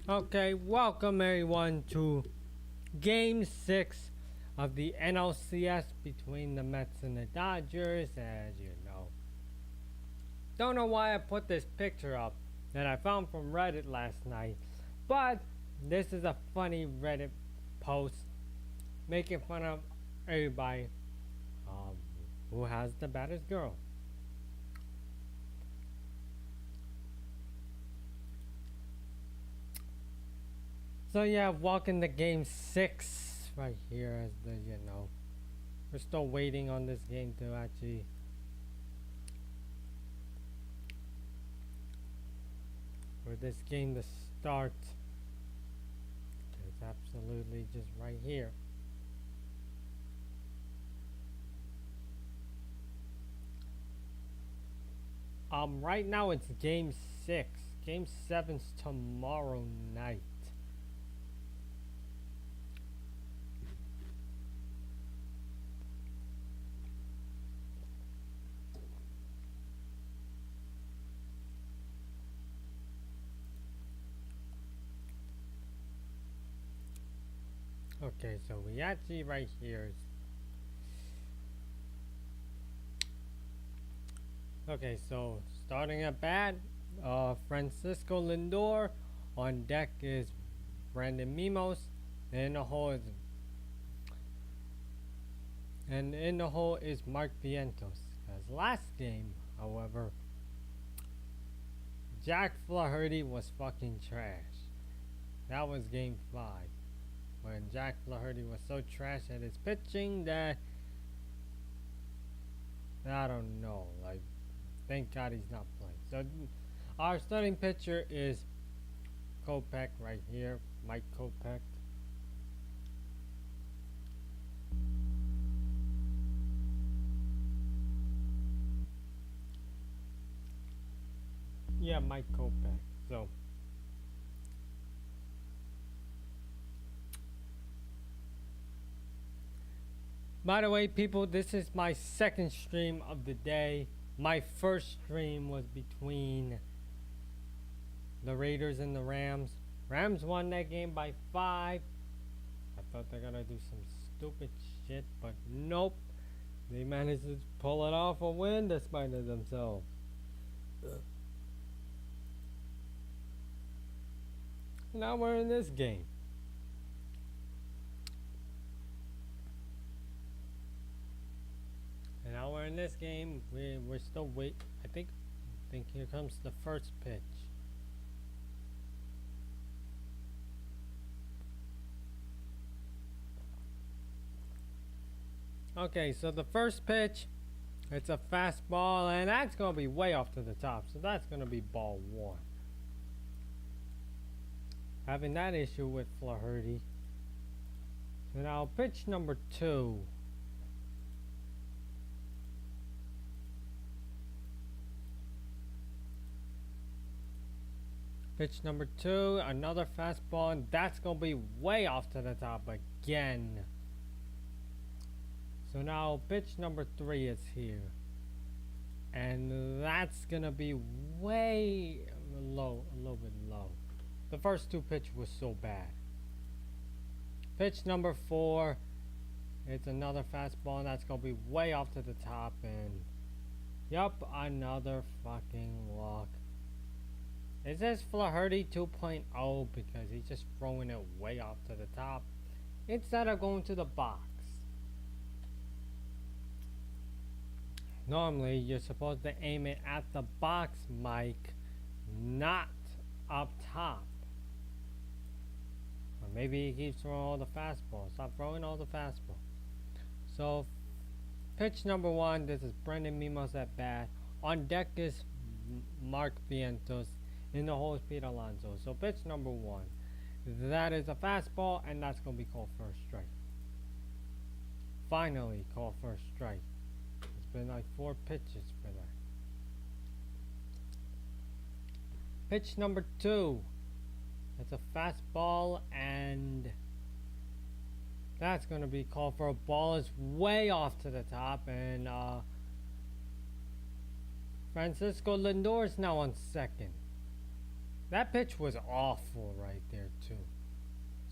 Okay, welcome everyone to Game 6 of the NLCS between the Mets and the Dodgers, as you know. Don't know why I put this picture up that I found from Reddit last night, but this is a funny Reddit post making fun of everybody who has the baddest girl. So yeah, welcome to Game 6 right here as we're still waiting on this game to actually for this game to start. It's absolutely just right here. Right now it's Game 6. Game 7's tomorrow night. Okay, so we actually right here. Okay, so starting at bat, Francisco Lindor. On deck is Brandon Mimos. And in the hole is Mark Vientos. Because last game, however, Jack Flaherty was fucking trash. That was game 5. When Jack Flaherty was so trash at his pitching that I don't know, like, thank God he's not playing. So our starting pitcher is Kopech right here, Mike Kopech. Yeah, Mike Kopech. So by the way, people, this is my second stream of the day. My first stream was between the Raiders and the Rams. Rams won that game by 5. I thought they're gonna do some stupid shit, but nope. They managed to pull it off a win despite of themselves. Now we're in this game. And now we're in this game. We're still wait. I think here comes the first pitch. Okay, so the first pitch, it's a fastball, and that's gonna be way off to the top. So that's gonna be ball 1. Having that issue with Flaherty. So now pitch number 2. Pitch number 2, another fastball, and that's going to be way off to the top again. So now pitch number 3 is here. And that's going to be way low, a little bit low. The first 2 pitches was so bad. Pitch number 4, it's another fastball, and that's going to be way off to the top. And yup, another fucking walk. It says Flaherty 2.0 because he's just throwing it way off to the top instead of going to the box. Normally, you're supposed to aim it at the box, Mike, not up top. Or maybe he keeps throwing all the fastballs. Stop throwing all the fastballs. So, pitch number 1, this is Brandon Mimos at bat. On deck is Mark Vientos. In the hole is Pete Alonso. So pitch number 1. That is a fastball, and that's going to be called first strike. Finally called first strike. It's been like 4 pitches for that. Pitch number 2. It's a fastball, and that's going to be called for a ball. It's way off to the top, and Francisco Lindor is now on second. That pitch was awful right there too.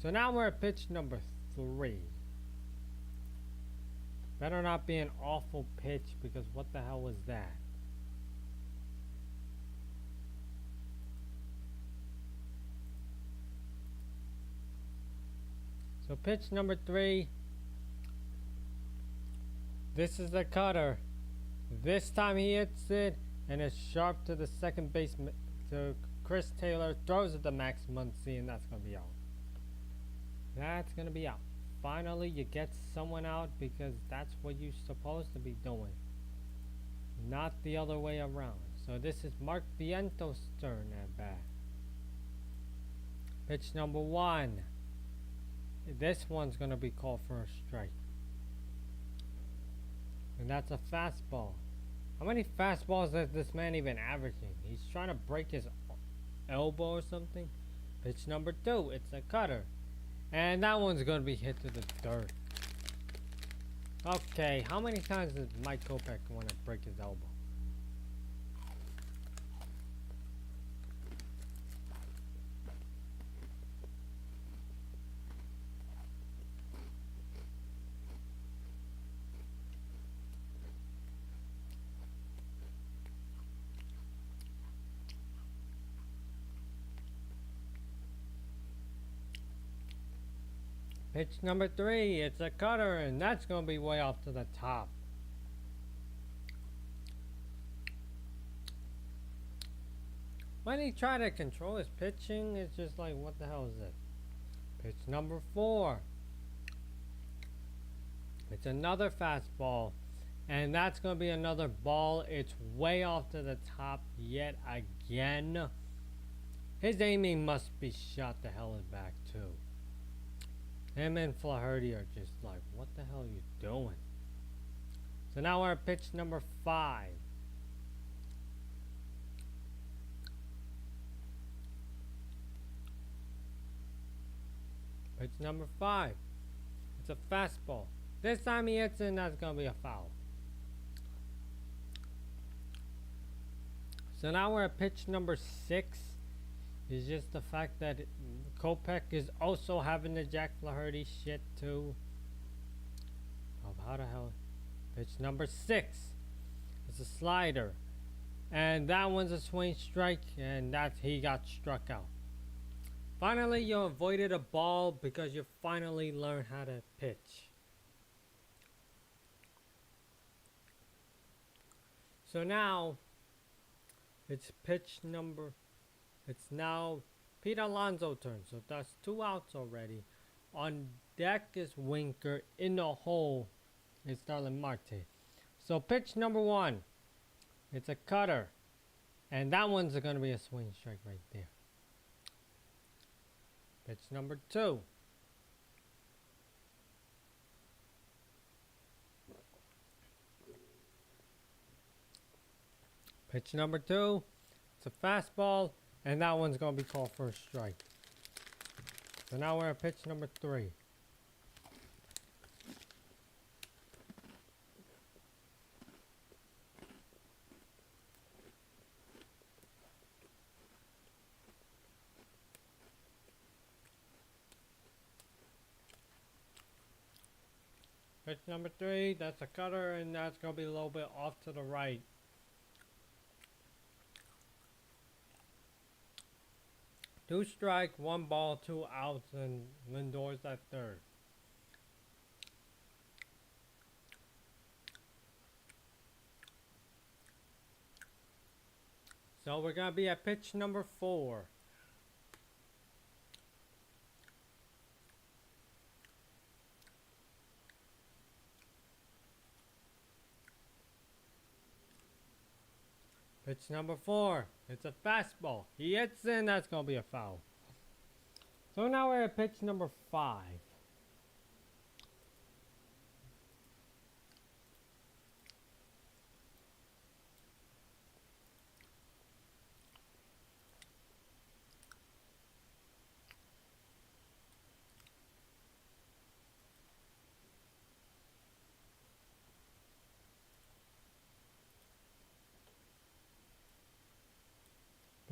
So now we're at pitch number 3. Better not be an awful pitch, because what the hell was that? So pitch number 3. This is the cutter. This time he hits it, and it's sharp to the second baseman, to Chris Taylor, throws it to Max Muncy, and that's going to be out. That's going to be out. Finally, you get someone out, because that's what you're supposed to be doing. Not the other way around. So this is Mark Viento's turn at bat. Pitch number 1. This one's going to be called for a strike. And that's a fastball. How many fastballs is this man even averaging? He's trying to break his elbow or something. Pitch number 2. It's a cutter. And that one's going to be hit to the dirt. Okay, how many times does Mike Kopech want to break his elbow? Pitch number 3, it's a cutter, and that's going to be way off to the top. When he tried to control his pitching, it's just like, what the hell is this? Pitch number 4. It's another fastball, and that's going to be another ball. It's way off to the top yet again. His aiming must be shot the hell in back too. Him and Flaherty are just like, what the hell are you doing? So now we're at pitch number 5. Pitch number 5. It's a fastball. This time he hits it, and that's going to be a foul. So now we're at pitch number 6. It's just the fact that Kopech is also having the Jack Flaherty shit too. Oh, how the hell? Pitch number 6. It's a slider. And that one's a swing strike, and he got struck out. Finally, you avoided a ball because you finally learned how to pitch. So now, it's now Pete Alonso's turn. So that's 2 outs already. On deck is Winker. In the hole is Starling Marte. So pitch number 1. It's a cutter. And that one's going to be a swing strike right there. Pitch number 2. Pitch number 2. It's a fastball, and that one's going to be called for a strike. So now we're at pitch number 3. Pitch number 3, that's a cutter, and that's going to be a little bit off to the right. Two strike, 1 ball, 2 outs, and Lindor's at third. So we're going to be at pitch number 4. Pitch number 4. It's a fastball. He hits in. That's going to be a foul. So now we're at pitch number 5.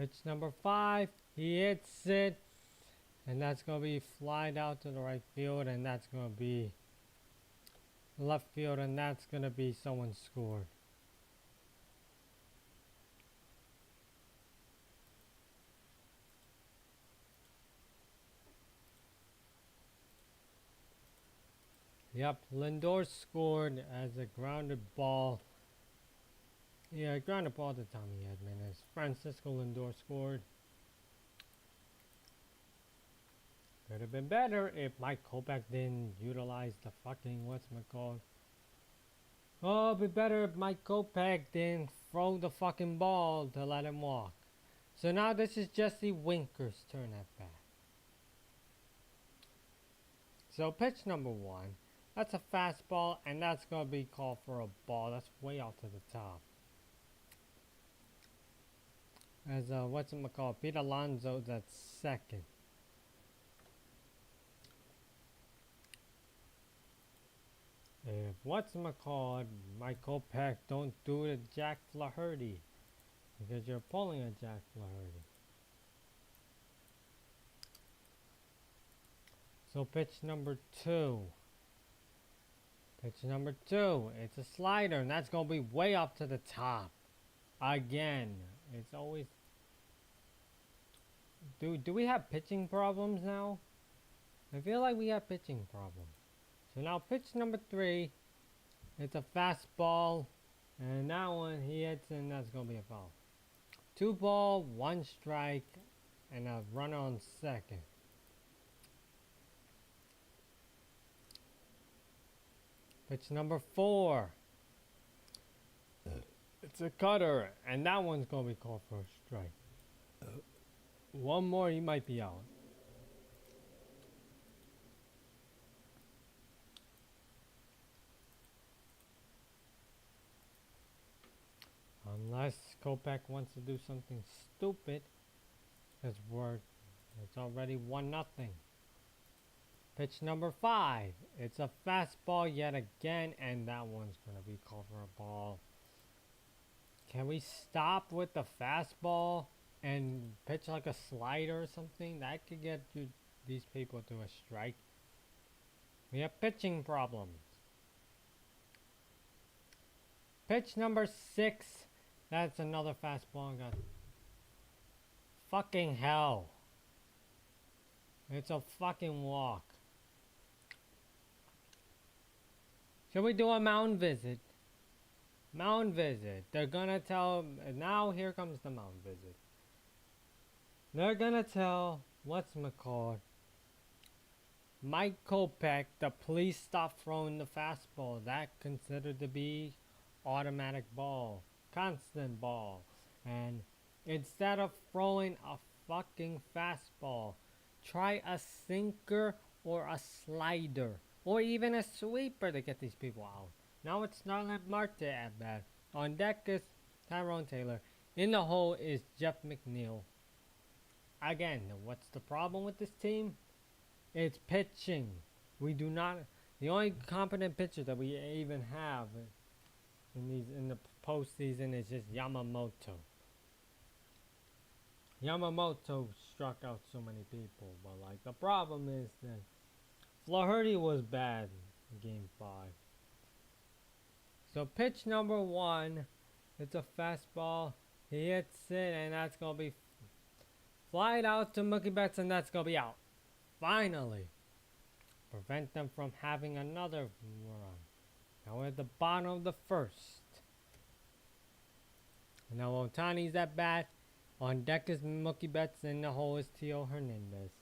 Pitch number 5. He hits it. And that's going to be flied out to the right field. And that's going to be left field. And that's going to be someone scored. Yep, Lindor scored as a grounded ball. Yeah, grounded ball to Tommy Edman as Francisco Lindor scored. Could have been better if Mike Kopech didn't utilize the fucking whatchamacallit. Oh, it'd be better if Mike Kopech didn't throw the fucking ball to let him walk. So now this is Jesse Winker's turn at bat. So pitch number 1. That's a fastball, and that's going to be called for a ball. That's way out to the top. As whatchamacallit, Pete Alonso's at second. If whatchamacallit, Mike Kopech don't do the Jack Flaherty, because you're pulling a Jack Flaherty. So pitch number 2. Pitch number 2. It's a slider, and that's going to be way up to the top. Again. It's always... Do we have pitching problems now? I feel like we have pitching problems. So now pitch number 3. It's a fastball. And that one he hits, and that's going to be a foul. 2 ball, 1 strike, and a runner on second. Pitch number 4. It's a cutter, and that one's going to be called for a strike. One more, he might be out. Unless Kopech wants to do something stupid, it's already 1-0. Pitch number 5. It's a fastball yet again, and that one's going to be called for a ball. Can we stop with the fastball and pitch like a slider or something? That could get these people to a strike. We have pitching problems. Pitch number 6. That's another fastball. God. Fucking hell. It's a fucking walk. Should we do a mound visit? Mound visit. They're gonna tell... Now here comes the mound visit. They're gonna tell... whatchamacallit, Mike Kopech to please stop throwing the fastball. That considered to be automatic ball. Constant ball. And instead of throwing a fucking fastball, try a sinker or a slider. Or even a sweeper to get these people out. Now it's Starling Marte at bat. On deck is Tyrone Taylor. In the hole is Jeff McNeil. Again, what's the problem with this team? It's pitching. We do not... The only competent pitcher that we even have in the postseason is just Yamamoto. Yamamoto struck out so many people. But like the problem is that Flaherty was bad in Game 5. So pitch number 1, it's a fastball. He hits it, and that's going to be flied out to Mookie Betts, and that's going to be out. Finally. Prevent them from having another run. Now we're at the bottom of the first. Now Ohtani's at bat. On deck is Mookie Betts, and the hole is Teo Hernandez.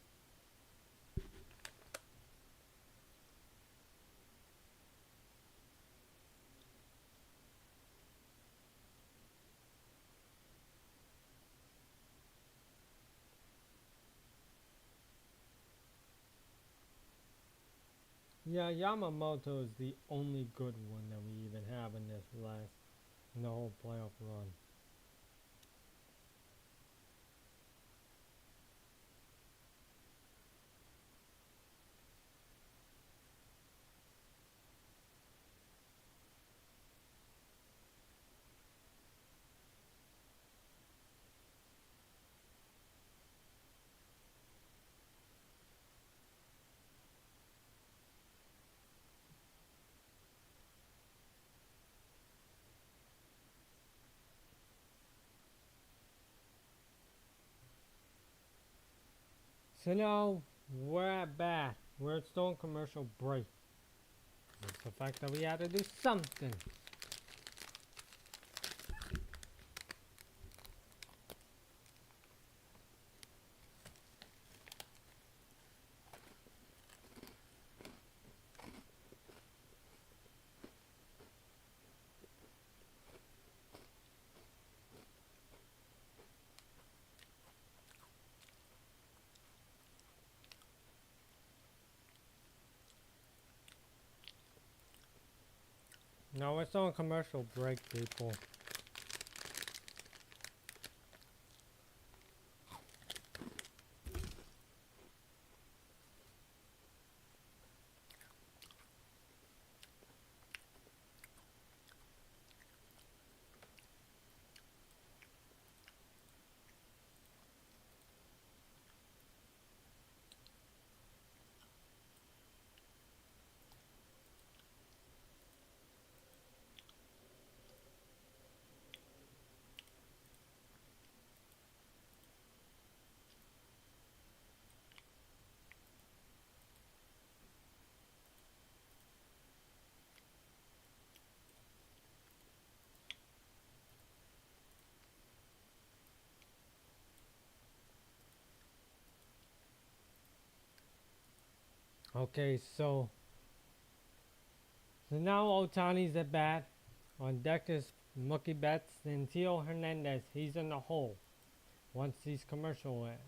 Yeah, Yamamoto is the only good one that we even have in the whole playoff run. So now we're at bat. We're still in commercial break. It's the fact that we had to do something. No, we're still in commercial break, people. Okay, so now Otani's at bat. On deck is Mookie Betts and Tio Hernandez. He's in the hole once these commercial ends.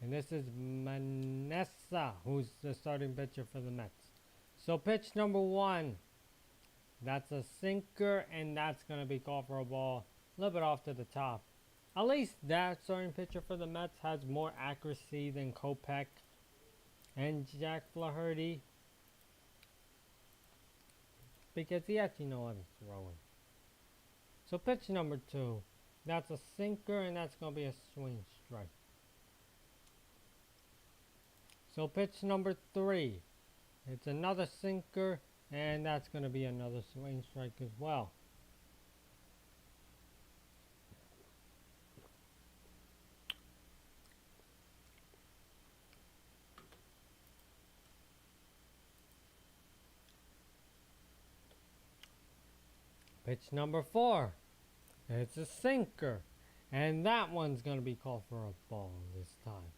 And this is Manessa, who's the starting pitcher for the Mets. So pitch number 1. That's a sinker, and that's going to be called for a ball. A little bit off to the top. At least that starting pitcher for the Mets has more accuracy than Kopech and Jack Flaherty. Because he actually knows how to throw it. So pitch number 2. That's a sinker, and that's going to be a swing strike. So pitch number 3. It's another sinker, and that's going to be another swing strike as well. Pitch number 4. It's a sinker, and that one's going to be called for a ball this time.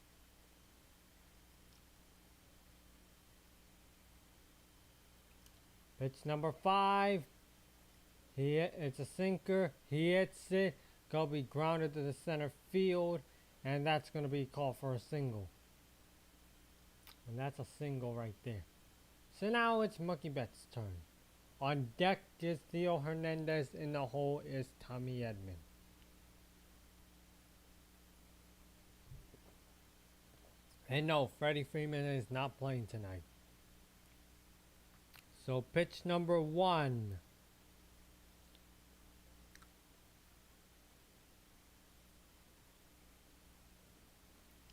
Pitch number 5. It's a sinker. He hits it. Going to be grounded to the center field. And that's going to be called for a single. And that's a single right there. So now it's Mookie Betts' turn. On deck is Theo Hernandez. In the hole is Tommy Edman. And no, Freddie Freeman is not playing tonight. So pitch number 1.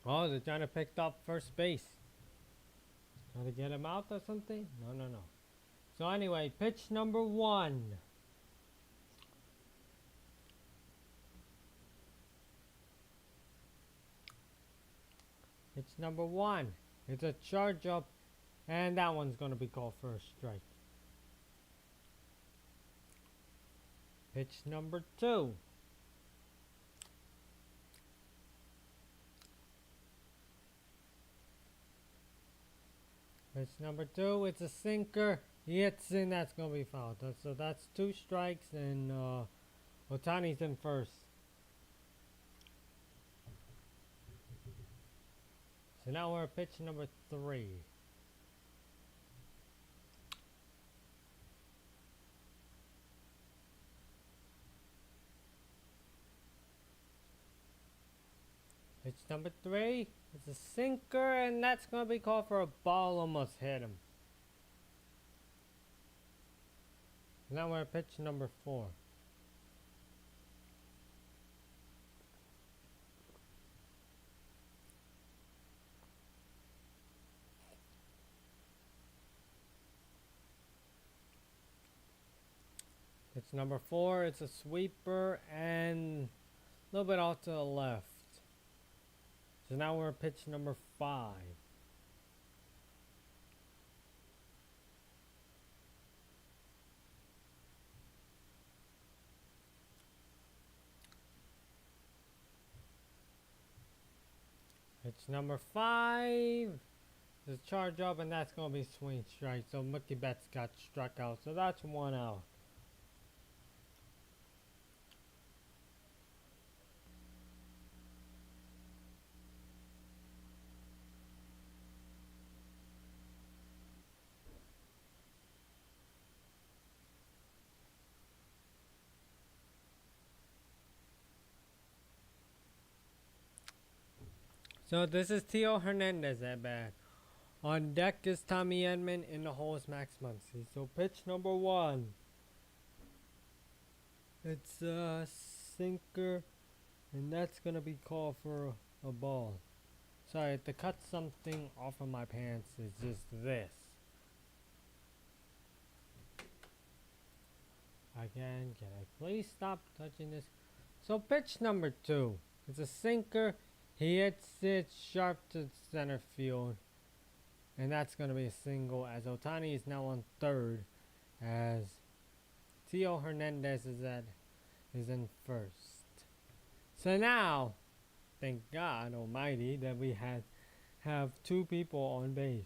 Oh, they're trying to pick up first base. Trying to get him out or something? No. So anyway, pitch number 1. Pitch number 1. It's a charge up. And that one's going to be called for a strike. Pitch number 2. Pitch number 2. It's a sinker. He hits in. That's going to be fouled. So that's 2 strikes. And Otani's in first. So now we're at pitch number 3. Pitch number 3. It's a sinker, and that's going to be called for a ball. Almost hit him. Now we're at pitch number 4. Pitch number 4. It's a sweeper and a little bit off to the left. So now we're at pitch number 5. Pitch number 5 is charge up, and that's gonna be swing strike. So Mookie Betts got struck out, so that's 1 out. So this is Tio Hernandez at bat. On deck is Tommy Edman. In the hole is Max Muncy. So pitch number 1. It's a sinker, and that's gonna be called for a ball. Sorry, to cut something off of my pants is just this. Again, can I please stop touching this? So pitch number 2. It's a sinker. He hits it sharp to center field. And that's going to be a single, as Ohtani is now on third, as Tio Hernandez is in first. So now, thank God Almighty that we have 2 people on base.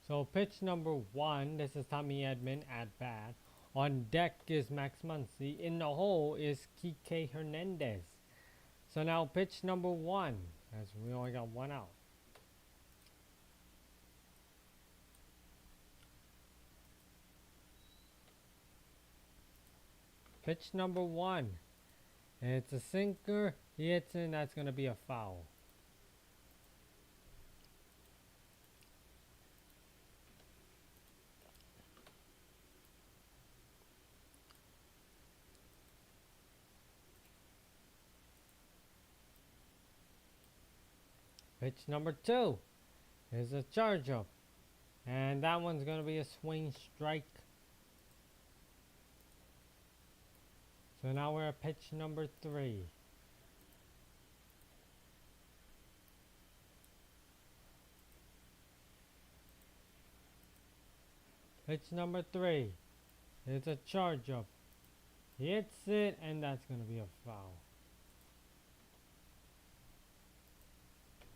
So pitch number 1, this is Tommy Edman at bat. On deck is Max Muncy. In the hole is Kike Hernandez. So now pitch number 1, as we only got 1 out. Pitch number 1. It's a sinker. He hits it, and that's going to be a foul. Pitch number 2 is a charge-up, and that one's going to be a swing strike. So now we're at pitch number 3. Pitch number 3 is a charge-up. He hits it, and that's going to be a foul.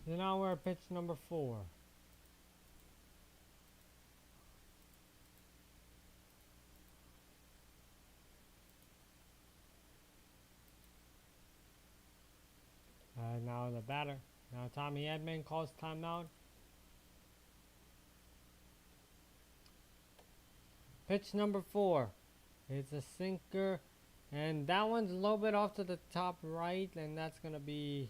So now we're at pitch number 4. Now the batter. Now Tommy Edman calls timeout. Pitch number 4. It's a sinker. And that one's a little bit off to the top right. And that's going to be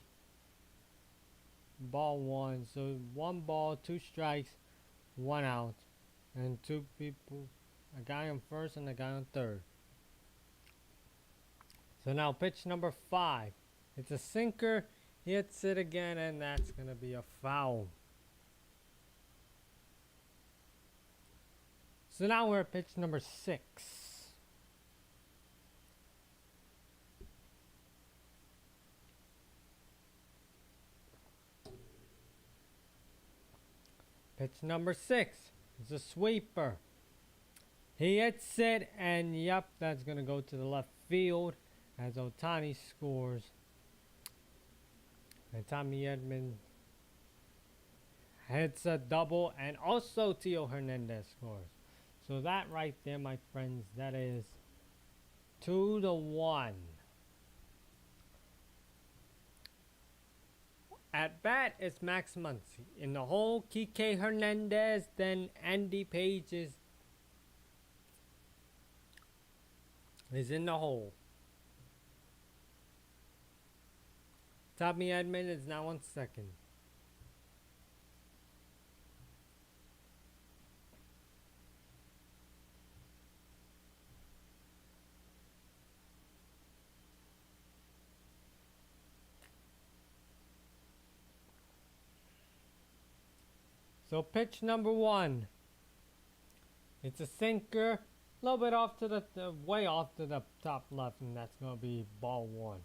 ball 1. So 1 ball, 2 strikes, 1 out. And 2 people. A guy on first and a guy on third. So now pitch number 5. It's a sinker. Hits it again, and that's going to be a foul. So now we're at pitch number 6. Pitch number 6 is a sweeper. He hits it, and yep, that's going to go to the left field as Ohtani scores. And Tommy Edman hits a double, and also Tio Hernandez scores. So that right there, my friends, that is 2-1. At bat is Max Muncy. In the hole, Kike Hernandez, then Andy Page is in the hole. Tommy Edman is now on second. So pitch number 1 It's a sinker, a little bit off to the way off to the top left, and that's gonna be ball one.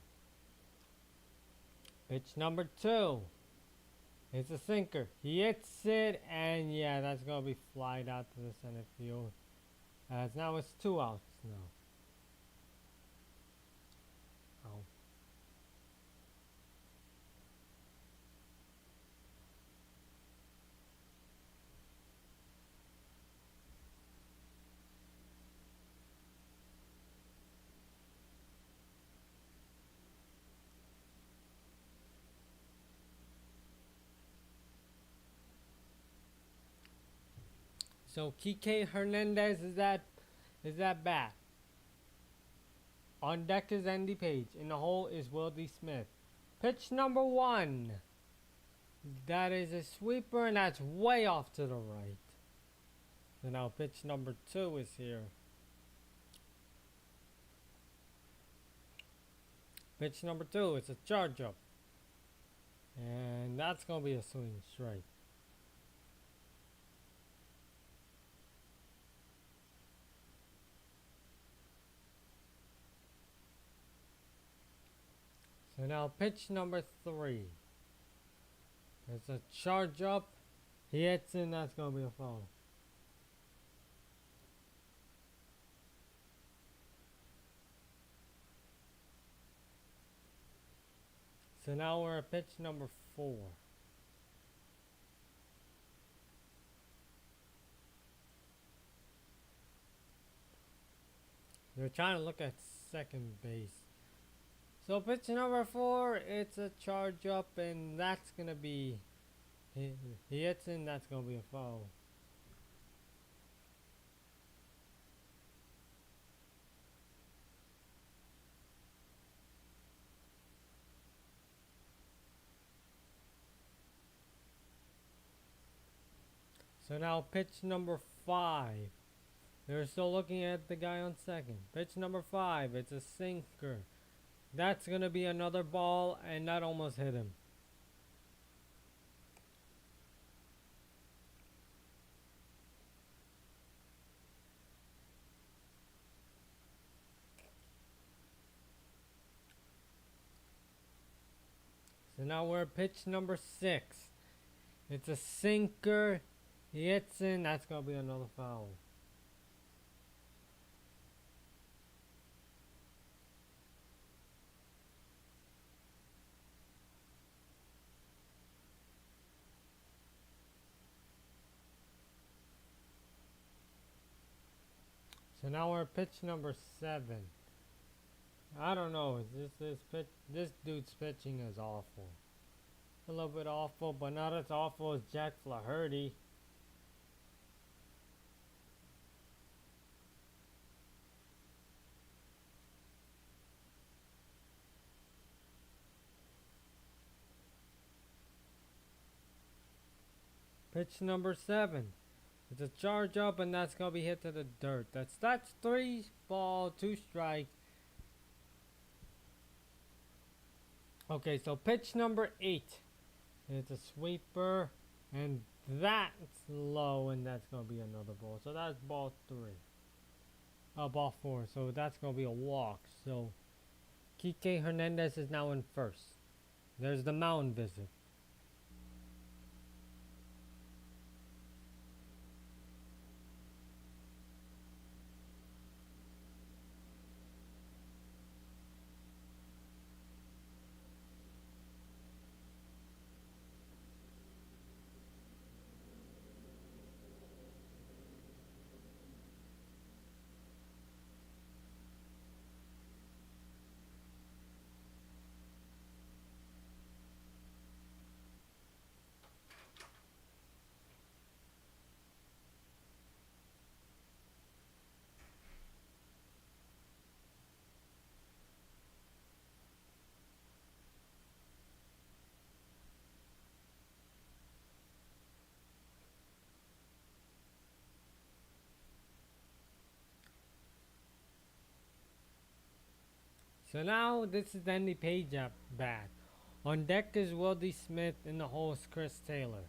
Pitch number two. It's a sinker. He hits it, and yeah, that's gonna be flied out to the center field. As now it's 2 outs now. Oh. So Kike Hernandez is that bat. On deck is Andy Page. In the hole is Wildy Smith. Pitch number one. That is a sweeper, and that's way off to the right. So now pitch number two is here. Pitch number two, it's a charge-up. And that's going to be a swing strike. So now pitch number three. It's a charge-up. He hits in, that's going to be a foul. So now we're at pitch number four. They're trying to look at second base. So pitch number four, it's a charge up, and that's gonna be he hits in, that's gonna be a foul. So now pitch number five. They're still looking at the guy on second. Pitch number five, it's a sinker. That's gonna be another ball, and that almost hit him. So now we're at pitch number six. It's a sinker. He hits in, that's gonna be another foul. So now we're at pitch number seven. I don't know. This dude's pitching is awful. A little bit awful, but not as awful as Jack Flaherty. Pitch number seven. It's a charge up, and that's gonna be hit to the dirt. That's 3 balls, 2 strikes. Okay, so pitch number 8. It's a sweeper, and that's low, and that's gonna be another ball. So that's ball 3. Ball 4. So that's gonna be a walk. So Kike Hernandez is now in first. There's the mound visit. So now this is Andy Page at bat. On deck is Wildy Smith, in the hole is Chris Taylor.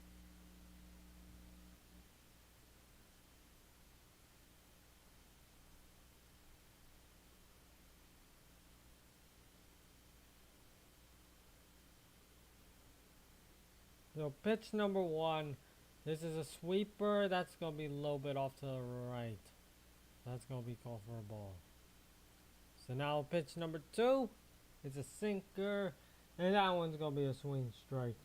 So pitch number one. This is a sweeper. That's gonna be a little bit off to the right. That's gonna be called for a ball. So now pitch number two. It's a sinker, and that one's gonna be a swing strike.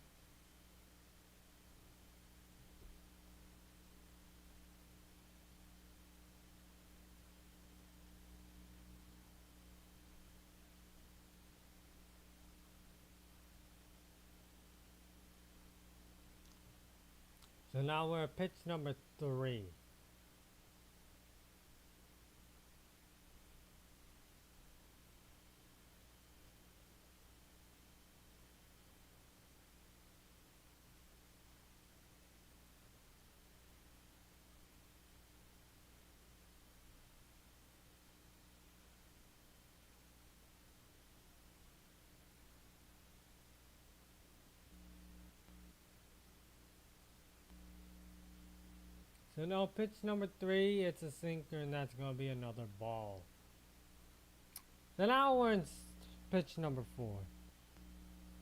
So now we're at pitch number three. So now pitch number three, it's a sinker, and that's gonna be another ball. So now we're in pitch number four.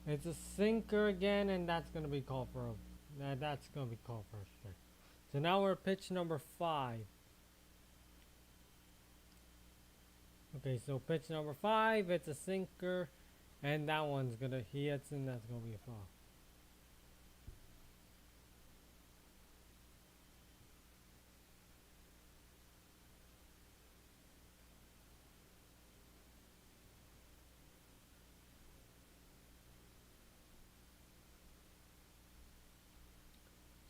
It's a sinker again, and that's gonna be called for a that's gonna be called for a strike. So now we're at pitch number five. Okay, so pitch number five, it's a sinker, and that one's gonna hit, and that's gonna be a foul.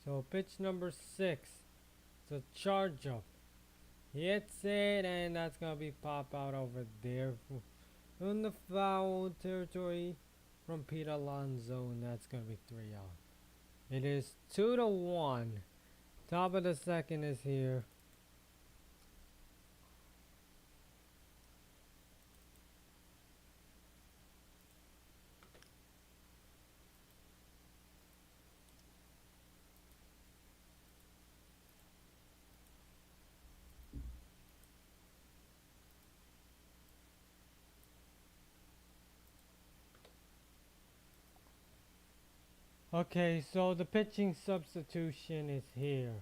So pitch number six, it's a charge up. Hits it, and that's gonna be pop out over there in the foul territory from Pete Alonso, and that's gonna be 3 out. It is 2-1. Top of the second is here. Okay, so the pitching substitution is here.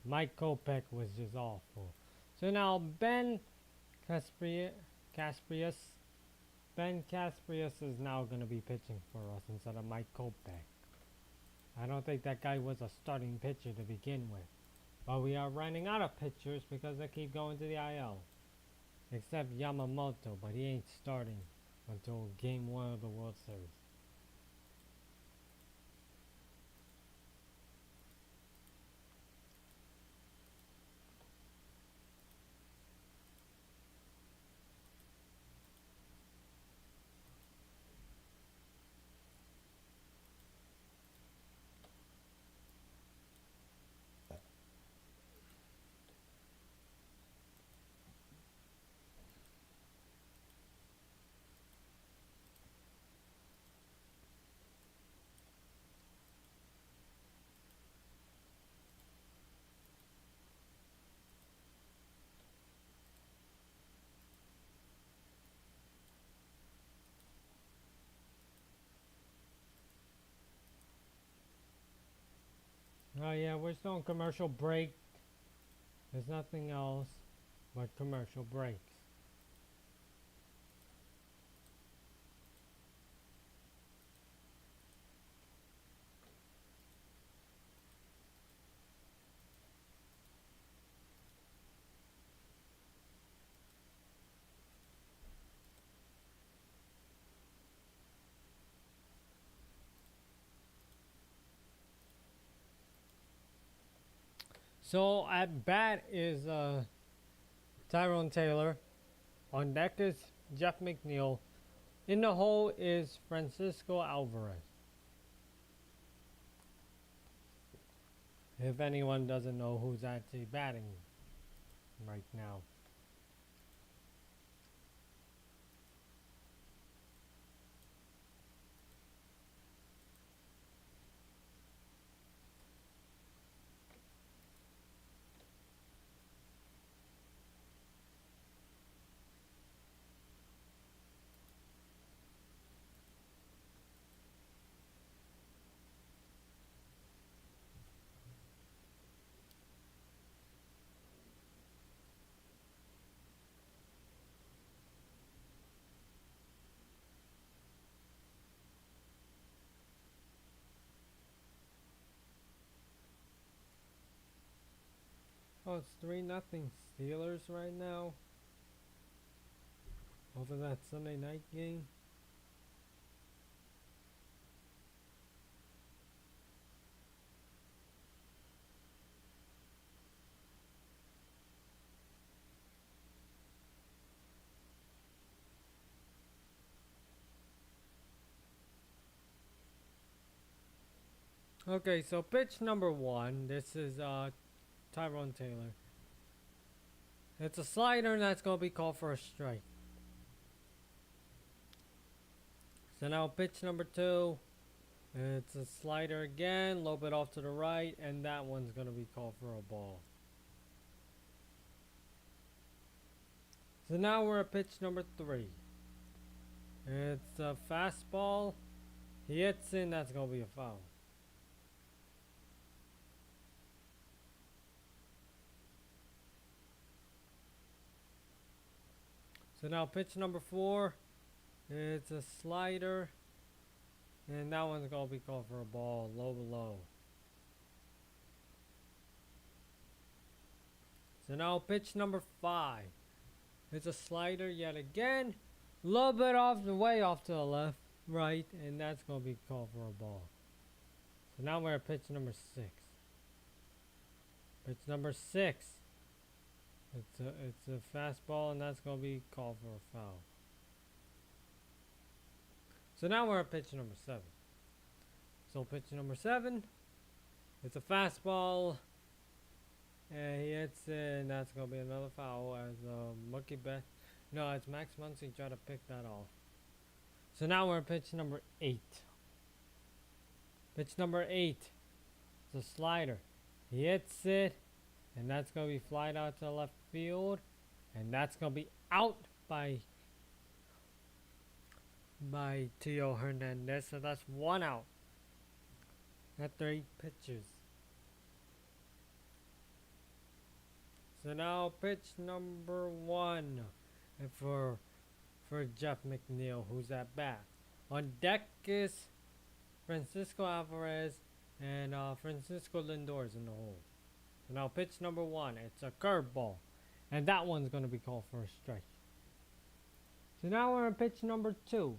Mike Kopech was just awful. So now Casprius Ben Casprius is now going to be pitching for us instead of Mike Kopech. I don't think that guy was a starting pitcher to begin with. But we are running out of pitchers because they keep going to the IL. Except Yamamoto, but he ain't starting until game 1 of the World Series. Oh yeah, we're still on commercial break. There's nothing else but commercial breaks. So at bat is Tyrone Taylor. On deck is Jeff McNeil. In the hole is Francisco Alvarez. If anyone doesn't know who's actually batting right now. Oh, it's 3-0 Steelers right now. Over that Sunday night game. Okay, so pitch number 1. This is Tyrone Taylor. It's a slider and that's going to be called for a strike. So now pitch number 2. It's a slider again, a little bit off to the right, and that one's going to be called for a ball. So now we're at pitch number 3. It's a fastball. He hits in, that's going to be a foul. So now pitch number 4. It's a slider. And that one's going to be called for a ball, low below. So now pitch number 5. It's a slider yet again. A little bit off the way off to the left, right, and that's going to be called for a ball. So now we're at pitch number 6. Pitch number 6. It's a fastball and that's going to be called for a foul. So now we're at pitch number 7. So pitch number 7. It's a fastball. And he hits it, and that's going to be another foul as Mookie Bet. No, it's Max Muncy trying to pick that off. So now we're at pitch number 8. Pitch number 8. It's a slider. He hits it, and that's going to be flied out to left field. And that's going to be out by Tio Hernandez. So that's 1 out after 8 pitches. So now pitch number 1 and for Jeff McNeil, who's at bat. On deck is Francisco Alvarez and Francisco Lindor is in the hole. So now pitch number 1, it's a curveball. And that one's going to be called for a strike. So now we're on pitch number 2.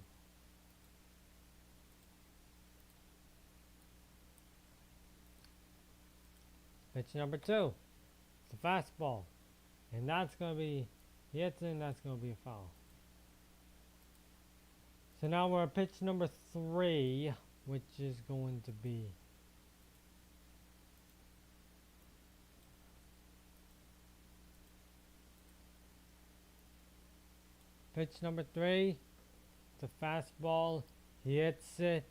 Pitch number 2. It's a fastball. And that's going to be, he hits in, that's going to be a foul. So now we're at pitch number 3, which is going to be pitch number 3. It's a fastball. He hits it,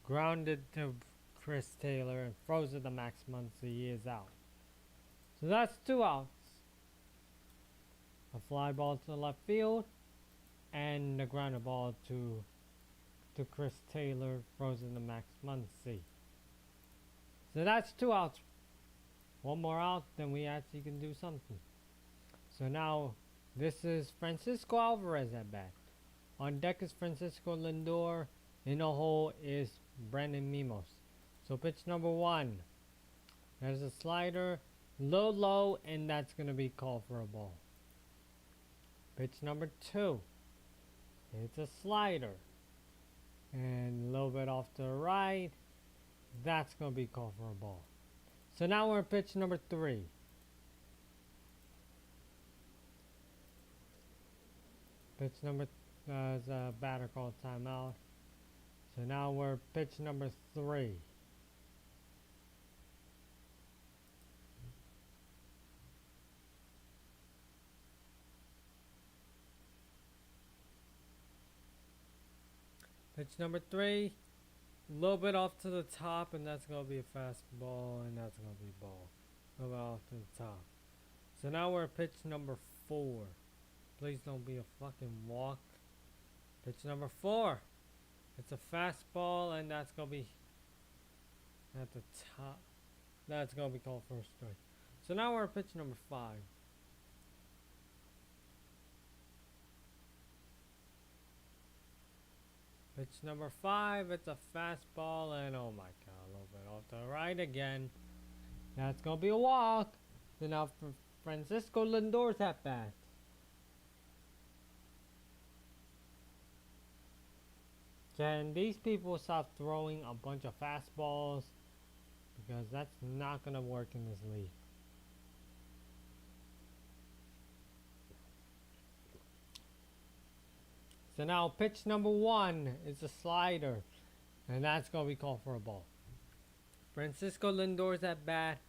grounded to Chris Taylor, and throws it to Max Muncy. He is out. So that's 2 outs. A fly ball to the left field, and the grounded ball to Chris Taylor, throws it to Max Muncy. So that's 2 outs. 1 more out, then we actually can do something. So now this is Francisco Alvarez at bat. On deck is Francisco Lindor. In the hole is Brandon Mimos. So pitch number 1. There's a slider, low, and that's going to be called for a ball. Pitch number 2. It's a slider. And a little bit off to the right. That's going to be called for a ball. So now we're at pitch number 3. Pitch number is a batter called timeout. So now we're at pitch number 3. Pitch number 3, a little bit off to the top, and that's going to be a fastball, and that's going to be a ball. A little bit off to the top. So now we're at pitch number 4. Please don't be a fucking walk. Pitch number 4. It's a fastball, and that's going to be at the top. That's going to be called for a strike. So now we're at pitch number 5. Pitch number 5, it's a fastball, and oh my god, a little bit off to the right again. That's going to be a walk. So now Francisco Lindor's at bat. Can these people stop throwing a bunch of fastballs? Because that's not going to work in this league. So now pitch number 1 is a slider. And that's going to be called for a ball. Francisco Lindor's at bat.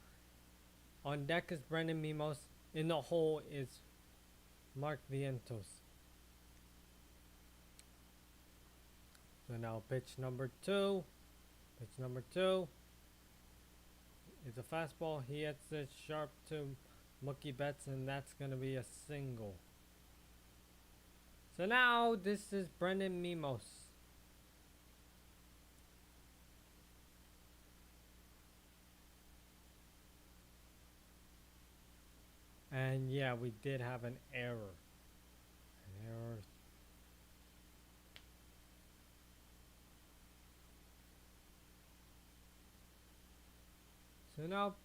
On deck is Brendan Mimos. In the hole is Mark Vientos. So now pitch number 2. Pitch number 2 is a fastball. He hits it sharp to Mookie Betts, and that's going to be a single. So now this is Brendan Mimos. And yeah, we did have an error. An error. So now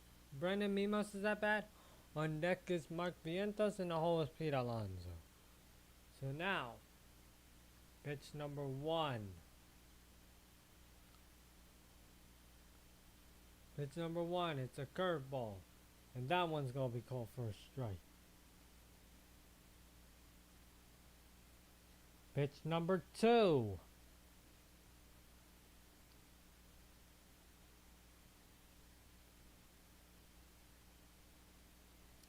Brendan Mimos is at bat. On deck is Mark Vientos, and the hole is Pete Alonso. So now, pitch number 1. Pitch number 1, it's a curveball. And that one's going to be called for a strike. Pitch number 2.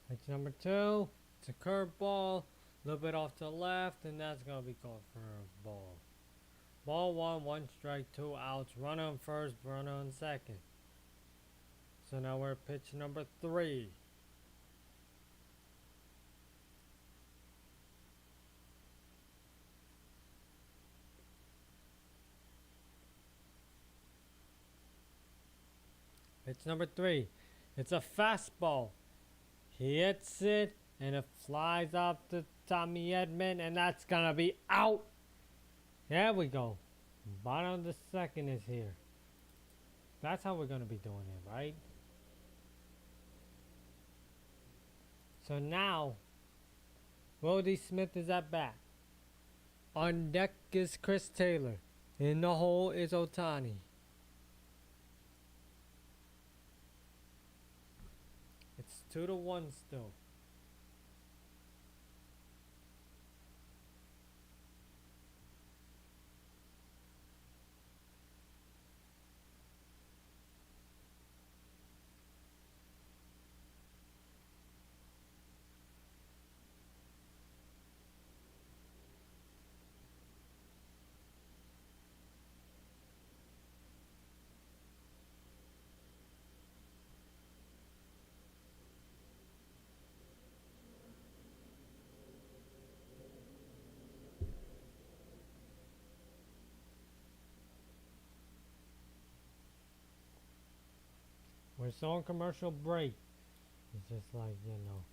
Pitch number 2, it's a curveball. A little bit off to the left, and that's going to be called for a ball. Ball 1, 1 strike, 2 outs. Runner on first, runner on second. So now we're at pitch number 3. Pitch number 3. It's a fastball. He hits it, and it flies up to Tommy Edman, and that's going to be out. There we go. Bottom of the second is here. That's how we're going to be doing it, right? So now, Brody Smith is at bat. On deck is Chris Taylor. In the hole is Ohtani. It's 2-1 still. We're still on commercial break. It's just like, you know.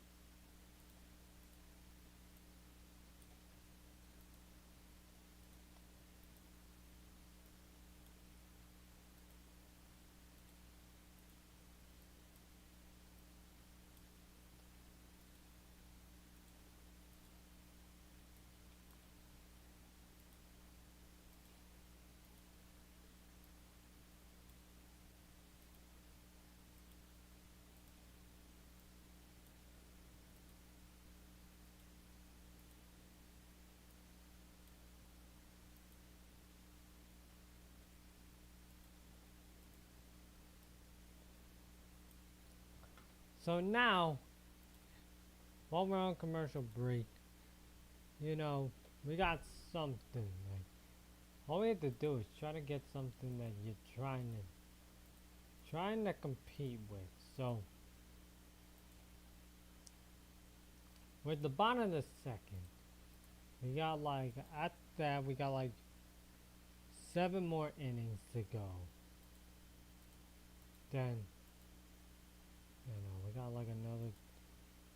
So now, while we're on commercial break, you know, we got something. Like, all we have to do is try to get something that you're trying to compete with. So, with the bottom of the second, we got like, at that, we got like 7 more innings to go. Then, you know, we got like another,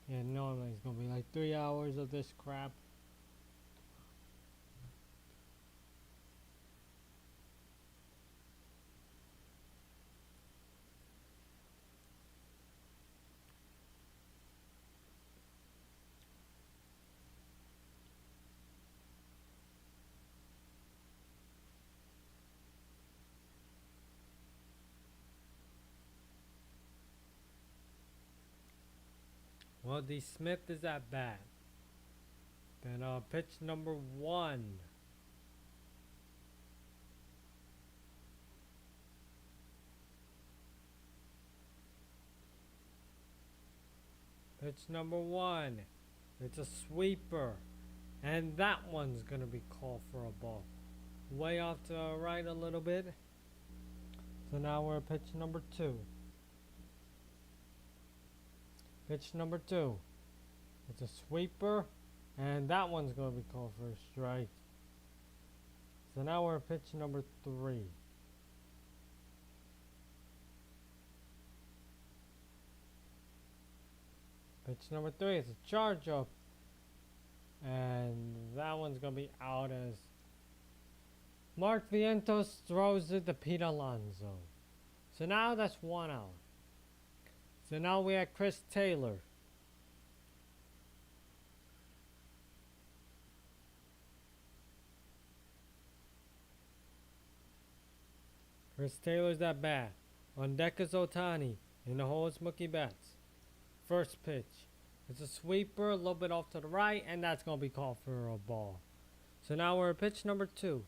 yeah, normally it's gonna be like 3 hours of this crap. D. Smith is at bat. Then pitch number 1. Pitch number 1. It's a sweeper. And that one's going to be called for a ball. Way off to the right a little bit. So now we're at pitch number 2. Pitch number 2. It's a sweeper. And that one's going to be called for a strike. So now we're at pitch number 3. Pitch number 3 is a charge-up. And that one's going to be out as Mark Vientos throws it to Pete Alonso. So now that's 1 out. So now we have Chris Taylor. Chris Taylor's at bat. On deck is Ohtani. In the hole is Mookie Betts. First pitch. It's a sweeper, a little bit off to the right, and that's going to be called for a ball. So now we're at pitch number 2.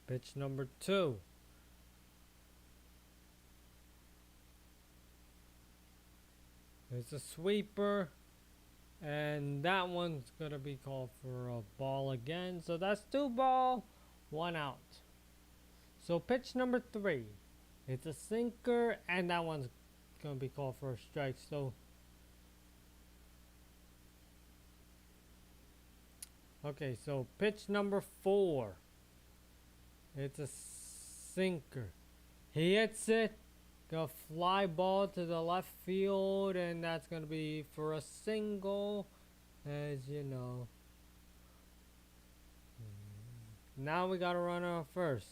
Pitch number 2. It's a sweeper, and that one's going to be called for a ball again. So that's 2 ball, 1 out. So pitch number 3. It's a sinker, and that one's going to be called for a strike. So, okay, so pitch number 4. It's a sinker. He hits it. Got a fly ball to the left field, and that's going to be for a single, as you know. Now we got a runner on first.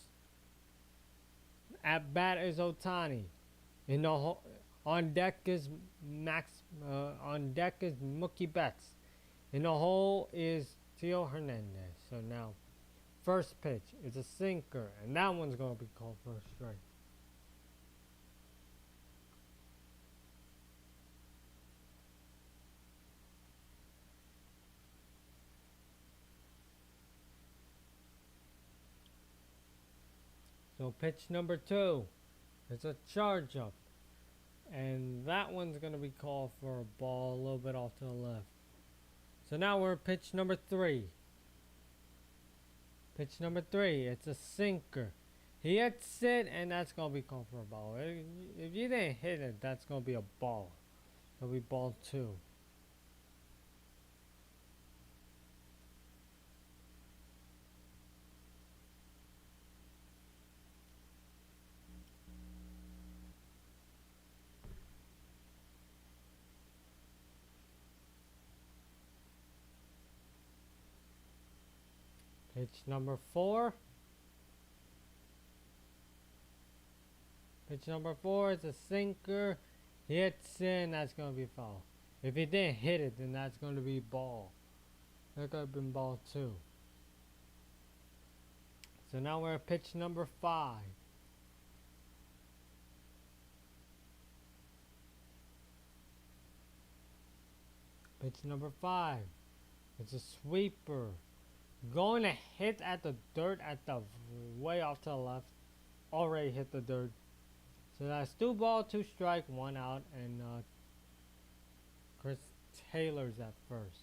At bat is Ohtani. In the on deck is on deck is Mookie Betts. In the hole is Theo Hernandez. So now, first pitch is a sinker, and that one's going to be called for a strike. So pitch number 2, it's a charge-up, and that one's going to be called for a ball a little bit off to the left. So now we're at pitch number 3. Pitch number 3, it's a sinker. He hits it, and that's going to be called for a ball. If you didn't hit it, that's going to be a ball. It'll be ball 2. Pitch number 4. Pitch number 4 is a sinker. He hits in, that's going to be foul. If he didn't hit it, then that's going to be ball. That could have been ball 2. So now we're at pitch number 5. Pitch number 5. It's a sweeper. Going to hit at the dirt at the way off to the left. Already hit the dirt. So that's 2 ball, 2 strike, 1 out, and Chris Taylor's at first.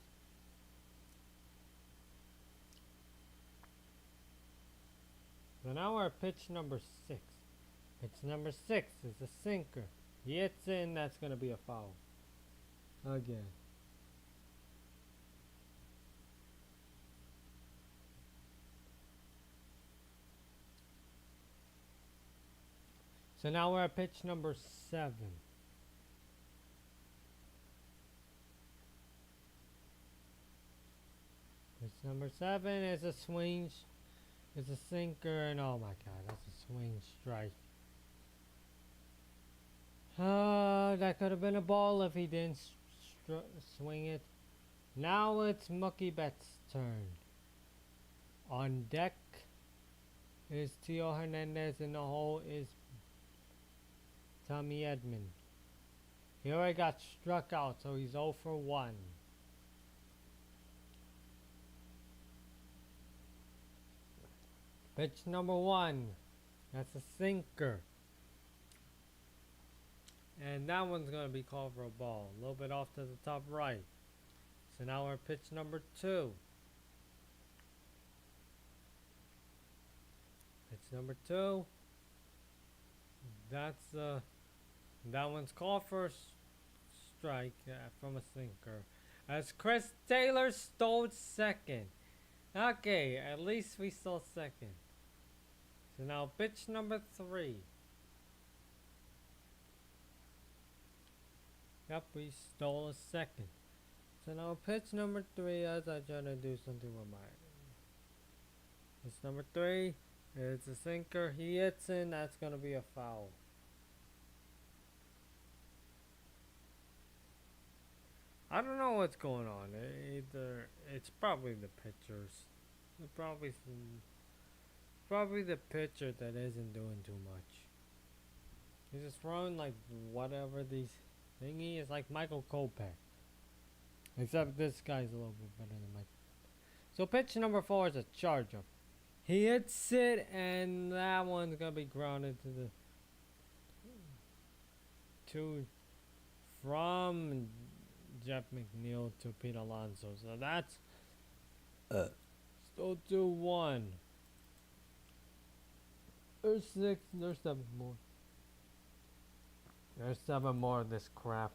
So now we're at pitch number 6. Pitch number 6 is a sinker. He hits in, that's going to be a foul. Again. So now we're at pitch number 7. Pitch number 7 is a swing. It's a sinker, and oh my god, that's a swing strike. That could have been a ball if he didn't swing it. Now it's Mookie Betts' turn. On deck is Theo Hernandez, and the hole is Tommy Edman. He already got struck out, so he's 0 for 1. Pitch number 1. That's a sinker. And that one's going to be called for a ball. A little bit off to the top right. So now we're pitch number 2. Pitch number 2. That one's called for a strike from a sinker. As Chris Taylor stole second. Okay, at least we stole second. So now pitch number 3. Yep, we stole a second. So now pitch number 3, as I try to do something with my... Pitch number 3, it's a sinker. He hits in, that's going to be a foul. I don't know what's going on. Either it's probably the pitchers. Probably the pitcher that isn't doing too much. He's just throwing like whatever these thingy is, like Michael Kopech. Except this guy's a little bit better than Michael. So pitch number 4 is a chargeup. He hits it, and that one's gonna be grounded to the from Jeff McNeil to Pete Alonso. So that's still 2-1. There's 7 more. There's 7 more of this crap.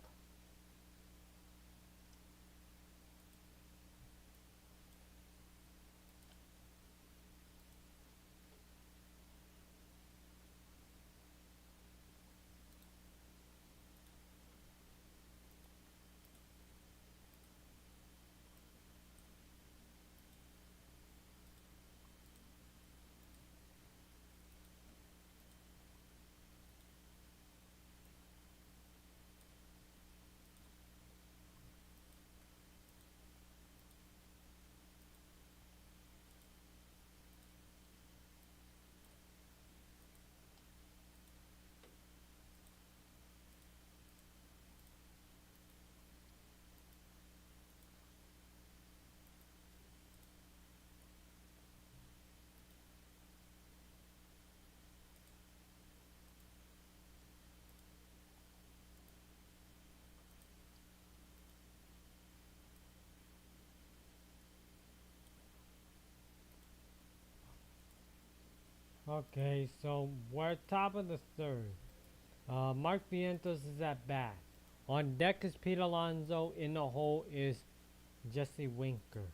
Okay, so we're top of the 3rd. Mark Vientos is at bat. On deck is Pete Alonso. In the hole is Jesse Winker.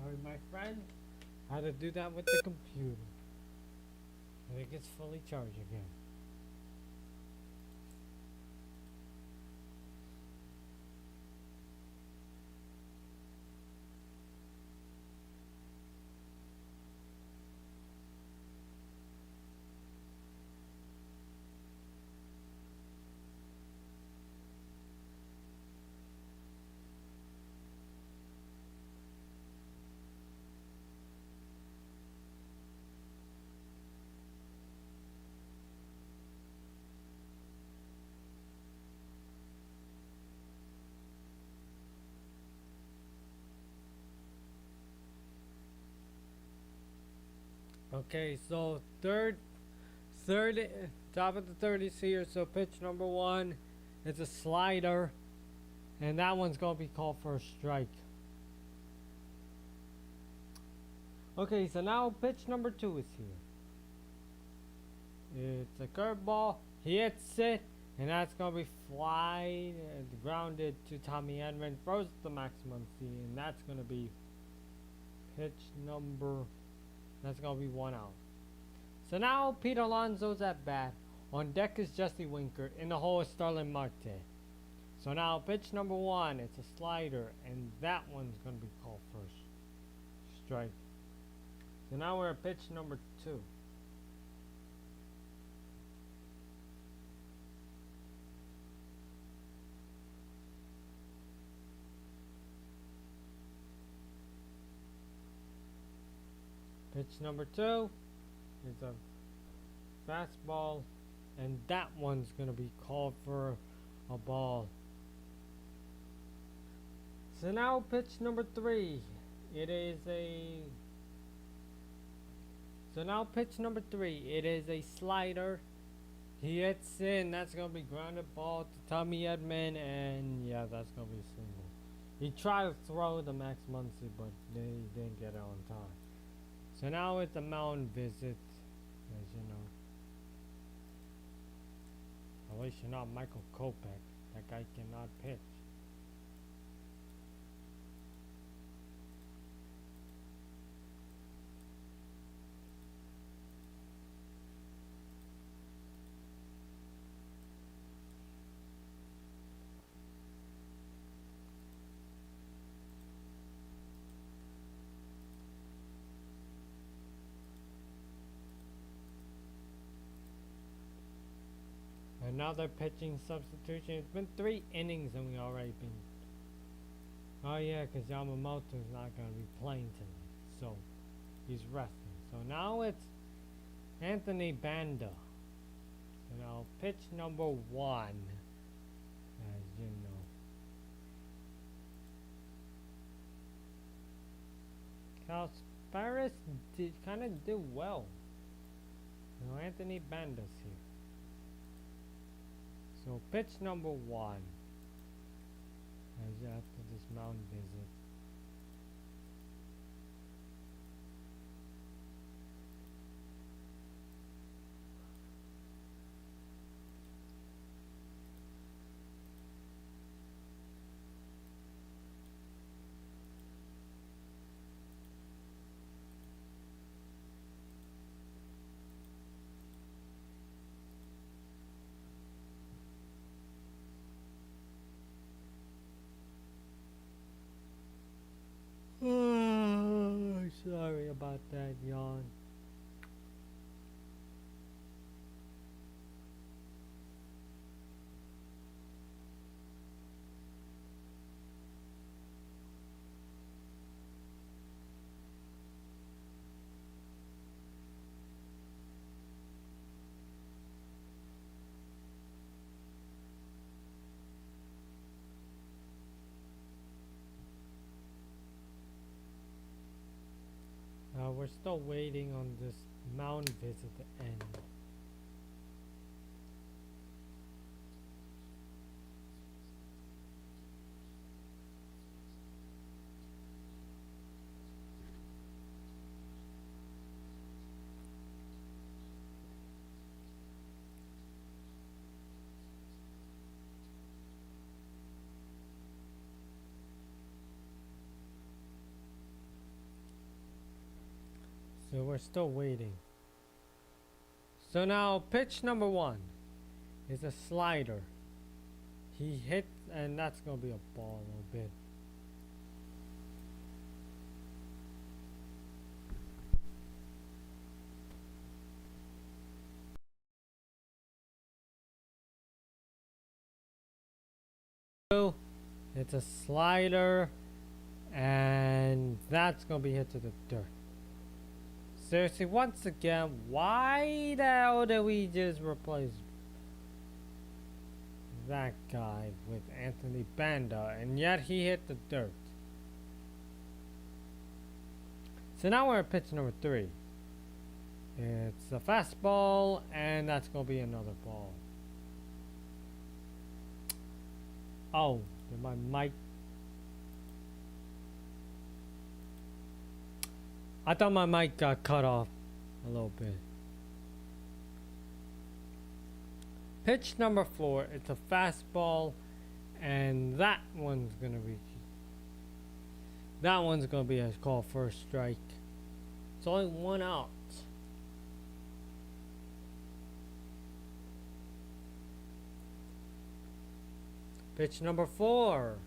Alright, my friend, how to do that with the computer. I think it's fully charged again. Okay, so top of the 3rd is here. So pitch number 1, it's a slider, and that one's gonna be called for a strike. Okay, so now pitch number 2 is here. It's a curveball. He hits it, and that's gonna be fly grounded to Tommy Edman. Throws the maximum C, and that's gonna be pitch number. That's gonna be 1 out. So now Pete Alonso's at bat. On deck is Jesse Winker. In the hole is Starlin Marte. So now pitch number 1. It's a slider, and that one's gonna be called first. Strike. So now we're at pitch number 2. Pitch number 2 is a fastball, and that one's gonna be called for a ball. So now pitch number 3. It is a slider. He hits in. That's gonna be grounded ball to Tommy Edman, and yeah, that's gonna be a single. He tried to throw the Max Muncy, but they didn't get it on time. So now it's a mound visit, as you know. At least you're not Michael Kopech. That guy cannot pitch. Another pitching substitution. It's been 3 innings and we already been. Oh yeah, because Yamamoto's not going to be playing tonight. So he's resting. So now it's Anthony Banda. So now pitch number 1. As you know. Calsparis kind of did well. Now Anthony Banda's here. So pitch number 1 as after this mound visit. Sorry about that yawn. We're still waiting on this mound visit to end. So we're still waiting. So now pitch number 1 is a slider. He hits, and that's gonna be a ball a little bit. It's a slider, and that's gonna be hit to the dirt. Seriously, once again, why the hell did we just replace that guy with Anthony Banda, and yet he hit the dirt? So now we're at pitch number 3. It's a fastball, and that's gonna be another ball. Oh, did my mic? I thought my mic got cut off a little bit. Pitch number 4. It's a fastball, and that one's gonna be a call for a strike. It's only 1 out. Pitch number 4.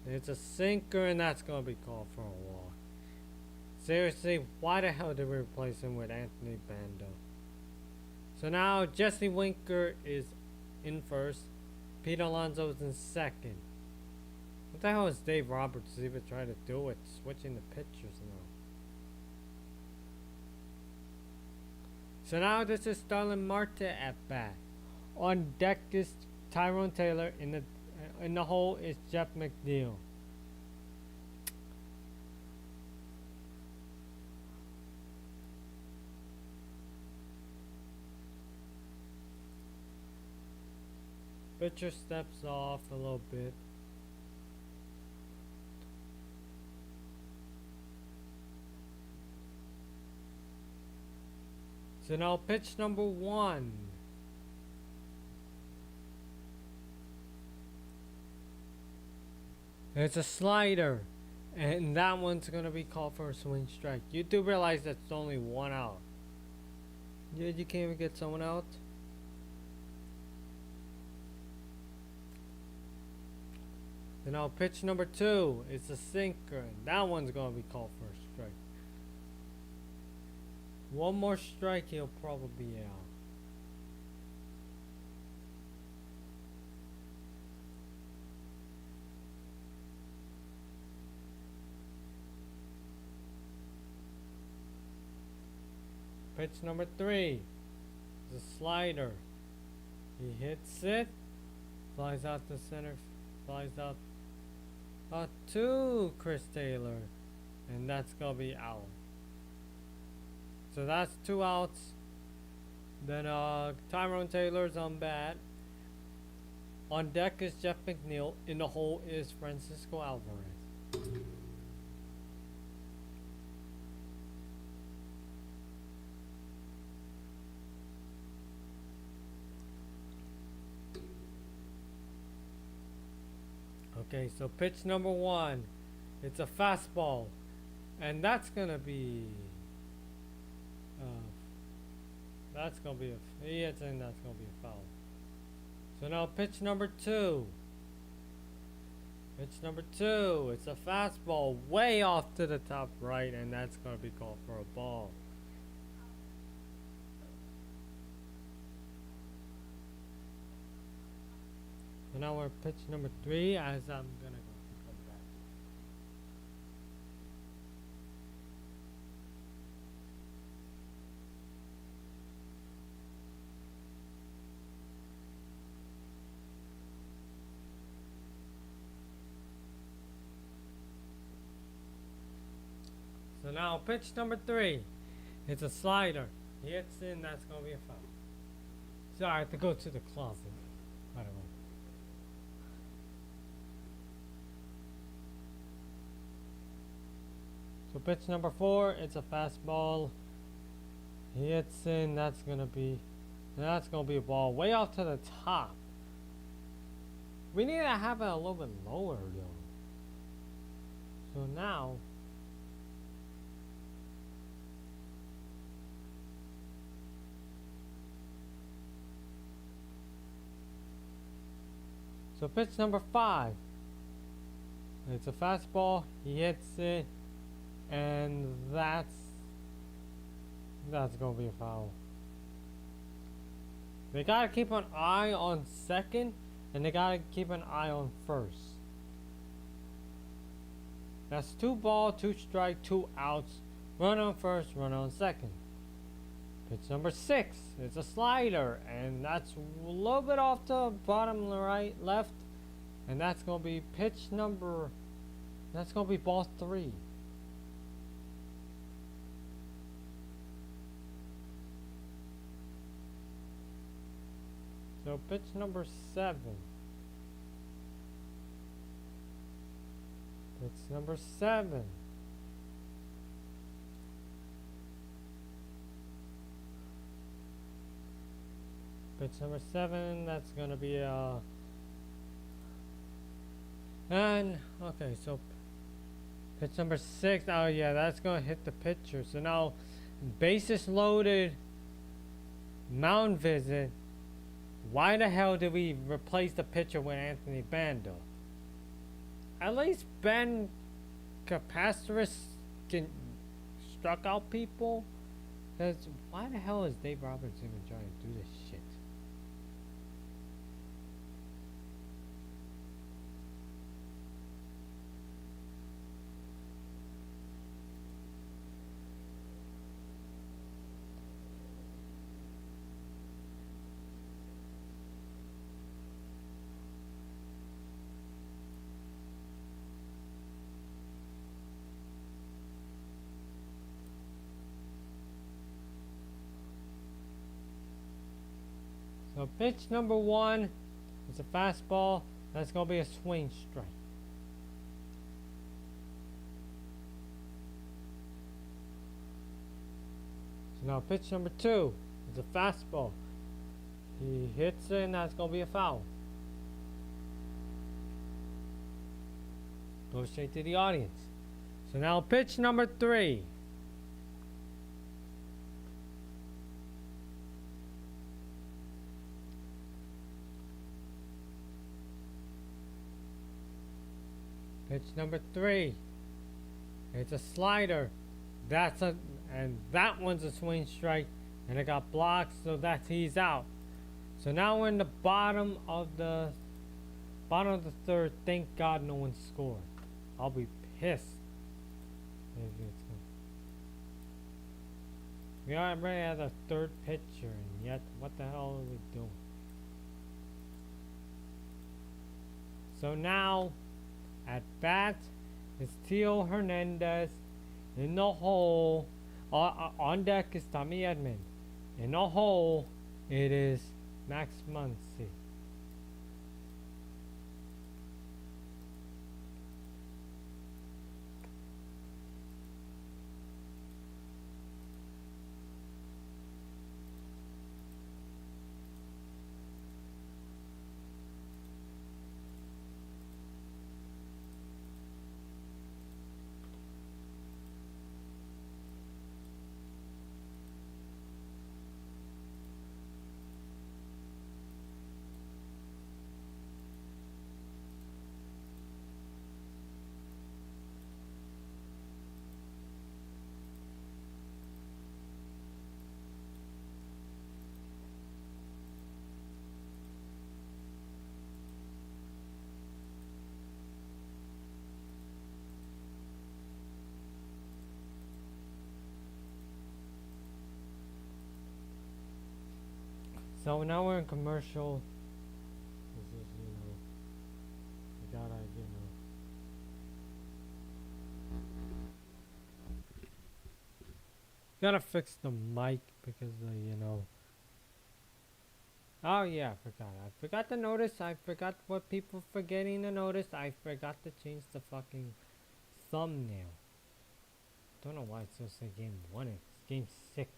It's a sinker, and that's gonna be called for a walk. Seriously, why the hell did we replace him with Anthony Bando? So now Jesse Winker is in first. Pete Alonso is in second. What the hell is Dave Roberts even trying to do with switching the pitchers now? So now this is Starlin Marte at bat. On deck is Tyrone Taylor. In the hole is Jeff McNeil. Pitcher steps off a little bit. So now pitch number 1. It's a slider, and that one's gonna be called for a swing strike. You do realize that's only 1 out. Yeah, you can't even get someone out. So now pitch number 2. It's a sinker, and that one's gonna be called for a strike. One more strike, he'll probably be out. Pitch number 3 is a slider. He hits it, flies out to center, flies out to Chris Taylor, and that's gonna be out. So that's 2 outs. Then Tyrone Taylor's on bat. On deck is Jeff McNeil. In the hole is Francisco Alvarez. Okay, so pitch number 1. It's a fastball, and that's gonna be he hits and that's gonna be a foul. So now pitch number 2. Pitch number 2. It's a fastball way off to the top right, and that's gonna be called for a ball. So now we're pitch number 3, as I'm gonna come back. So now pitch number 3. It's a slider. He hits in, that's gonna be a foul. Sorry, I have to go to the closet. By the way. So pitch number 4, it's a fastball. He hits in, that's gonna be a ball way off to the top. We need to have it a little bit lower though. So now pitch number 5. It's a fastball. He hits it, and that's gonna be a foul. They gotta keep an eye on second, and they gotta keep an eye on first. That's 2 ball, 2 strike, 2 outs. Run on first, run on second. Pitch number 6. It's a slider, and that's a little bit off the bottom right, left, and that's gonna be that's gonna be ball 3. So pitch number 7. Pitch number 7. Pitch number 7, that's gonna be and okay, so pitch number 6, oh yeah, that's gonna hit the pitcher. So now, bases loaded, mound visit. Why the hell did we replace the pitcher with Anthony Bando? At least Ben Capasteris can struck out people. Cause why the hell is Dave Roberts even trying to do this shit? So pitch number 1 is a fastball. That's gonna be a swing strike. So now pitch number 2 is a fastball. He hits it and that's gonna be a foul. Go straight to the audience. So now pitch number 3. Pitch number 3. It's a slider. And that one's a swing strike. And it got blocked, so he's out. So now we're in the bottom of the 3rd. Thank God no one scored. I'll be pissed. We already have a 3rd pitcher, and yet what the hell are we doing? So now at bat is Tio Hernandez. In the hole, on deck is Tommy Edman. In the hole, it is Max Muncy. So now we're in commercial. This is, we gotta, gotta fix the mic because, oh yeah, I forgot to notice. I forgot what people forgetting to notice. I forgot to change the fucking thumbnail. Don't know why it's supposed to say game 1. It's game 6.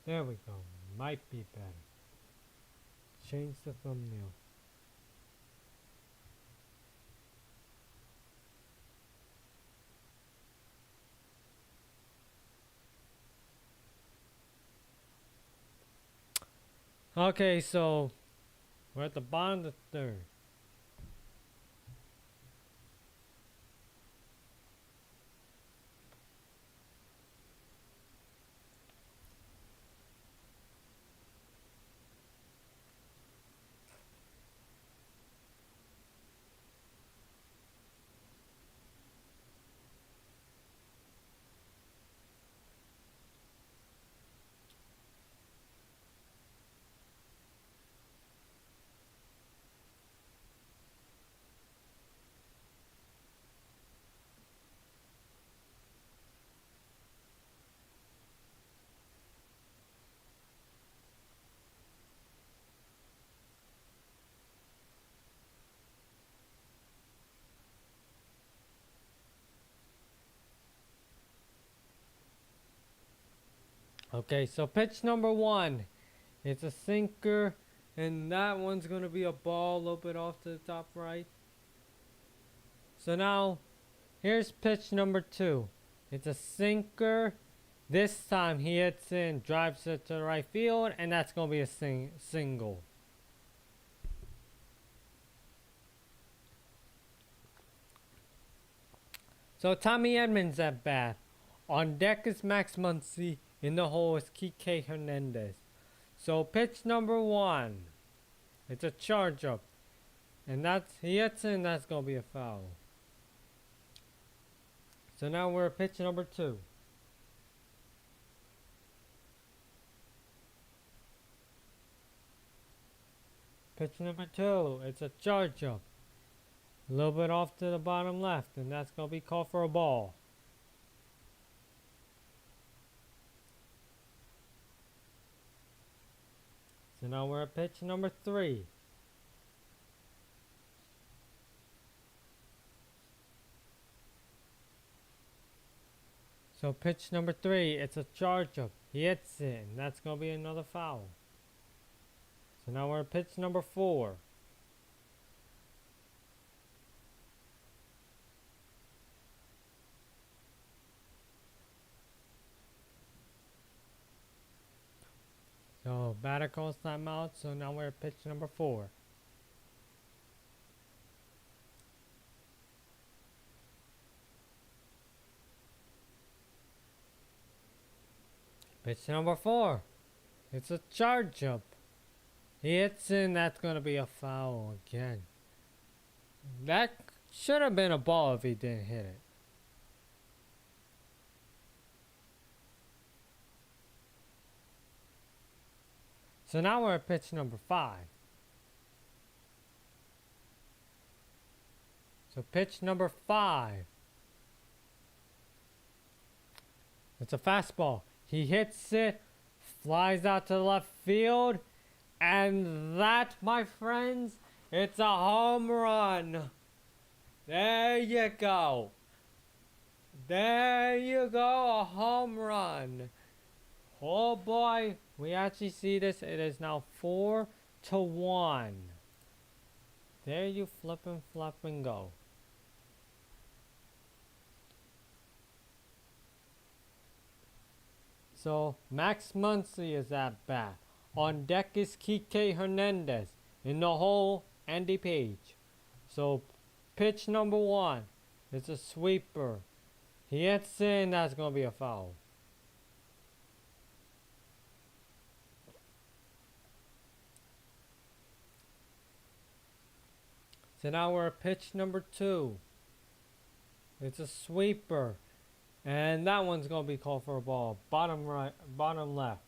There we go. Might be better. Change the thumbnail. Okay, so we're at the bottom of the 3rd. Okay, so pitch number one. It's a sinker, and that one's gonna be a ball a little bit off to the top right. So now, here's pitch number two. It's a sinker. This time he hits in, drives it to the right field, and that's gonna be a single. So Tommy Edmonds at bat. On deck is Max Muncy. In the hole is Kike Hernandez. So pitch number one. It's a changeup. And he hits in, that's gonna be a foul. So now we're at pitch number two. Pitch number two. It's a changeup. A little bit off to the bottom left, and that's gonna be called for a ball. So now we're at pitch number three. So pitch number three, it's a changeup. He hits it, and that's gonna be another foul. So now we're at pitch number four. So batter calls timeout. So now we're at pitch number four. Pitch number four. It's a changeup. He hits in, that's gonna be a foul again. That should have been a ball if he didn't hit it. So now we're at pitch number five. So pitch number five. It's a fastball. He hits it, flies out to the left field, and that, my friends, it's a home run. There you go. There you go, a home run. Oh boy, we actually see this. It is now 4-1. There you flip and go. So Max Muncy is at bat. On deck is Kike Hernandez. In the hole, Andy Page. So pitch number one. It's a sweeper. He hits in, that's going to be a foul. So now we're at pitch number two. It's a sweeper. And that one's going to be called for a ball. Bottom right, bottom left.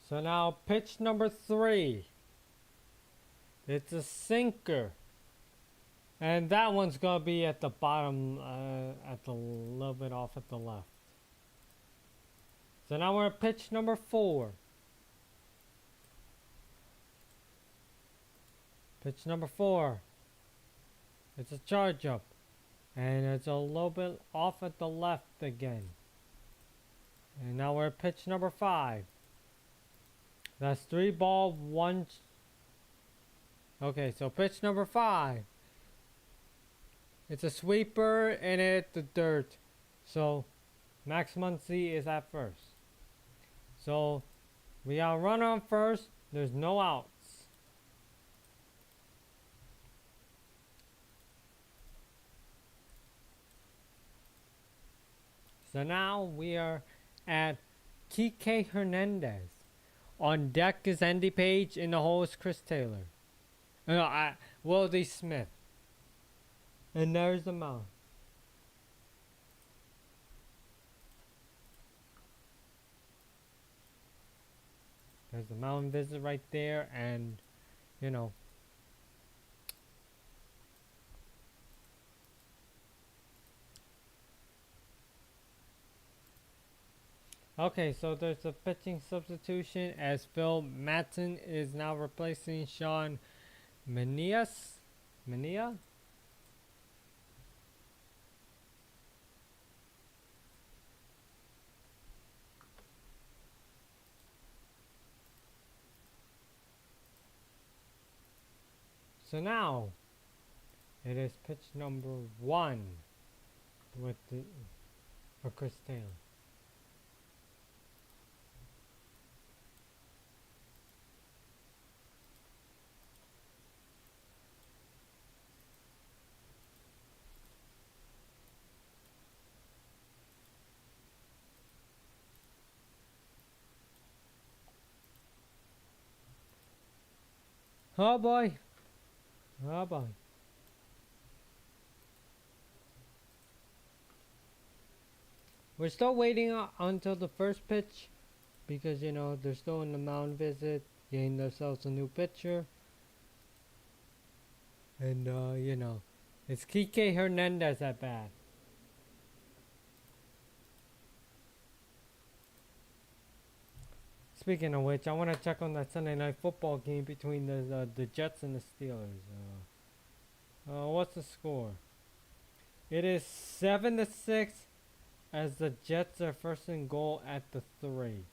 So now pitch number three. It's a sinker. And that one's going to be at the bottom, at the little bit off at the left. So now we're at pitch number four. Pitch number four. It's a changeup. And it's a little bit off at the left again. And now we're at pitch number five. That's 3 ball, 1. Okay, so pitch number five. It's a sweeper and it hit the dirt. So Max Muncy is at first. So we got a runner on first. There's no outs. So now we are at Kike Hernandez. On deck is Andy Page. In the hole is Chris Taylor. Will D. Smith. And there's the mound. There's the mound visit right there, and you know. Okay, so there's a pitching substitution as Phil Matten is now replacing Sean Mania? So now it is pitch number 1 with the for Chris Taylor. Oh boy. Oh boy. We're still waiting until the first pitch because, you know, they're still in the mound visit, getting themselves a new pitcher. And, you know, it's Kike Hernandez at bat. Speaking of which, I want to check on that Sunday night football game between the Jets and the Steelers. What's the score? It is 7-6 as the Jets are first and goal at the 3.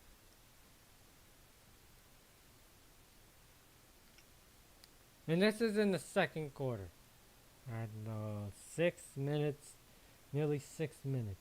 And this is in the second quarter. At 6 minutes, nearly 6 minutes.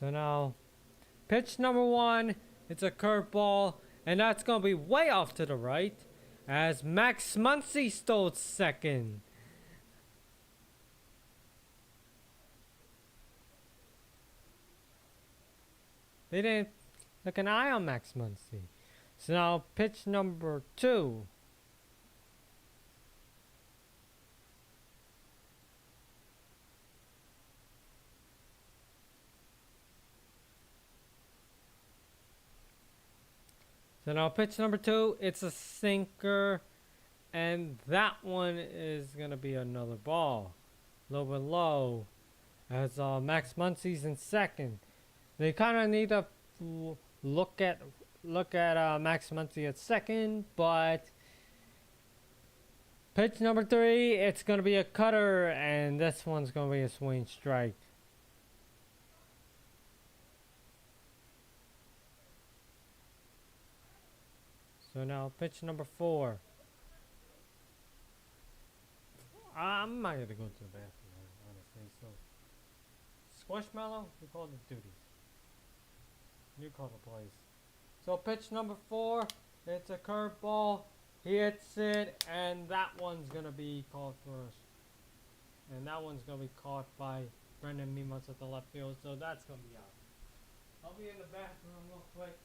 So now, pitch number 1, it's a curveball, and that's going to be way off to the right, as Max Muncy stole second. They didn't look an eye on Max Muncy. So now, pitch number 2. So now pitch number 2, it's a sinker, and that one is going to be another ball. A little bit low, as Max Muncy's in second. They kind of need to look at Max Muncy at second, but pitch number 3, it's going to be a cutter, and this one's going to be a swing strike. So now pitch number 4. I'm not going to go to the bathroom, honestly. So Squishmallow, you call the duties. You call the plays. So pitch number 4, it's a curveball. He hits it, and that one's going to be called first. And that one's going to be caught by Brendan Mimos at the left field, so that's going to be out. I'll be in the bathroom real quick.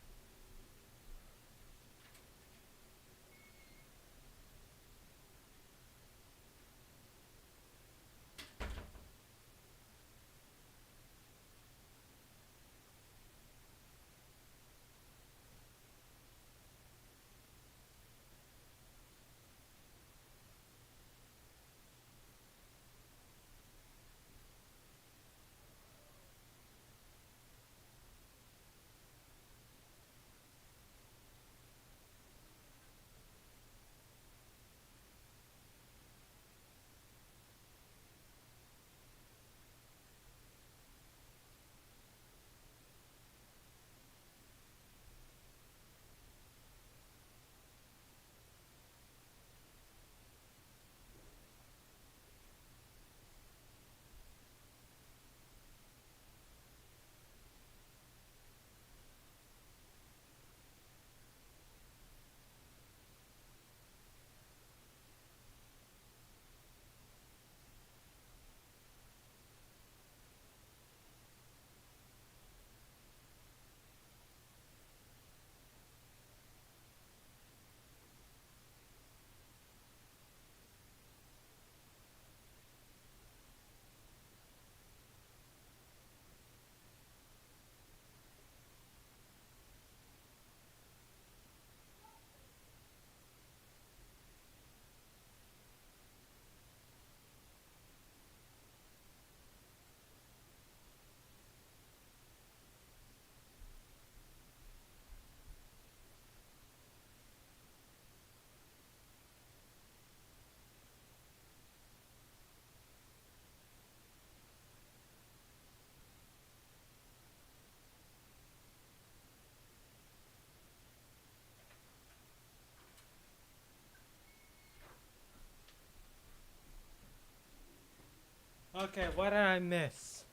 Okay, what did I miss?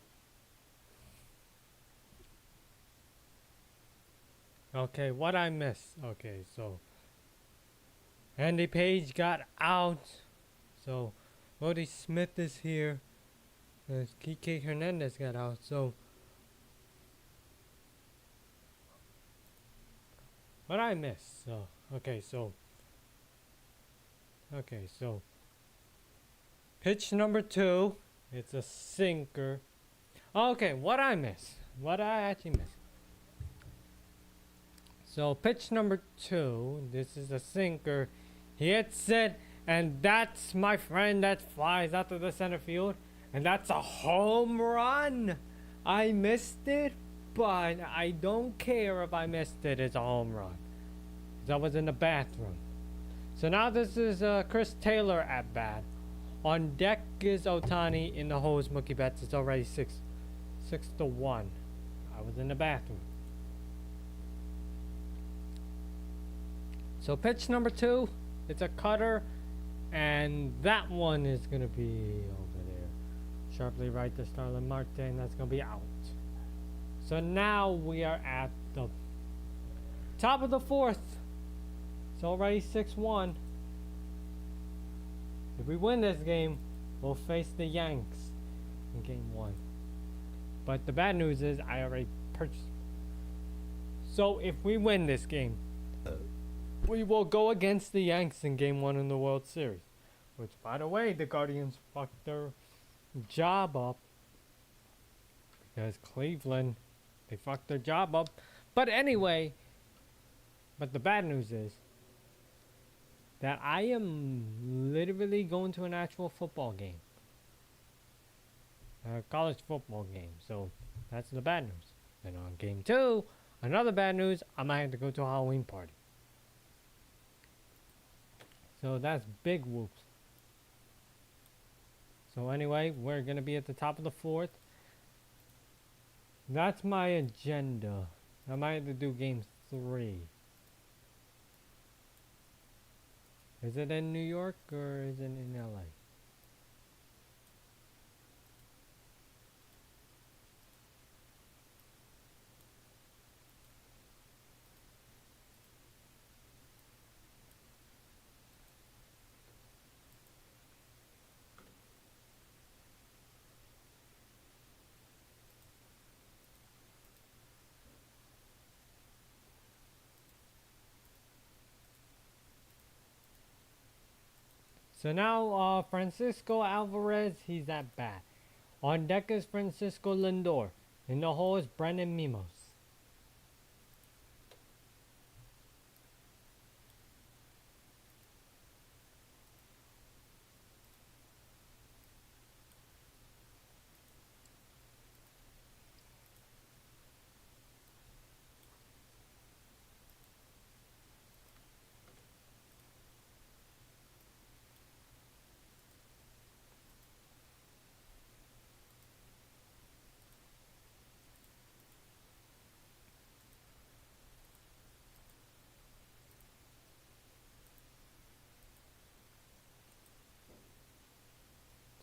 Okay, what I missed? Okay, so Andy Page got out. So Roddy Smith is here. Kike Hernandez got out. So what I missed? So okay, so pitch number 2. It's a sinker. Okay, what I miss? What I actually miss? So pitch number 2. This is a sinker. He hits it, and that's, my friend, that flies out to the center field, and that's a home run. I missed it, but I don't care if I missed it. It's a home run. 'Cause I was in the bathroom. So now this is Chris Taylor at bat. On deck is Otani. In the hole is Mookie Betts. It's already 6-1. I was in the bathroom. So pitch number 2, it's a cutter, and that one is gonna be over there. Sharply right to Starlin Marte, that's gonna be out. So now we are at the top of the 4th. It's already 6-1. If we win this game, we'll face the Yanks in game 1. But the bad news is I already purchased. So if we win this game, we will go against the Yanks in game 1 in the World Series. Which, by the way, the Guardians fucked their job up. Because Cleveland, they fucked their job up. But anyway, but the bad news is that I am literally going to an actual football game. A college football game. So that's the bad news. Then on game 2, another bad news, I might have to go to a Halloween party. So that's big whoops. So anyway, we're going to be at the top of the 4th. That's my agenda. I might have to do game 3. Is it in New York or is it in LA? So now Francisco Alvarez, he's at bat. On deck is Francisco Lindor. In the hole is Brandon Mimos.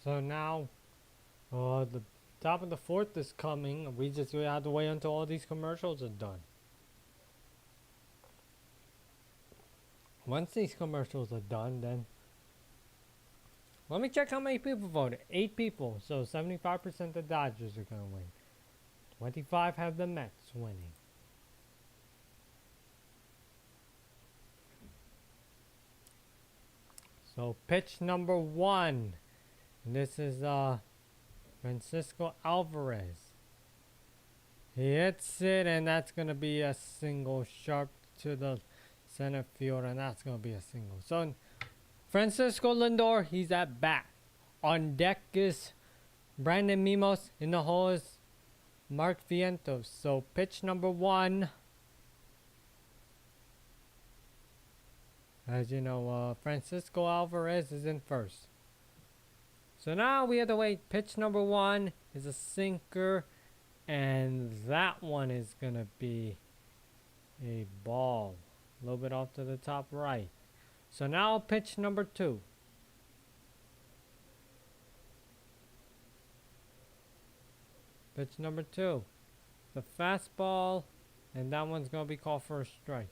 So now the top of the 4th is coming. We have to wait until all these commercials are done. Once these commercials are done, then let me check how many people voted. 8 people. So 75% the Dodgers are going to win. 25 have the Mets winning. So pitch number 1. This is Francisco Alvarez. He hits it, and that's going to be a single sharp to the center field, and that's going to be a single. So Francisco Lindor, he's at bat. On deck is Brandon Mimos. In the hole is Mark Vientos. So pitch number 1. As you know, Francisco Alvarez is in first. So now we have to wait. Pitch number 1 is a sinker, and that one is going to be a ball. A little bit off to the top right. So now pitch number 2. Pitch number 2. The fastball, and that one's going to be called for a strike.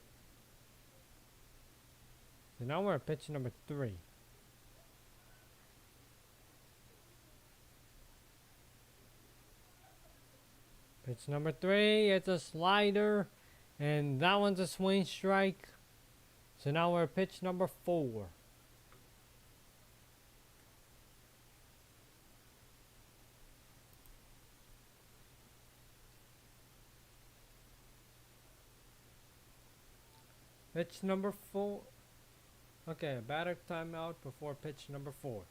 So now we're at pitch number 3. Pitch number 3, it's a slider, and that one's a swing strike. So now we're at pitch number 4. Pitch number 4. Okay, a batter timeout before pitch number 4.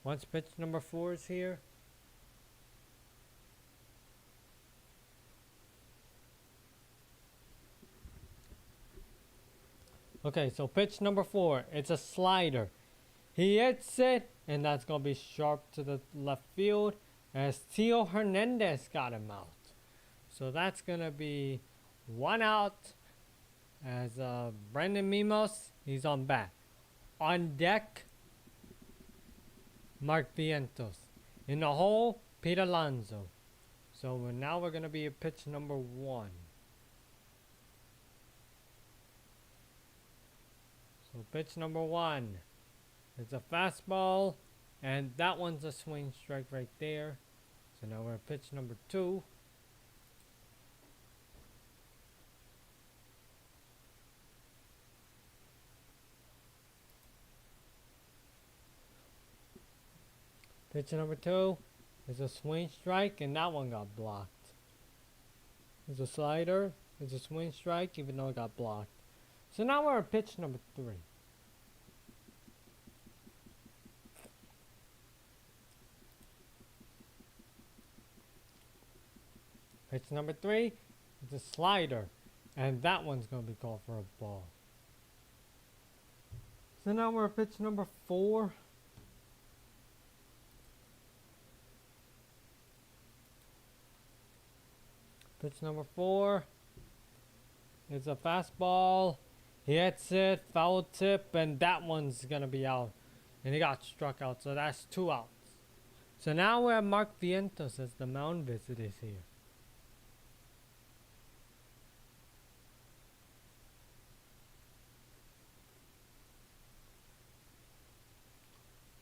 Once pitch number 4 is here, okay, so pitch number 4, it's a slider. He hits it, and that's going to be sharp to the left field as Tio Hernandez got him out. So that's going to be 1 out as Brandon Mimos, he's on bat. On deck, Mark Vientos. In the hole, Pete Alonso. So now we're going to be at pitch number 1. So pitch number 1. It's a fastball, and that one's a swing strike right there. So now we're at pitch number 2. Pitch number 2 is a swing strike, and that one got blocked. It's a slider, it's a swing strike, even though it got blocked. So now we're at pitch number 3. Pitch number 3 is a slider, and that one's going to be called for a ball. So now we're at pitch number 4. Pitch number 4 is a fastball. He hits it, foul tip, and that one's going to be out. And he got struck out, so that's 2 outs. So now we're at Mark Vientos as the mound visit is here.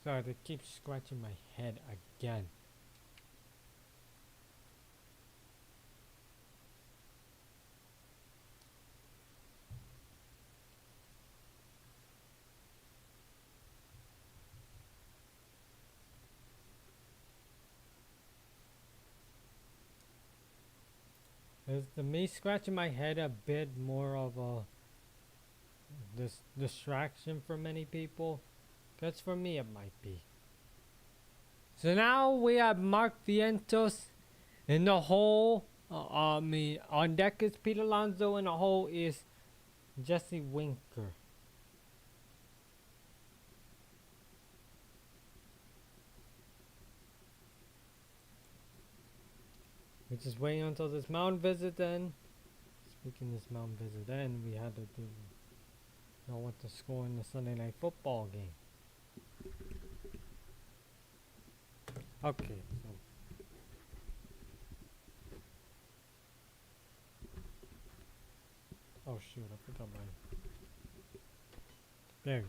Sorry, they keep scratching my head again. Is the me scratching my head a bit more of a distraction for many people? Because for me it might be. So now we have Mark Vientos in the hole. On deck is Pete Alonso, and the hole is Jesse Winker. We're just waiting until this mound visit then. Speaking this mound visit then, we had to know what to score in the Sunday Night Football game. Okay, so oh shoot, I forgot mine. There you go.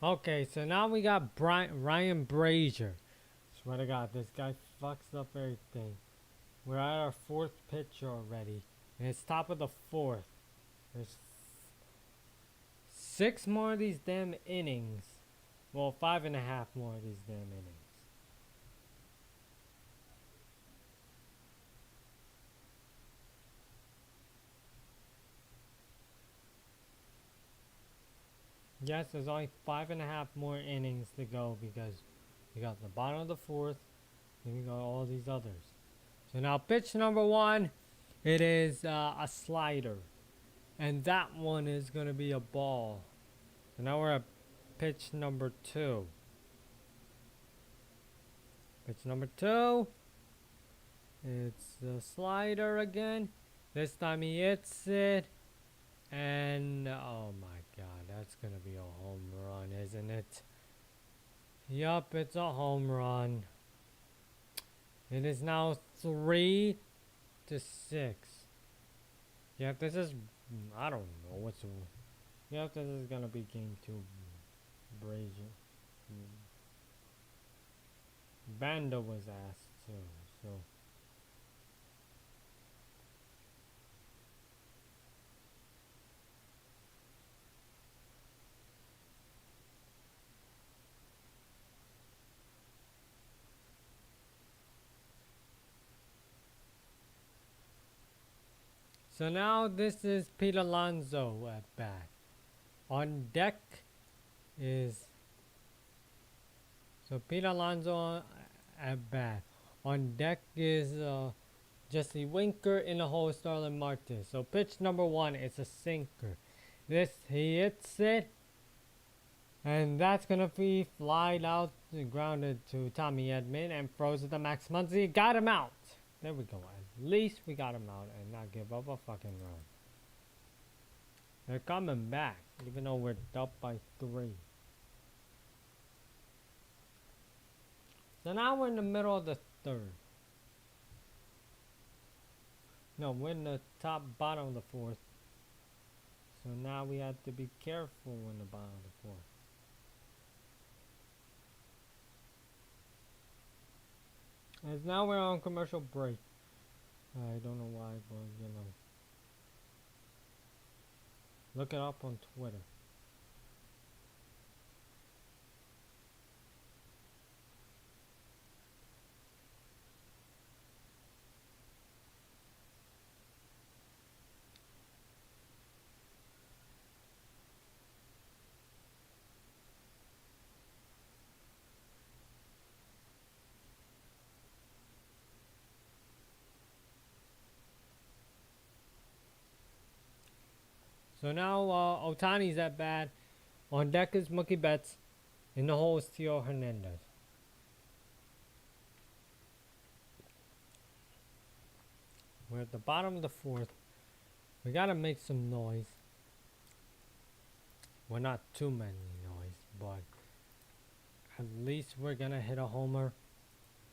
Okay, so now we got Ryan Brazier. Swear to God, this guy fucks up everything. We're at our 4th pitch already, and it's top of the 4th. There's 6 more of these damn innings, Well, 5.5 more of these damn innings. Yes, there's only 5.5 more innings to go because we got the bottom of the fourth, then we got all these others. So now pitch number one, it is a slider, and that one is gonna be a ball. So now we're at pitch number two. Pitch number two, it's the slider again. This time he hits it, and oh my god, that's gonna be a home run, isn't it? Yup, it's a home run. It is now 3-6. Yeah, this is, I don't know what's. Yeah, this is gonna be game two. Brazier. Banda was asked too, so. So now this is Pete Alonso at bat. On deck is. So Pete Alonso at bat. On deck is Jesse Winker, in the hole Starlin Marte. So pitch number one, it's a sinker. This, he hits it, and that's gonna be flied out, grounded to Tommy Edman, and throws it to Max Muncy. Got him out. There we go. At least we got him out and not give up a fucking run. They're coming back, even though we're up by 3. So now we're in the middle of the third. No, we're in the bottom of the fourth. So now we have to be careful in the bottom of the fourth. As now we're on commercial break. I don't know why, but you know. Look it up on Twitter. So now Otani's at bat. On deck is Mookie Betts. In the hole is Theo Hernandez. We're at the bottom of the fourth. We gotta make some noise. Well, not too many noise, but at least we're gonna hit a homer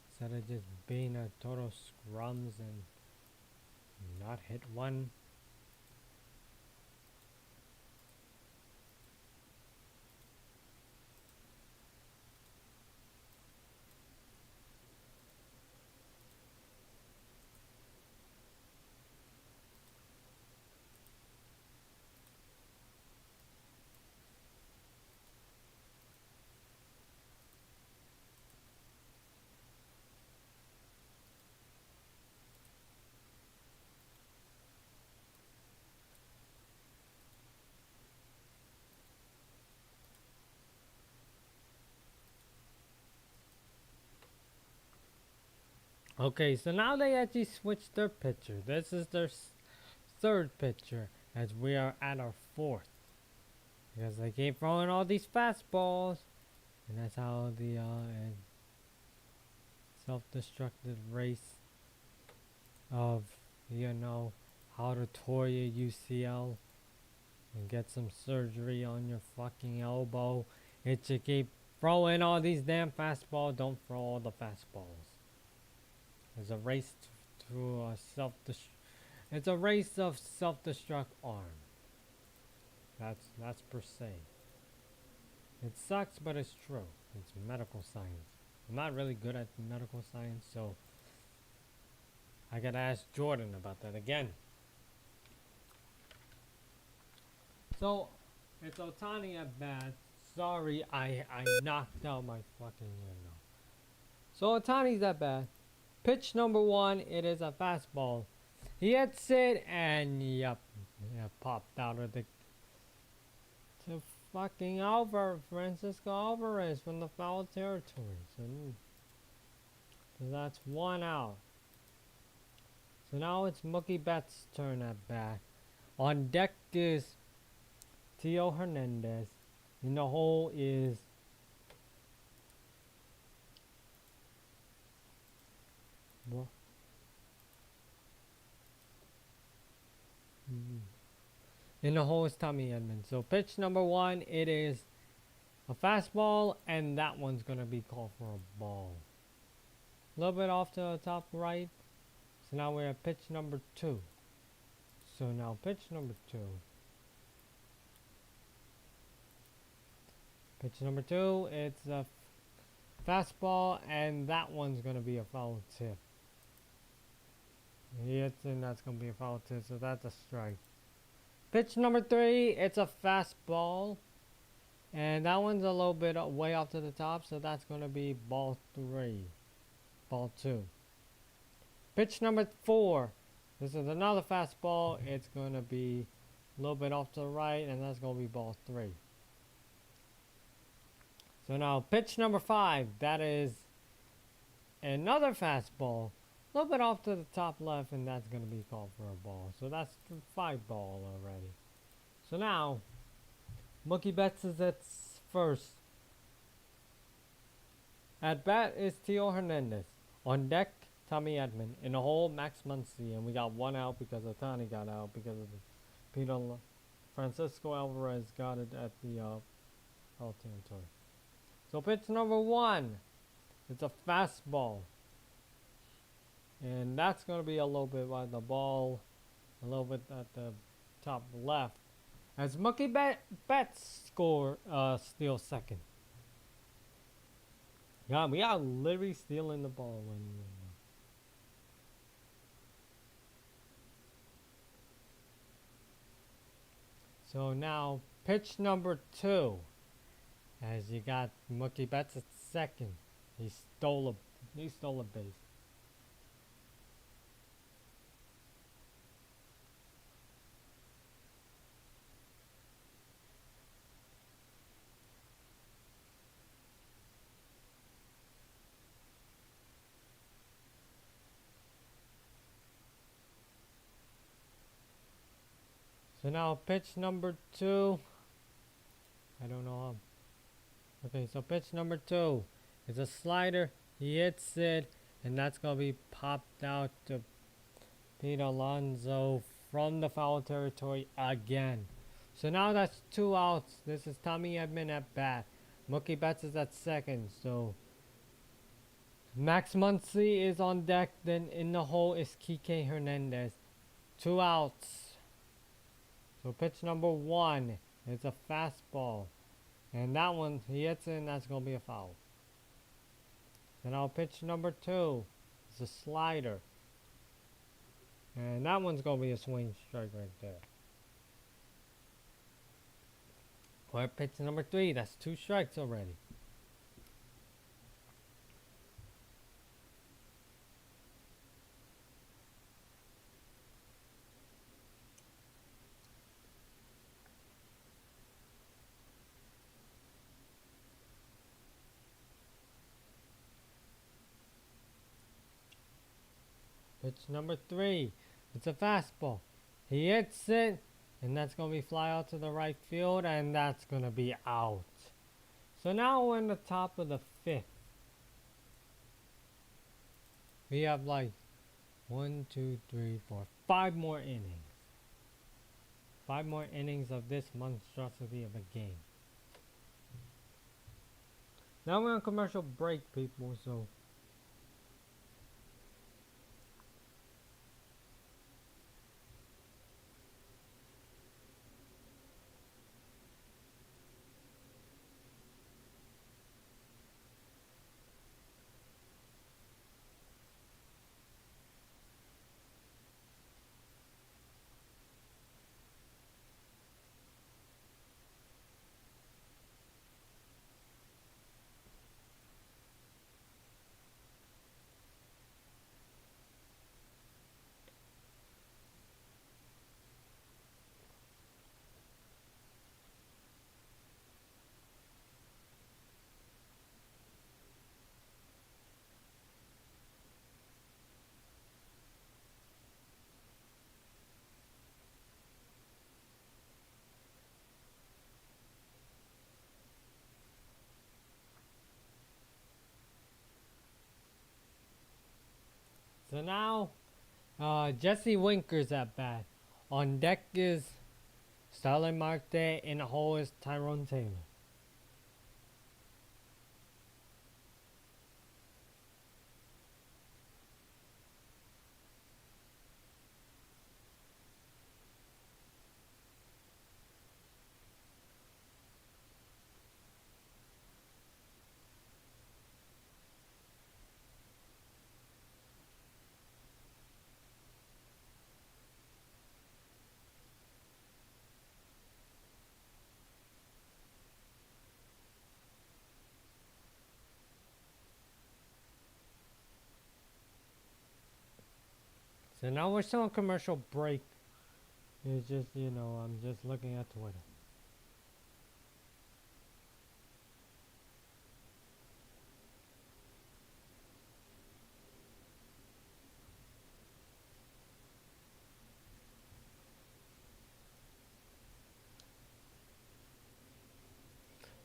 instead of just being a total scrums and not hit one. Okay, so now they actually switched their pitcher. This is their third pitcher as we are at our fourth. Because they keep throwing all these fastballs. And that's how the self-destructive race of, you know, how to tore your UCL and get some surgery on your fucking elbow. It should keep throwing all these damn fastballs. Don't throw all the fastballs. It's a race to it's a race of self-destruct arm. That's per se. It sucks, but it's true. It's medical science. I'm not really good at medical science, so I gotta ask Jordan about that again. So it's Otani at bat. sorry, I knocked out my fucking So Otani's that bad. Pitch number one, it is a fastball. He hits it and yep, popped out of the to fucking Francisco Alvarez from the foul territory. So that's one out. So now it's Mookie Betts' turn at bat. On deck is Tio Hernandez. In the hole is in the hole is Tommy Edmonds. So pitch number one, it is a fastball, and that one's gonna be called for a ball. A little bit off to the top right. So now we're at pitch number two. So now pitch number two. Pitch number two, it's a fastball, and that one's gonna be a foul tip. He hits and that's gonna be a foul tip, so that's a strike. Pitch number three, it's a fastball, and that one's a little bit way off to the top, so that's gonna be ball three, ball two. Pitch number four, this is another fastball. It's gonna be a little bit off to the right, and that's gonna be ball three. So now pitch number five, that is another fastball, a little bit off to the top left, and that's going to be called for a ball. So that's 5 ball already. So now Mookie Betts is at first. At bat is Tio Hernandez. On deck, Tommy Edman. In the hole, Max Muncy, and we got one out because Otani got out because of the Francisco Alvarez got it at the foul territory. So pitch number one, it's a fastball. And that's going to be a little bit by the ball, a little bit at the top left. As Mookie Betts steals second. Yeah, we are literally stealing the ball when So now pitch number two. As you got Mookie Betts at second. He stole a base. So now pitch number two. I don't know how. Okay, so pitch number two is a slider. He hits it, and that's going to be popped out to Pete Alonso from the foul territory again. So now that's 2 outs. This is Tommy Edman at bat. Mookie Betts is at second. So Max Muncy is on deck. Then in the hole is Kike Hernandez. 2 outs. So pitch number one is a fastball. And that one, he hits it, and that's going to be a foul. So now pitch number two is a slider. And that one's going to be a swing strike right there. Or pitch number three, that's 2 strikes already. Pitch number three. It's a fastball. He hits it, and that's going to be fly out to the right field, and that's going to be out. So now we're in the top of the 5th. We have like 1, 2, 3, 4, 5 more innings. 5 more innings of this monstrosity of a game. Now we're on commercial break, people, so So now, Jesse Winker's at bat. On deck is Starling Marte. In the hole is Tyrone Taylor. So now we're still on commercial break. It's just, I'm just looking at Twitter.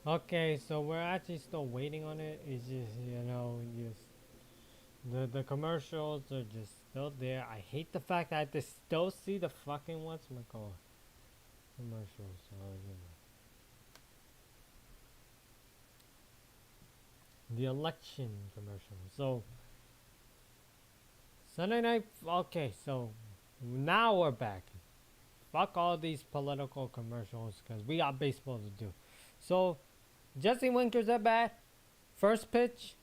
Okay, so we're actually still waiting on it. It's just, the commercials are just still there. I hate the fact that I have to still see the fucking whatchamacallit commercials. So, the election commercial. So Sunday night. Okay, so now we're back. Fuck all these political commercials because we got baseball to do. So Jesse Winker's at bat. First pitch,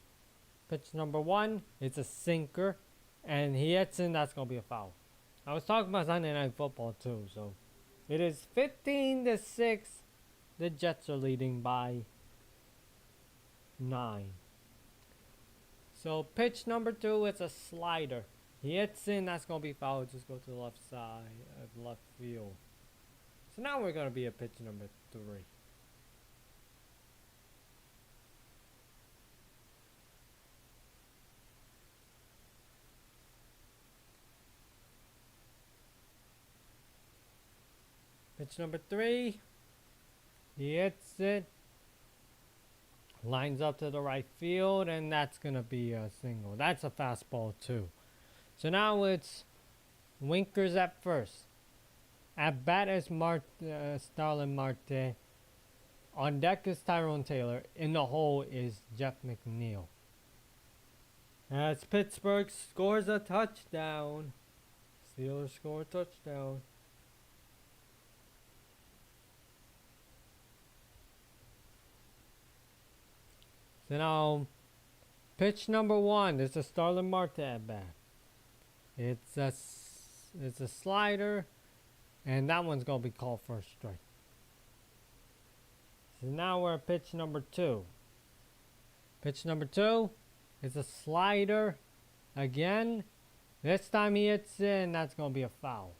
pitch number 1. It's a sinker, and he hits in. That's gonna be a foul. I was talking about Sunday Night Football too. So it is 15-6. The Jets are leading by 9. So pitch number 2, it's a slider. He hits in, that's gonna be foul. Just go to the left side of left field. So now we're gonna be at pitch number 3. Pitch number 3. He hits it. Lines up to the right field, and that's going to be a single. That's a fastball, too. So now it's Winkers at first. At bat is Starling Marte. On deck is Tyrone Taylor. In the hole is Jeff McNeil. As Pittsburgh scores a touchdown. Steelers score a touchdown. So now, pitch number 1. It's a Starling Marte at bat. It's a slider, and that one's gonna be called for a strike. So now we're at pitch number 2. Pitch number 2. It's a slider again. This time he hits in. That's gonna be a foul.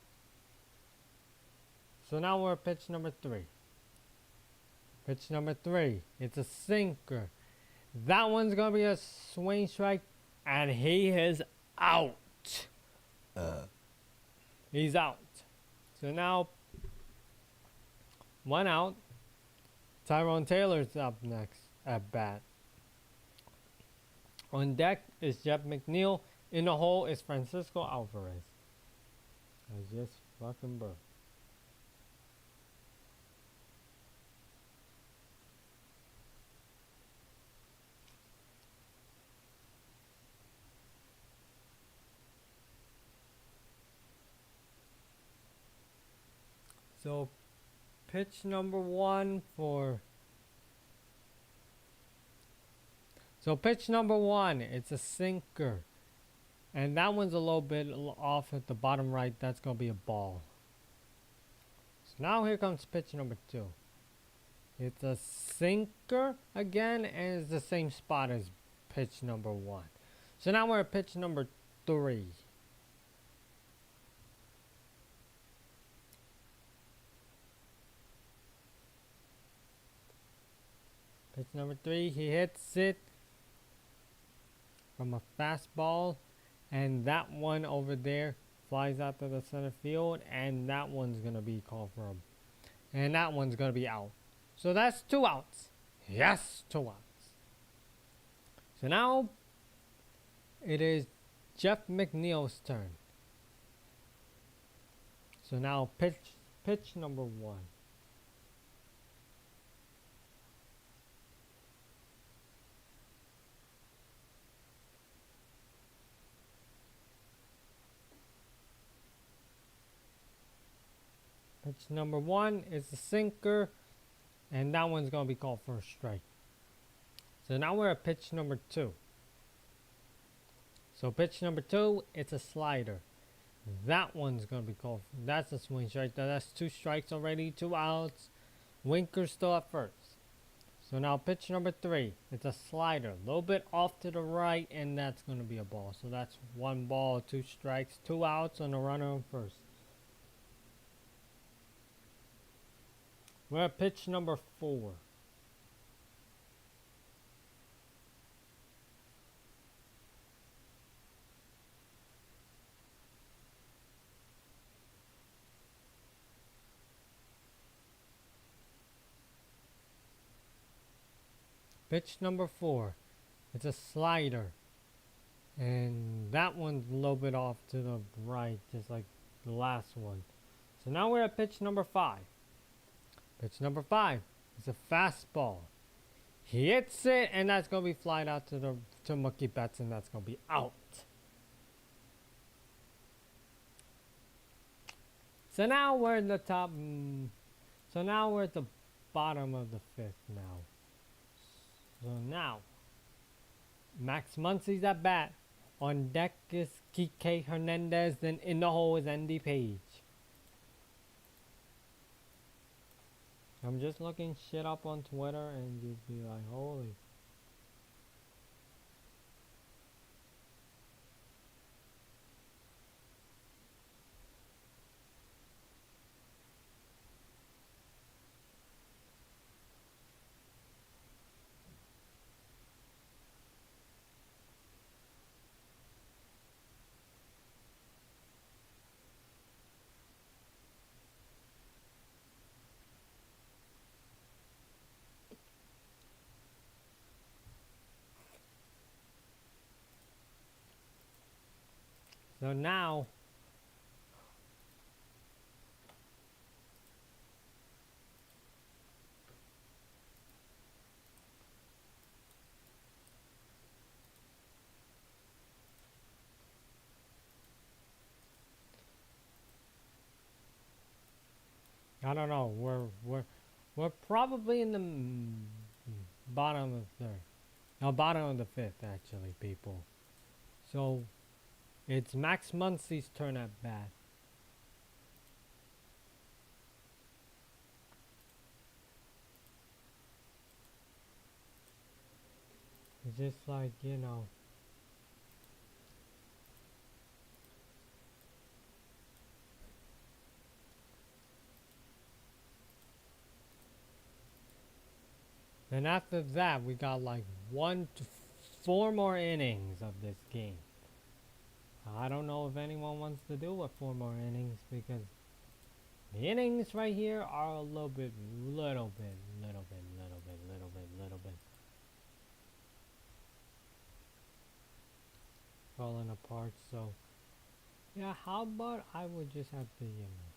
So now we're at pitch number 3. Pitch number 3. It's a sinker. That one's going to be a swing strike, and he is out. He's out. So now, 1 out. Tyrone Taylor's up next at bat. On deck is Jeff McNeil. In the hole is Francisco Alvarez. I just fucking broke. So, pitch number 1 for... So, pitch number 1, it's a sinker. And that one's a little bit off at the bottom right. That's going to be a ball. So, now here comes pitch number 2. It's a sinker again, and it's the same spot as pitch number 1. So, now we're at pitch number 3. Pitch number 3, he hits it from a fastball, and that one over there flies out to the center field, and that one's going to be called for and that one's going to be out. So that's 2 outs. Yes, 2 outs. So now it is Jeff McNeil's turn. So now pitch number 1. Pitch number 1 is the sinker, and that one's going to be called for a strike. So now we're at pitch number 2. So pitch number 2, it's a slider. That one's going to be called, that's a swing strike. That's 2 strikes already, 2 outs. Winker's still at first. So now pitch number 3, it's a slider. A little bit off to the right, and that's going to be a ball. So that's 1 ball, 2 strikes, 2 outs, and a runner on first. We're at pitch number 4. Pitch number 4, it's a slider. And that one's a little bit off to the right, just like the last one. So now we're at pitch number 5. Pitch number 5 is a fastball. He hits it, and that's going to be flied out to Mookie Betts, and that's going to be out. So now we're in the top. So now we're at the bottom of the 5th now. So now, Max Muncy's at bat. On deck is Kike Hernandez. Then in the hole is Andy Page. I'm just looking shit up on Twitter and you'd be like, holy. So now, I don't know. We're probably in the bottom of the bottom of the 5th actually, people. So it's Max Muncy's turn at bat. It's just like, you know. Then after that, we got like 1 to 4 more innings of this game. I don't know if anyone wants to do it 4 more innings because the innings right here are a little bit falling apart. So yeah, how about I would just have to, you know.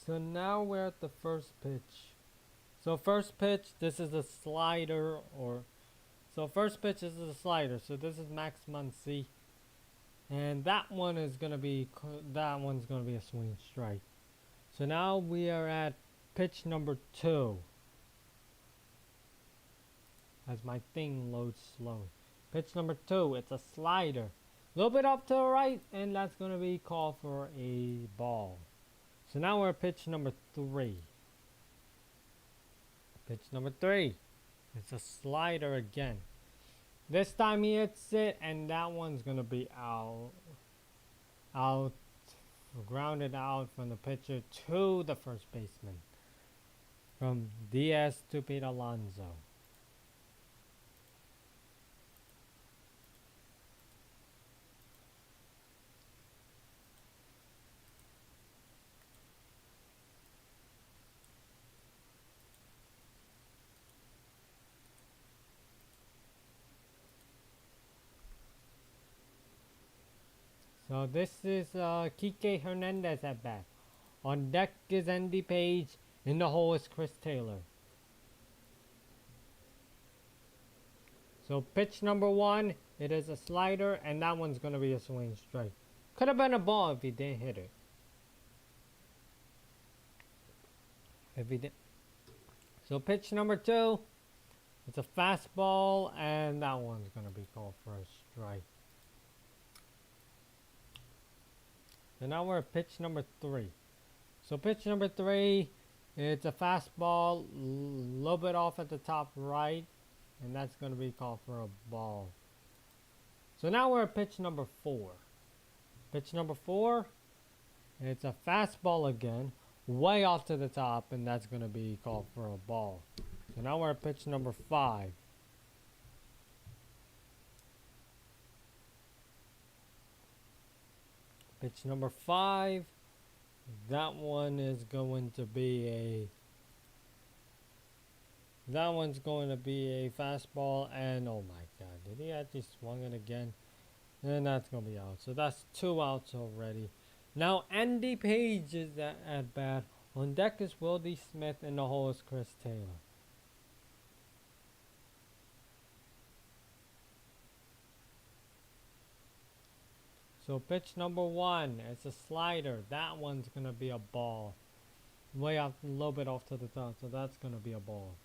So now we're at the first pitch. So first pitch, this is a slider so first pitch is a slider. So this is Max Muncy. And that one is going to be a swing strike. So now we are at pitch number 2. As my thing loads slow. Pitch number 2, it's a slider. A little bit up to the right, and that's going to be called for a ball. So now we're at pitch number 3. Pitch number 3. It's a slider again. This time he hits it, and that one's gonna be out, grounded out from the pitcher to the first baseman. From Diaz to Pete Alonso. So this is Kike Hernandez at bat. On deck is Andy Page. In the hole is Chris Taylor. So pitch number one, it is a slider, and that one's going to be a swing strike. Could have been a ball if he didn't hit it. If he did. So pitch number two, it's a fastball, and that one's going to be called for a strike. So now we're at pitch number three. So pitch number three, it's a fastball, a little bit off at the top right, and that's going to be called for a ball. So now we're at pitch number four. Pitch number four, it's a fastball again, way off to the top, and that's going to be called for a ball. So now we're at pitch number five. Pitch number five, that one is going to be a fastball, and oh my god, did he actually swung it again? And that's going to be out. So that's 2 outs already. Now Andy Page is at bat. On deck is Wildy Smith, and the hole is Chris Taylor. So pitch number one, it's a slider. That one's going to be a ball. Way off, a little bit off to the top, so that's going to be a ball.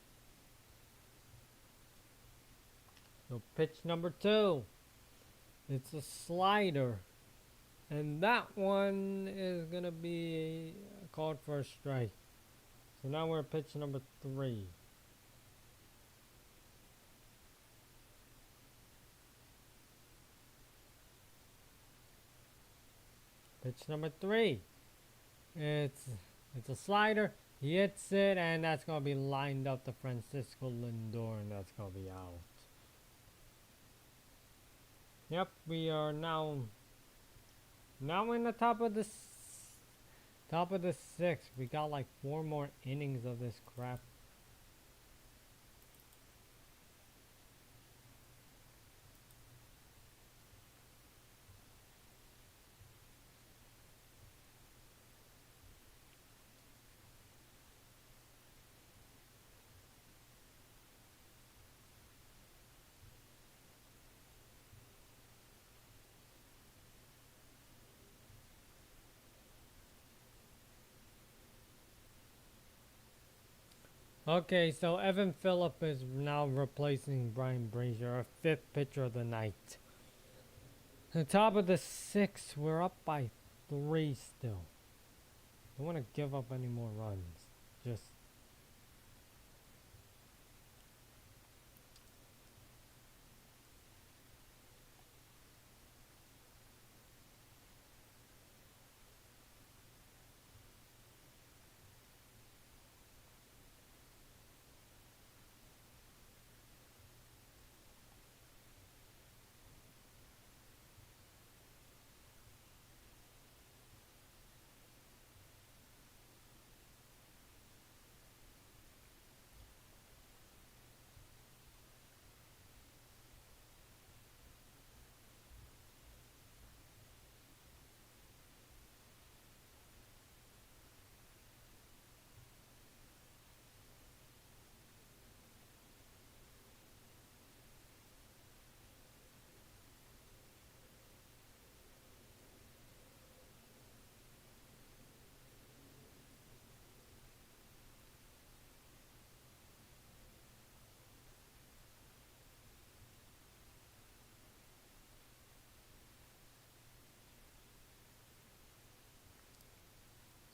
So pitch number two, it's a slider. And that one is going to be called for a strike. So now we're at pitch number three. Pitch number three. It's a slider. He hits it, and that's going to be lined up to Francisco Lindor, and that's going to be out. Yep, we are now in the top of the sixth. We got like 4 more innings of this crap. Okay, so Evan Phillip is now replacing Brian Brazier, our 5th pitcher of the night. At the top of the 6th, we're up by 3 still. Don't want to give up any more runs. Just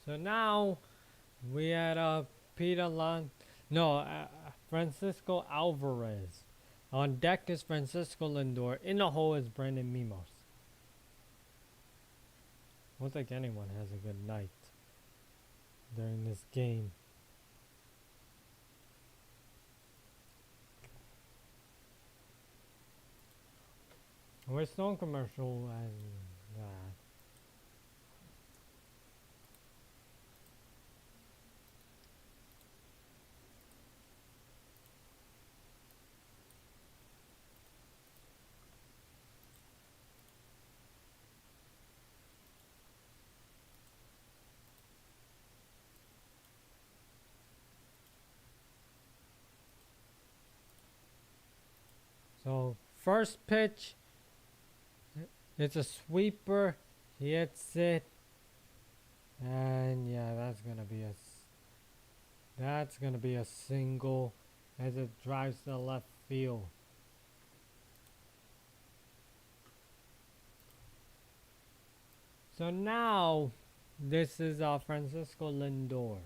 so now we had Francisco Alvarez On deck is Francisco Lindor. In the hole is Brandon Mimos. I don't think anyone has a good night during this game. We're still in commercial and that. So first pitch, it's a sweeper. He hits it, and yeah, that's gonna be a single as it drives to left field. So now this is Francisco Lindor.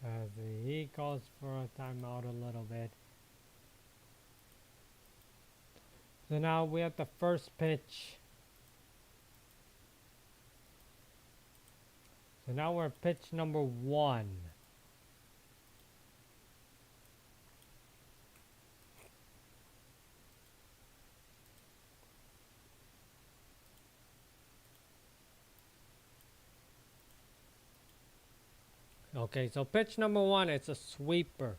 As he calls for a timeout a little bit. So now we have the first pitch. So now we're at pitch number 1. Okay, so pitch number 1, it's a sweeper.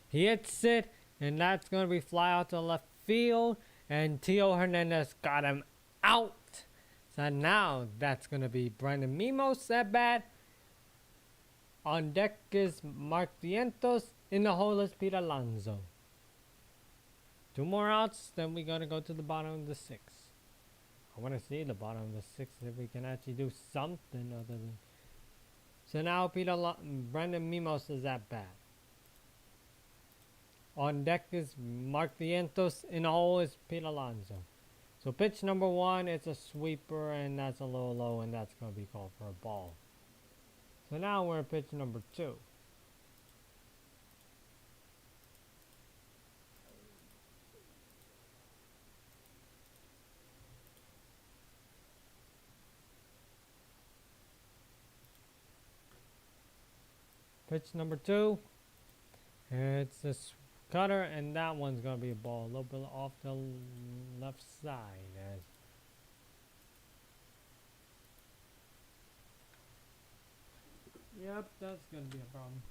He hits it, and that's going to be fly out to left field, and Tio Hernandez got him out. So now that's going to be Brandon Mimos at bat. On deck is Mark Vientos. In the hole is Pete Alonso. 2 more outs, then we're going to go to the bottom of the 6th. I want to see the bottom of the 6th if we can actually do something other than... So now Brandon Mimos is at bat. On deck is Mark Vientos. In the hole is Pete Alonso. So pitch number 1, it's a sweeper, and that's a little low, and that's going to be called for a ball. So now we're at pitch number 2. Pitch number 2, it's a cutter, and that one's going to be a ball. A little bit off the left side. Yep, that's going to be a problem.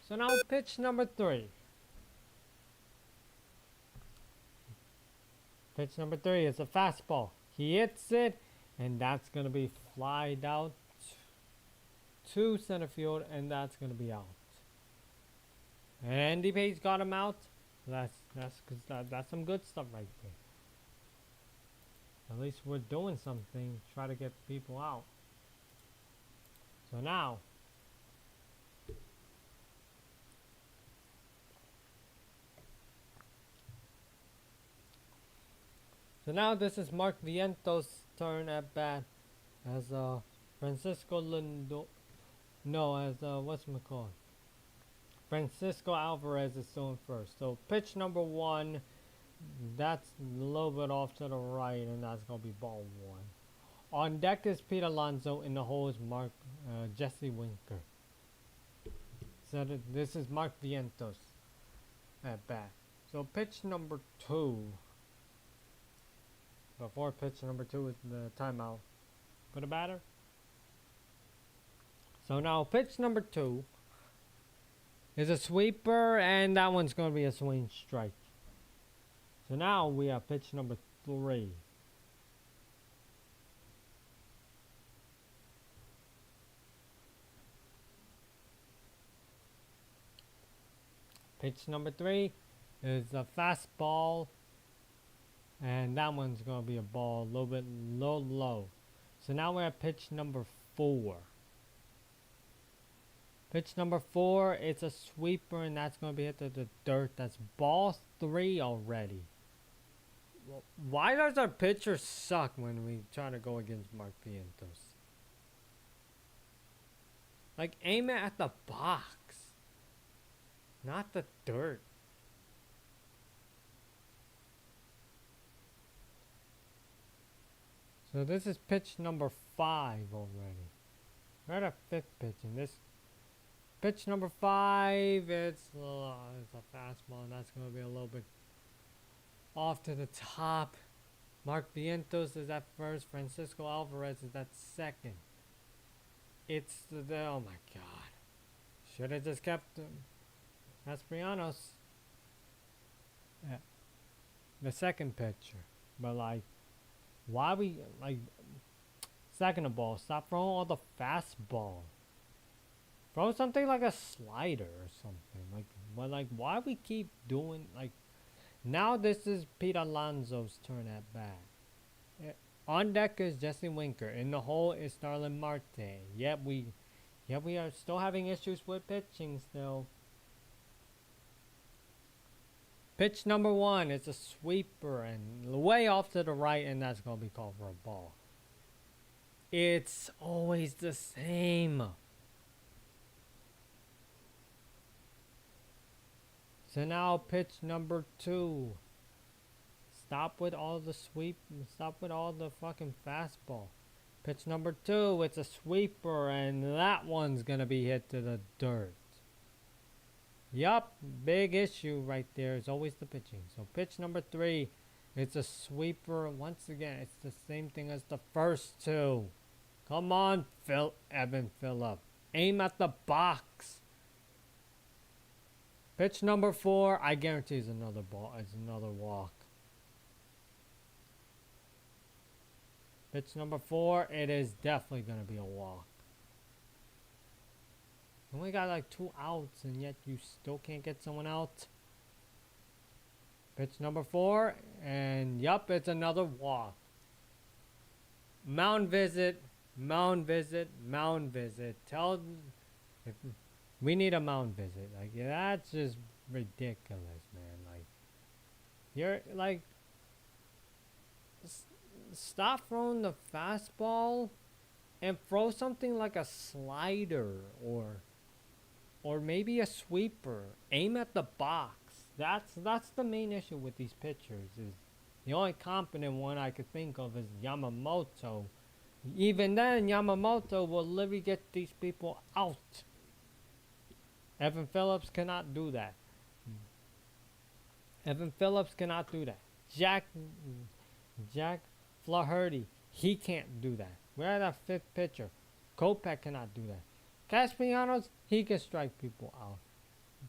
So now pitch number 3. Pitch number 3 is a fastball. He hits it, and that's going to be flied out to center field, and that's going to be out. And Andy Page got him out. That's some good stuff right there. At least we're doing something. Try to get people out. So now, this is Mark Vientos' turn at bat as Francisco Lindor. No, as whatchamacallit? Francisco Alvarez is still in first. So pitch number 1, that's a little bit off to the right, and that's gonna be ball 1. On deck is Pete Alonso. In the hole is Jesse Winker. So this is Mark Vientos at bat. So pitch number 2. Before pitch number 2 is the timeout for the batter. So now pitch number 2 is a sweeper, and that one's going to be a swing strike. So now we have pitch number 3. Pitch number 3 is a fastball, and that one's going to be a ball, a little bit low. So now we're at pitch number 4. Pitch number 4, it's a sweeper, and that's going to be hit to the dirt. That's ball 3 already. Why does our pitcher suck when we try to go against Mark Vientos? Like, aim it at the box, not the dirt. So this is pitch number 5 already. We're at a 5th pitch, and this pitch number 5, it's a fastball, and that's gonna be a little bit off to the top. Mark Vientos is at first. Francisco Alvarez is at second. It's oh my god. Should have just kept Castellanos at the second pitcher. But like, why we like second of all, stop throwing all the fastball. Throw something like a slider or something. Like, but like, why we keep doing like? Now this is Pete Alonso's turn at bat. On deck is Jesse Winker. In the hole is Starlin Marte. Yet we are still having issues with pitching still. Pitch number 1 is a sweeper and way off to the right, and that's gonna be called for a ball. It's always the same. So now pitch number 2. Stop with all the sweep. Stop with all the fucking fastball. Pitch number 2. It's a sweeper, and that one's gonna be hit to the dirt. Yup, big issue right there. It's always the pitching. So pitch number 3. It's a sweeper. Once again, it's the same thing as the first 2. Come on, Evan Phillip. Aim at the box. Pitch number 4, I guarantee is another ball. It's another walk. Pitch number 4, it is definitely going to be a walk. You only got like 2 outs, and yet you still can't get someone out. Pitch number 4, and yup, it's another walk. Mound visit, mound visit, mound visit. If we need a mound visit. Like, yeah, that's just ridiculous, man. Like, you're like, stop throwing the fastball and throw something like a slider or maybe a sweeper. Aim at the box. That's the main issue with these pitchers. Is the only competent one I could think of is Yamamoto. Even then, Yamamoto will literally get these people out. Evan Phillips cannot do that. Evan Phillips cannot do that. Jack Flaherty, he can't do that. We're at our 5th pitcher. Kopech cannot do that. Castellanos, he can strike people out.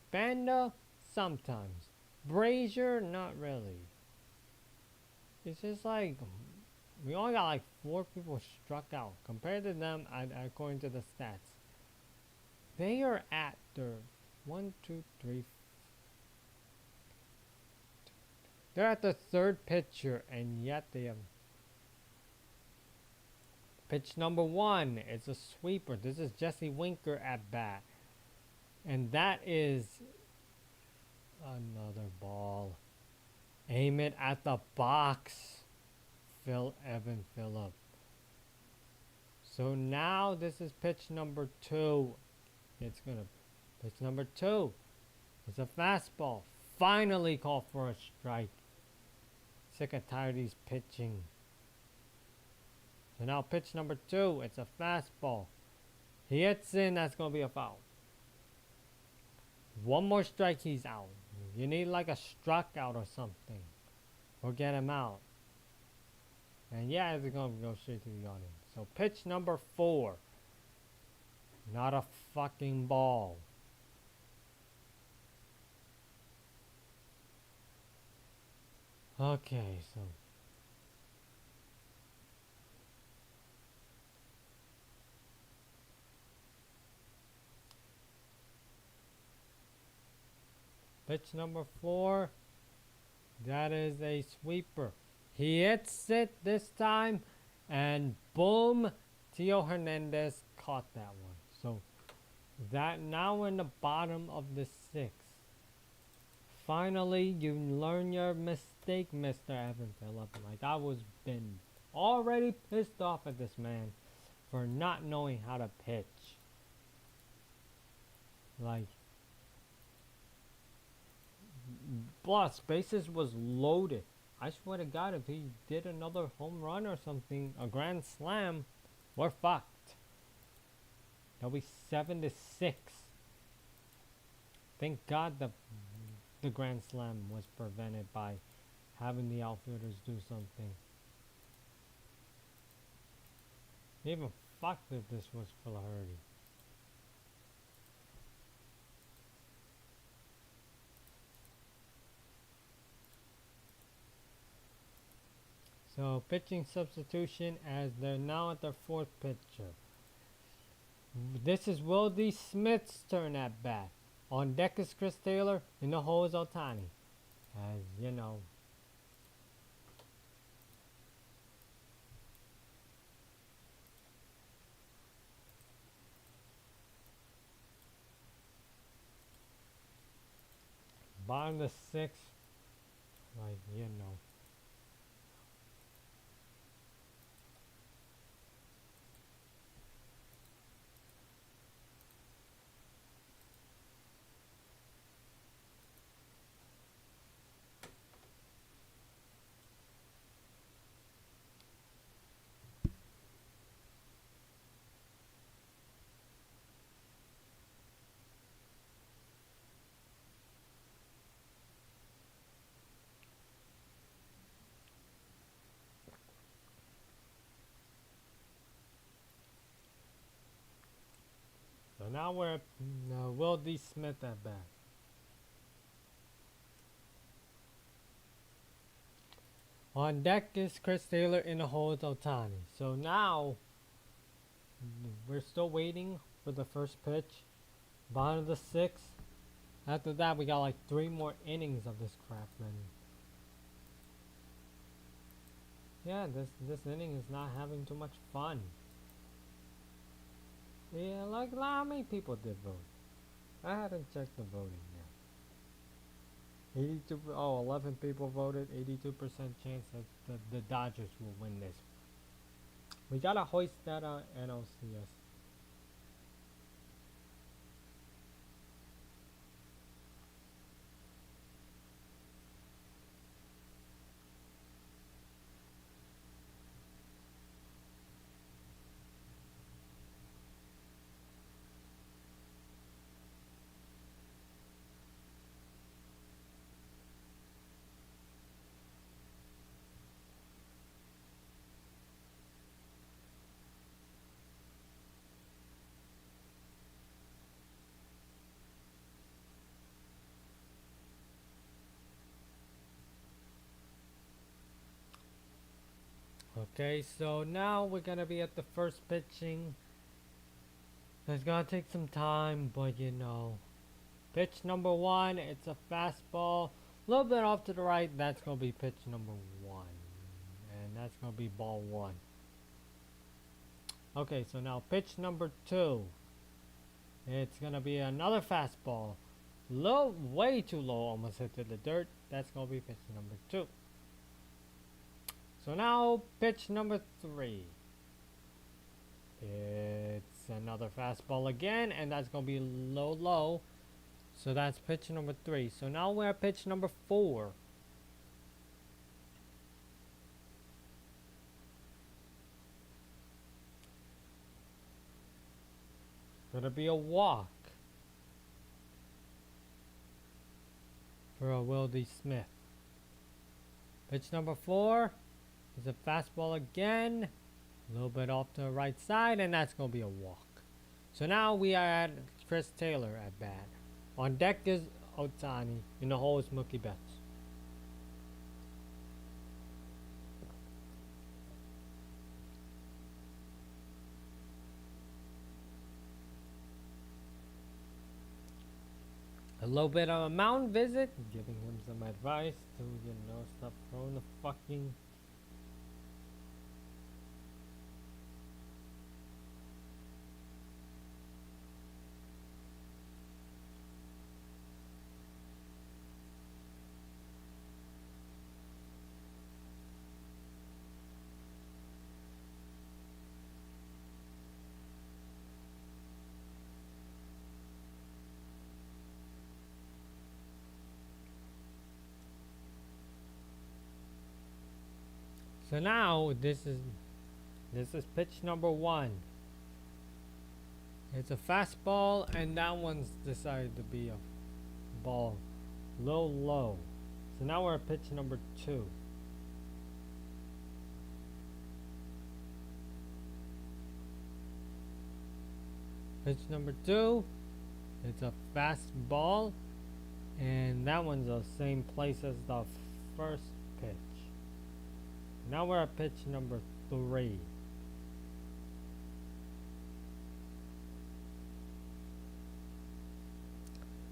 Banda, sometimes. Brazier, not really. It's just like, we only got like 4 people struck out. Compared to them, according to the stats. They are at their 1, 2, 3. They're at the 3rd pitcher, and yet they have. Pitch number 1 is a sweeper. This is Jesse Winker at bat, and that is another ball. Aim it at the box, Evan Phillip. So now this is pitch number 2. Pitch number 2. It's a fastball. Finally called for a strike. Sick and tired of these pitching. So now pitch number 2. It's a fastball. He hits in. That's going to be a foul. One more strike, he's out. You need like a struck out or something. Or get him out. And yeah, it's going to go straight to the audience. So pitch number 4. Not a fucking ball. Okay, so. Pitch number 4. That is a sweeper. He hits it this time. And boom. Tio Hernandez caught that one. So that now we're in the bottom of the 6th. Finally, you learn your mistake, Mr. Evan Phillip. Like, I was been already pissed off at this man for not knowing how to pitch. Like, plus bases was loaded. I swear to God, if he did another home run or something, a grand slam, we're fucked. That'll be 7-6. Thank God the grand slam was prevented by having the outfielders do something. Even fucked if this was Flaherty. So pitching substitution as they're now at their fourth pitcher. This is Will D. Smith's turn at bat. On deck is Chris Taylor, in the hole is Ohtani. As you know. Bottom of the sixth, like you know. So now we're at Will D. Smith at bat. On deck is Chris Taylor, in the hole is Ohtani. So now we're still waiting for the first pitch. Bottom of the sixth. After that, we got like 3 more innings of this crap, man. Yeah, this inning is not having too much fun. Yeah, like how many people did vote? I hadn't checked the voting yet. 82. 11 people voted. 82% chance that the Dodgers will win this. We gotta hoist that NLCS. Okay, so now we're gonna be at the first pitching. It's gonna take some time, but you know. Pitch number 1, it's a fastball. A little bit off to the right, that's gonna be pitch number 1. And that's gonna be ball 1. Okay, so now pitch number 2. It's gonna be another fastball. Low, way too low, almost hit to the dirt. That's gonna be pitch number 2. So now pitch number 3. It's another fastball again, and that's gonna be low. So that's pitch number 3. So now we're at pitch number 4. Gonna be a walk for a Will D. Smith. Pitch number 4 is a fastball again. A little bit off to the right side, and that's going to be a walk. So now we are at Chris Taylor at bat. On deck is Ohtani. In the hole is Mookie Betts. A little bit of a mound visit, giving him some advice to, you know, stop throwing the fucking... So now this is pitch number 1. It's a fastball, and that one's decided to be a ball low. So now we're at pitch number 2. Pitch number 2, it's a fastball, and that one's the same place as the first pitch. Now we're at pitch number 3.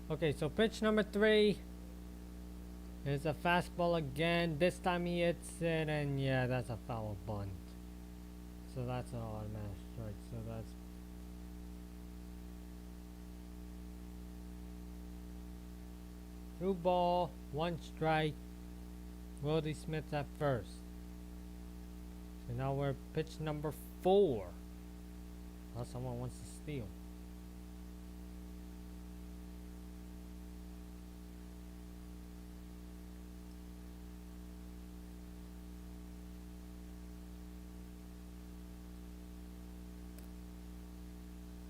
Okay, so pitch number 3 is a fastball again. This time he hits it, and yeah, that's a foul bunt. So that's an automatic strike. So that's two ball, 1 strike. Wildy Smith at first. So now we're pitch number 4. Oh, someone wants to steal.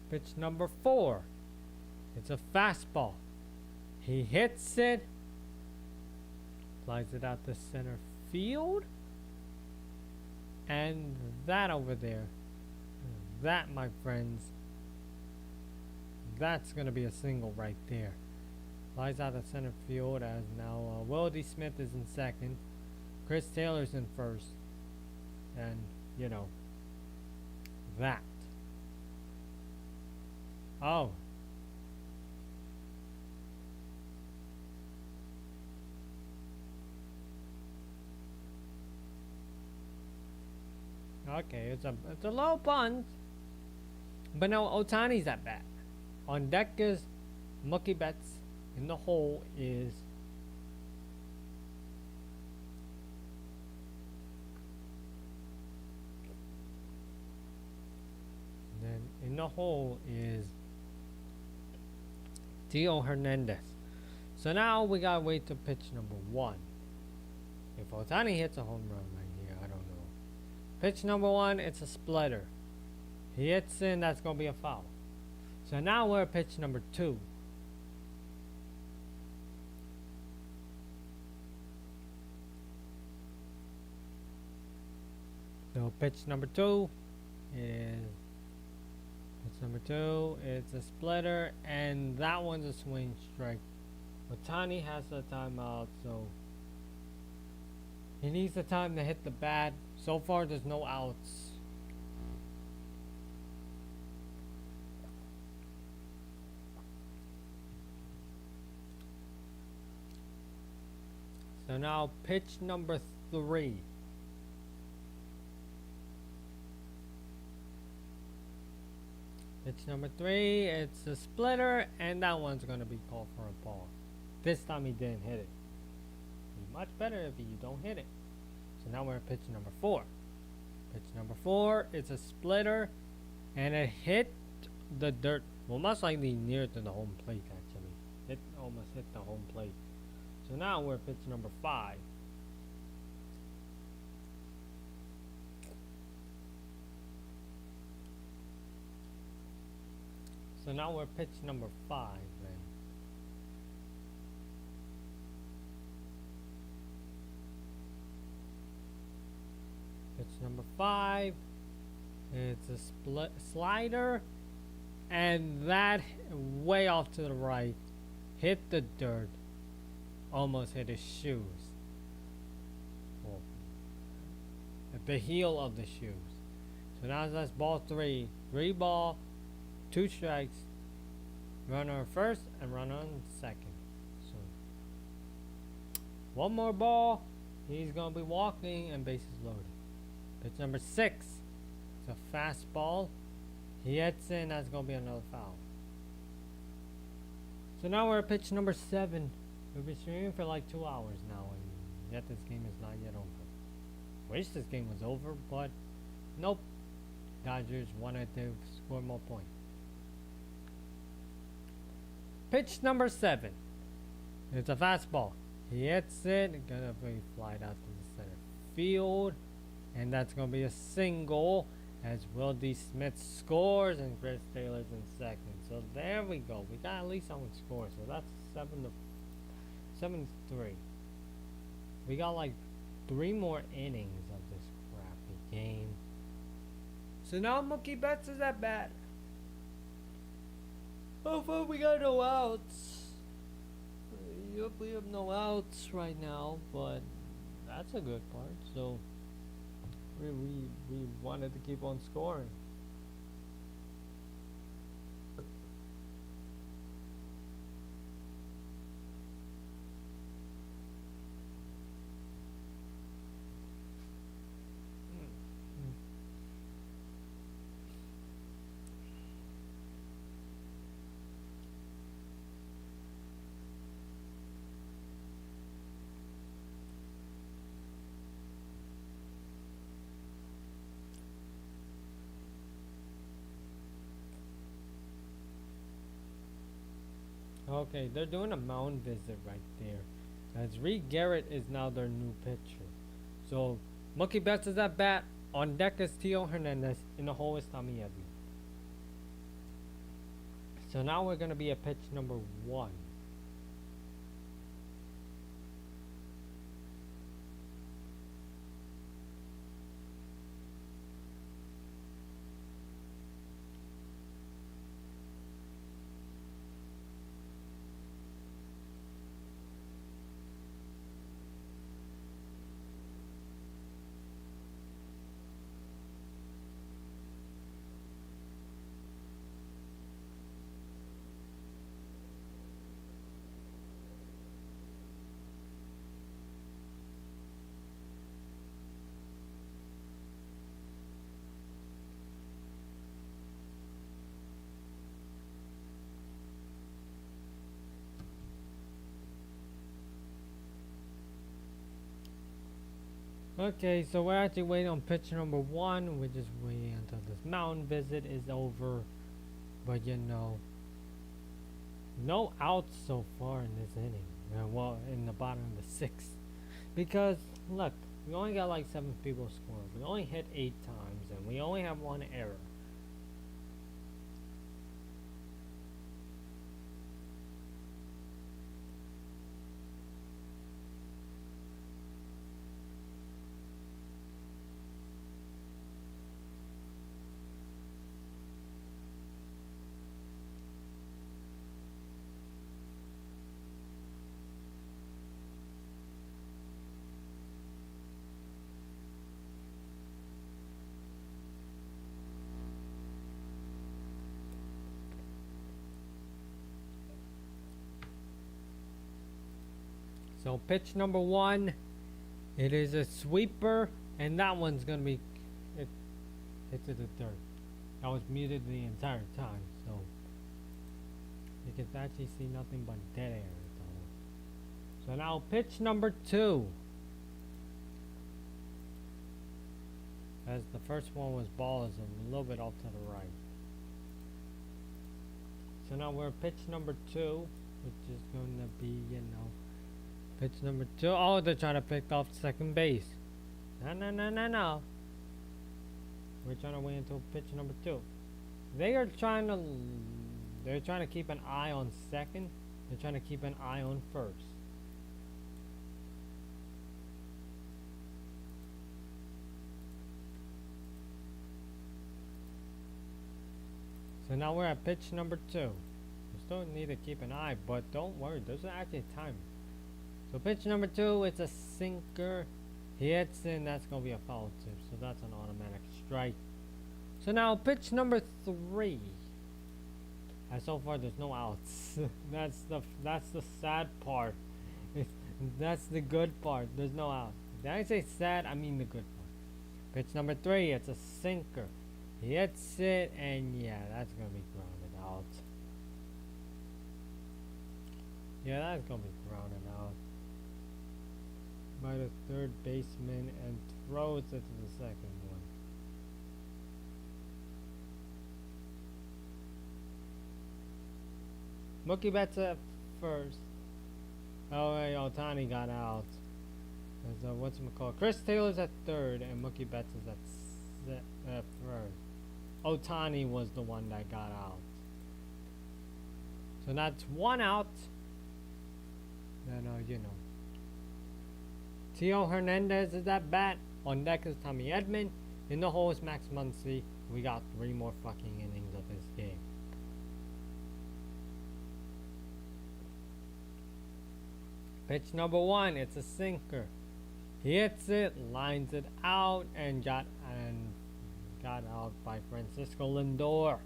Pitch number 4. It's a fastball. He hits it. Flies it out to center field. And that over there. That, my friends. That's going to be a single right there. Flies out to center field as now Wildy Smith is in second. Chris Taylor's in first. And, you know, that. Oh. Okay, it's a low bunt. But now Otani's at bat. On deck is Mookie Betts. In the hole is Tio Hernandez. So now we gotta wait to pitch number 1. If Otani hits a home run right here, I don't know. Pitch number 1, it's a splitter. He hits in, that's gonna be a foul. So now we're at pitch number 2. So pitch number 2 is it's a splitter, and that one's a swing strike. Otani has a timeout, so he needs the time to hit the bat. So far, there's no outs. So now pitch number 3. Pitch number 3, it's a splitter, and that one's going to be called for a ball. This time he didn't hit it. Be much better if you don't hit it. So now we're at pitch number 4. Pitch number 4, it's a splitter, and it hit the dirt. Well, most likely near to the home plate, actually. It almost hit the home plate. So now we're at pitch number 5. So now we're pitch number 5 then. Pitch number 5. It's a split slider, and that way off to the right hit the dirt, almost hit his shoes. Well, at the heel of the shoes. So now that's ball 3. 3 ball. 2 strikes, runner on first and runner on second. So 1 more ball, he's gonna be walking and bases loaded. Pitch number 6, it's a fastball. He hits in, that's gonna be another foul. So now we're at pitch number 7. We've been streaming for like 2 hours now, and yet this game is not yet over. Wish this game was over, but nope. Dodgers wanted to score more points. Pitch number 7. It's a fastball. He hits it. Gonna be flied out to the center field. and that's gonna be a single. As Will D. Smith scores and Chris Taylor's in second. So there we go. We got at least someone score. So that's 7-3. We got like 3 more innings of this crappy game. So now Mookie Betts is at bat. Hopefully we got no outs. Yep, we have no outs right now, but that's a good part. So we wanted to keep on scoring. Okay, they're doing a mound visit right there. As Reed Garrett is now their new pitcher. So Mookie Betts is at bat. On deck is Tio Hernandez. In the hole is Tommy Edman. So now we're gonna be at pitch number 1. Okay, so we're actually waiting on pitch number 1. We're just waiting until this mound visit is over. But you know, no outs so far in this inning. Well, in the bottom of the 6th. Because, look, we only got like 7 people scoring. We only hit 8 times, and we only have 1 error. So pitch number 1, it is a sweeper, and that one's gonna be hit to the dirt. I was muted the entire time, so you can actually see nothing but dead air. So now pitch number 2. As the first one was ball is a little bit off to the right. So now we're pitch number 2, which is going to be, you know, pitch number 2. Oh, they're trying to pick off second base. No. We're trying to wait until pitch number 2. They're trying to keep an eye on second. They're trying to keep an eye on first. So now we're at pitch number 2. We still need to keep an eye, but don't worry, there's actually time. So pitch number 2, it's a sinker. He hits in, that's going to be a foul tip. So that's an automatic strike. So now pitch number 3. And so far there's no outs. that's the sad part. That's the good part. There's no outs. Did I say sad? I mean the good part. Pitch number 3, it's a sinker. He hits it, and yeah, that's going to be grounded out. Yeah, that's going to be grounded out by the third baseman and throws it to the second one. Mookie Betts at first. Oh, hey, Ohtani got out. There's whatchamacallit. Chris Taylor's at third, and Mookie Betts is at first. Otani was the one that got out. So that's one out. Then, you know. Tio Hernandez is at bat. On deck is Tommy Edman. In the hole is Max Muncy. We got 3 more fucking innings of this game. Pitch number 1. It's a sinker. He hits it, lines it out, and got out by Francisco Lindor.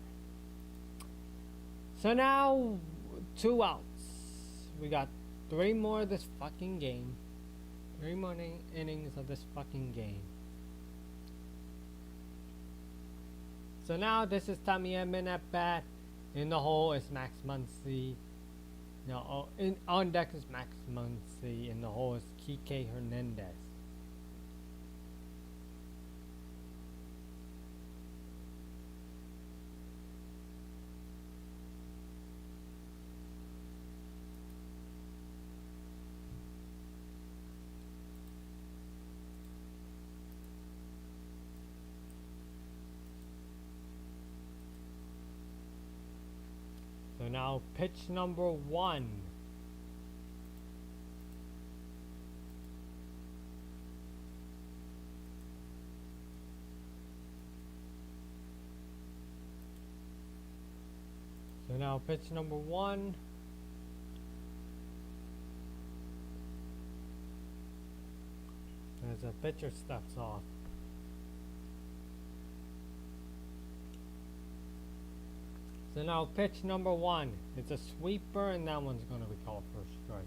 So now 2 outs. We got 3 more of this fucking game. 3 more innings of this fucking game. So now this is Tommy Edman at bat. In the hole is Max Muncy. No, on deck is Max Muncy. In the hole is Kike Hernandez. So now pitch number 1. So now pitch number 1. As the pitcher steps off. So now pitch number 1. It's a sweeper, and that one's going to be called for a strike.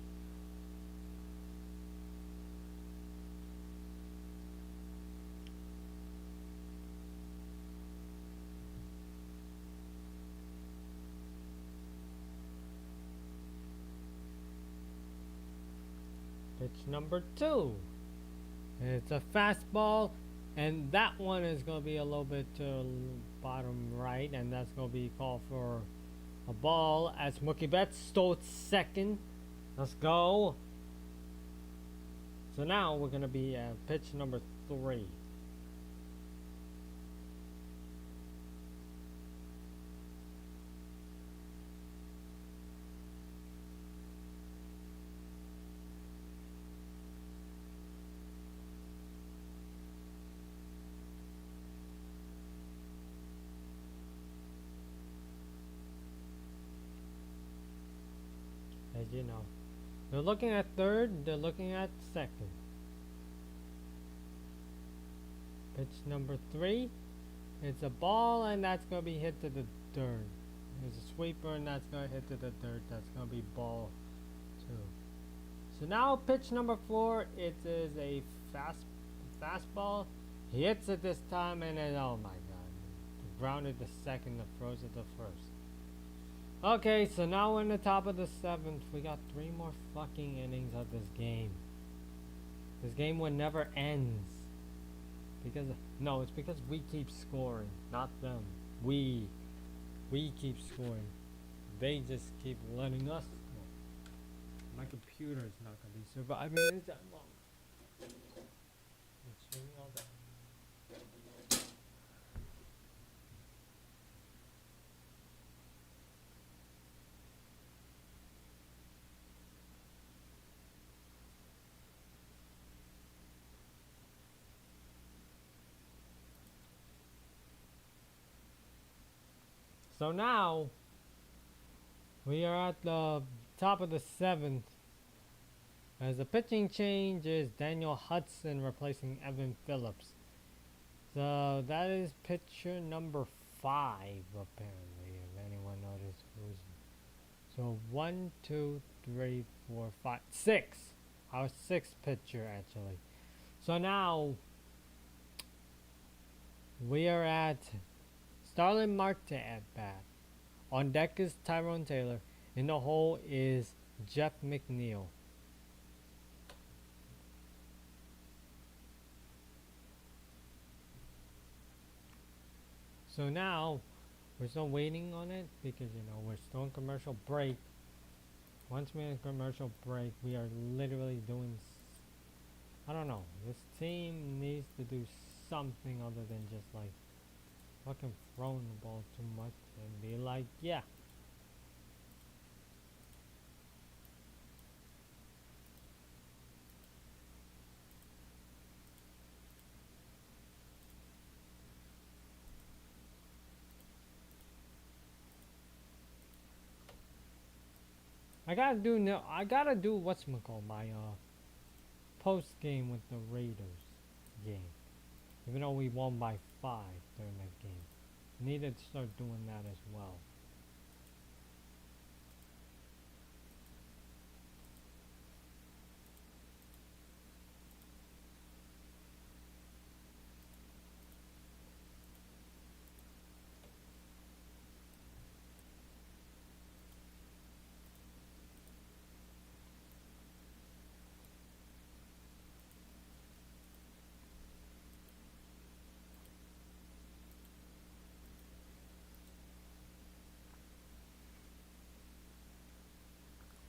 Pitch number 2. It's a fastball, and that one is going to be a little bit to bottom right, and that's going to be called for a ball as Mookie Betts stole second. Let's go. So now we're going to be at pitch number 3. As you know, they're looking at third, they're looking at second. Pitch number 3, it's a ball, and that's going to be hit to the third. There's a sweeper, and that's going to hit to the third. That's going to be ball 2. So now pitch number 4, it is a fastball. He hits it this time, and then, oh my god, grounded the second, the throws it the first. Okay, so now we're in the top of the 7th. We got 3 more fucking innings of this game. This game will never ends. Because no, it's because we keep scoring, not them. We keep scoring. They just keep letting us score. My computer is not gonna be surviving this that long. It's streaming all day. So now we are at the top of the 7th. As the pitching change is Daniel Hudson replacing Evan Phillips. So that is pitcher number 5 apparently, if anyone noticed who's. So 1, 2, 3, 4, 5, 6. Our 6th pitcher actually. So now we are at Starlin Marte at bat. On deck is Tyrone Taylor. In the hole is Jeff McNeil. So now we're still waiting on it because we're still in commercial break. Once we're in commercial break, we are literally doing I don't know. This team needs to do something other than just like fucking throwing the ball too much and be like, yeah. I gotta do whatchamacall my post game with the Raiders game. Even though we won by 5 during that game. Needed to start doing that as well.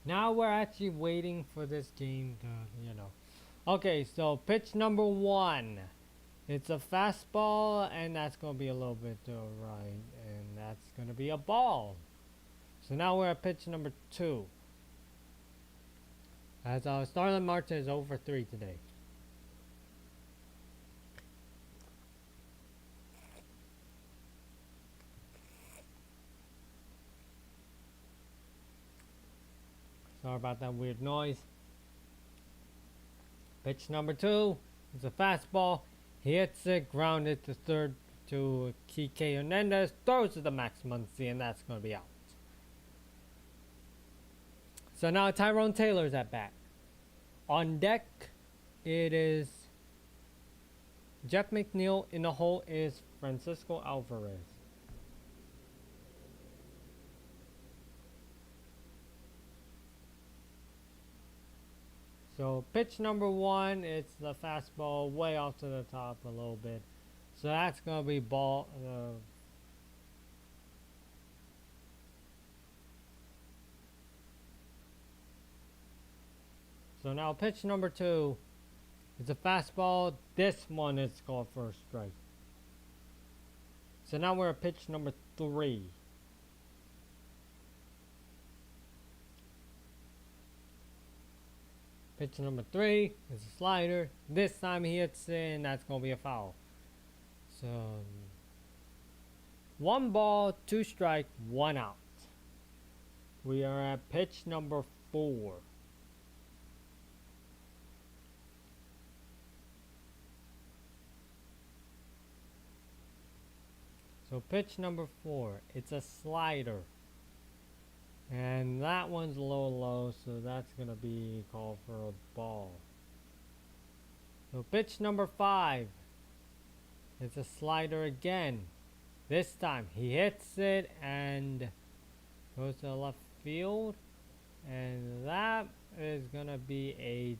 Now we're actually waiting for this game to. Okay, so pitch number 1. It's a fastball, and that's going to be a little bit to the right, and that's going to be a ball. So now we're at pitch number 2. As Starlin Marte is over 3 today. Sorry about that weird noise. Pitch number 2. It's a fastball. He hits it, grounded to third to Kike Hernandez. Throws to the Max Muncy, and that's going to be out. So now Tyrone Taylor's at bat. On deck, it is Jeff McNeil. In the hole is Francisco Alvarez. So pitch number 1, it's the fastball way off to the top a little bit. So that's going to be ball. So now pitch number 2, it's a fastball. This one is called for a strike. So now we're at pitch number 3. Pitch number 3 is a slider. This time he hits it, and that's going to be a foul. So 1 ball, 2 strike, 1 out. We are at pitch number 4. So pitch number 4, it's a slider. And that one's a little low, so that's going to be called for a ball. So pitch number 5, it's a slider again. This time he hits it and goes to left field. And that is going to be a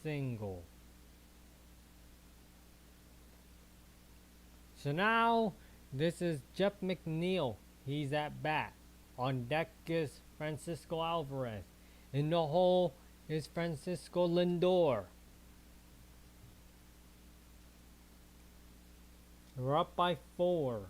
single. So now this is Jeff McNeil. He's at bat. On deck is Francisco Alvarez. In the hole is Francisco Lindor. We're up by 4.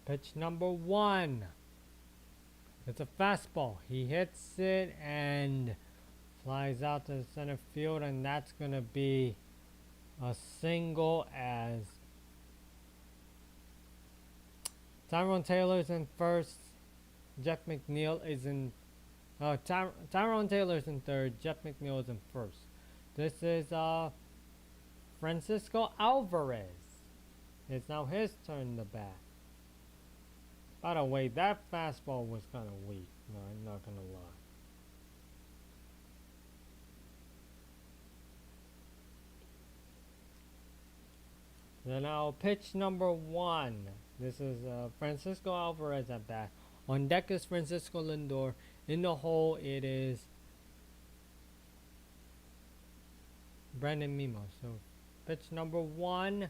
Pitch number 1. It's a fastball. He hits it and flies out to the center field, and that's going to be a single as Tyrone Taylor's in first. Jeff McNeil is in Tyrone Taylor's in third. Jeff McNeil is in first. This is Francisco Alvarez. It's now his turn to bat. By the way, that fastball was kind of weak. No, I'm not going to lie. Then now pitch number 1. This is Francisco Alvarez at bat. On deck is Francisco Lindor. In the hole, it is Brandon Mimo. So Pitch number one.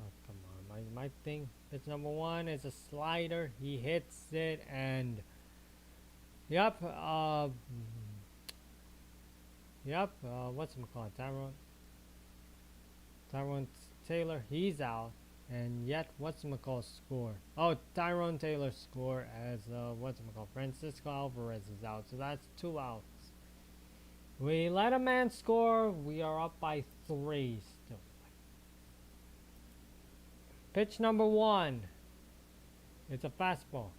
Oh, come on. My thing. Pitch number one is a slider. He hits it and. Yep. Yep. Whatchamacallit? Tyrone Taylor. He's out. And yet, whatchamacallit score? Oh, Tyrone Taylor score as, whatchamacallit? Francisco Alvarez is out. So that's 2 outs. We let a man score. We are up by 3 still. Pitch number one. It's a fastball.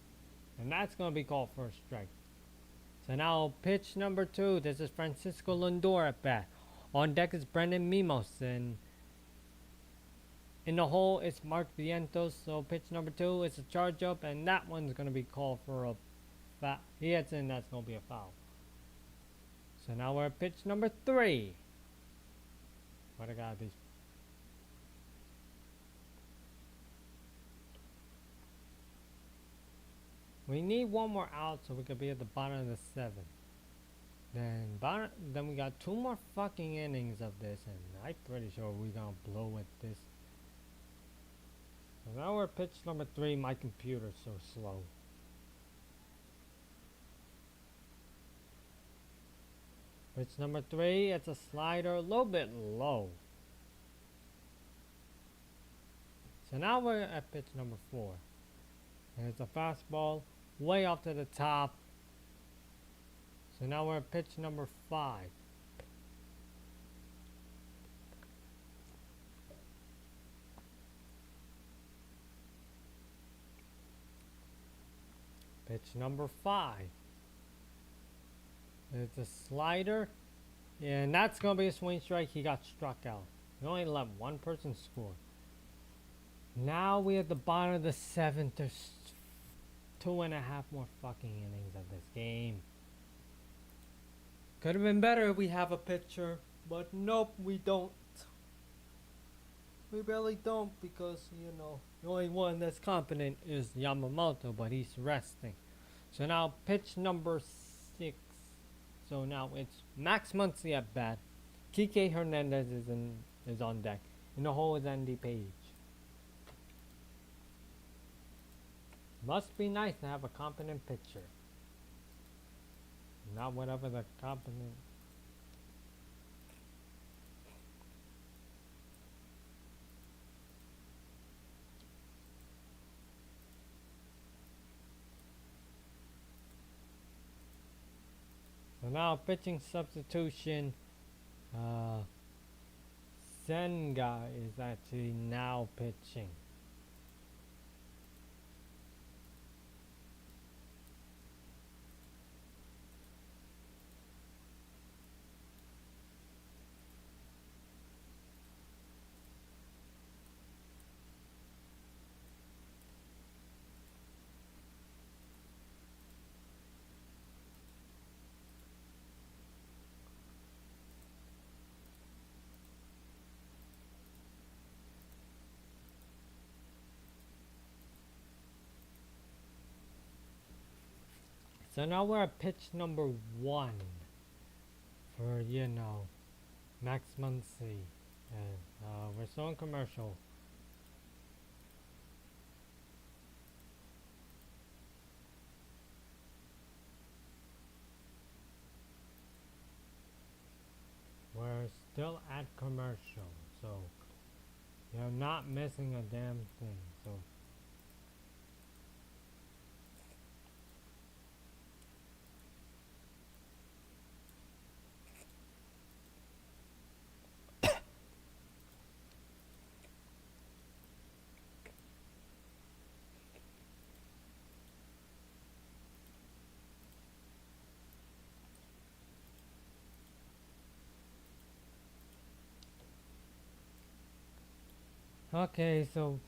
And that's going to be called for a strike. So now pitch number 2. This is Francisco Lindor at bat. On deck is Brendan Mimos. And in the hole it's Mark Vientos. So pitch number 2 is a charge-up. And that one's going to be called for a foul. He hits in. That's going to be a foul. So now we're at pitch number 3. What I got these? We need one more out so we could be at the bottom of the 7th. Then we got 2 more fucking innings of this, and I'm pretty sure we're gonna blow at this. So now we're at pitch number 3. My computer's so slow. Pitch number 3, it's a slider, a little bit low. So now we're at pitch number 4. And it's a fastball, way off to the top. So now we're at pitch number 5. Pitch number 5. It's a slider. And that's going to be a swing strike. He got struck out. We only let one person score. Now we're at the bottom of the 7th. There's 2.5 more fucking innings of this game. Could have been better if we have a pitcher. But nope, we don't. We really don't because, you know, the only one that's competent is Yamamoto, but he's resting. So now pitch number 6. So now it's Max Muncy at bat. Kike Hernandez is on deck. In the hole is Andy Page. Must be nice to have a competent pitcher. Not whatever the competent. So now pitching substitution. Senga is actually now pitching. So now we're at pitch number 1 for, you know, Max Muncy. And we're still in commercial. We're still at commercial, so you're not missing a damn thing. So okay, so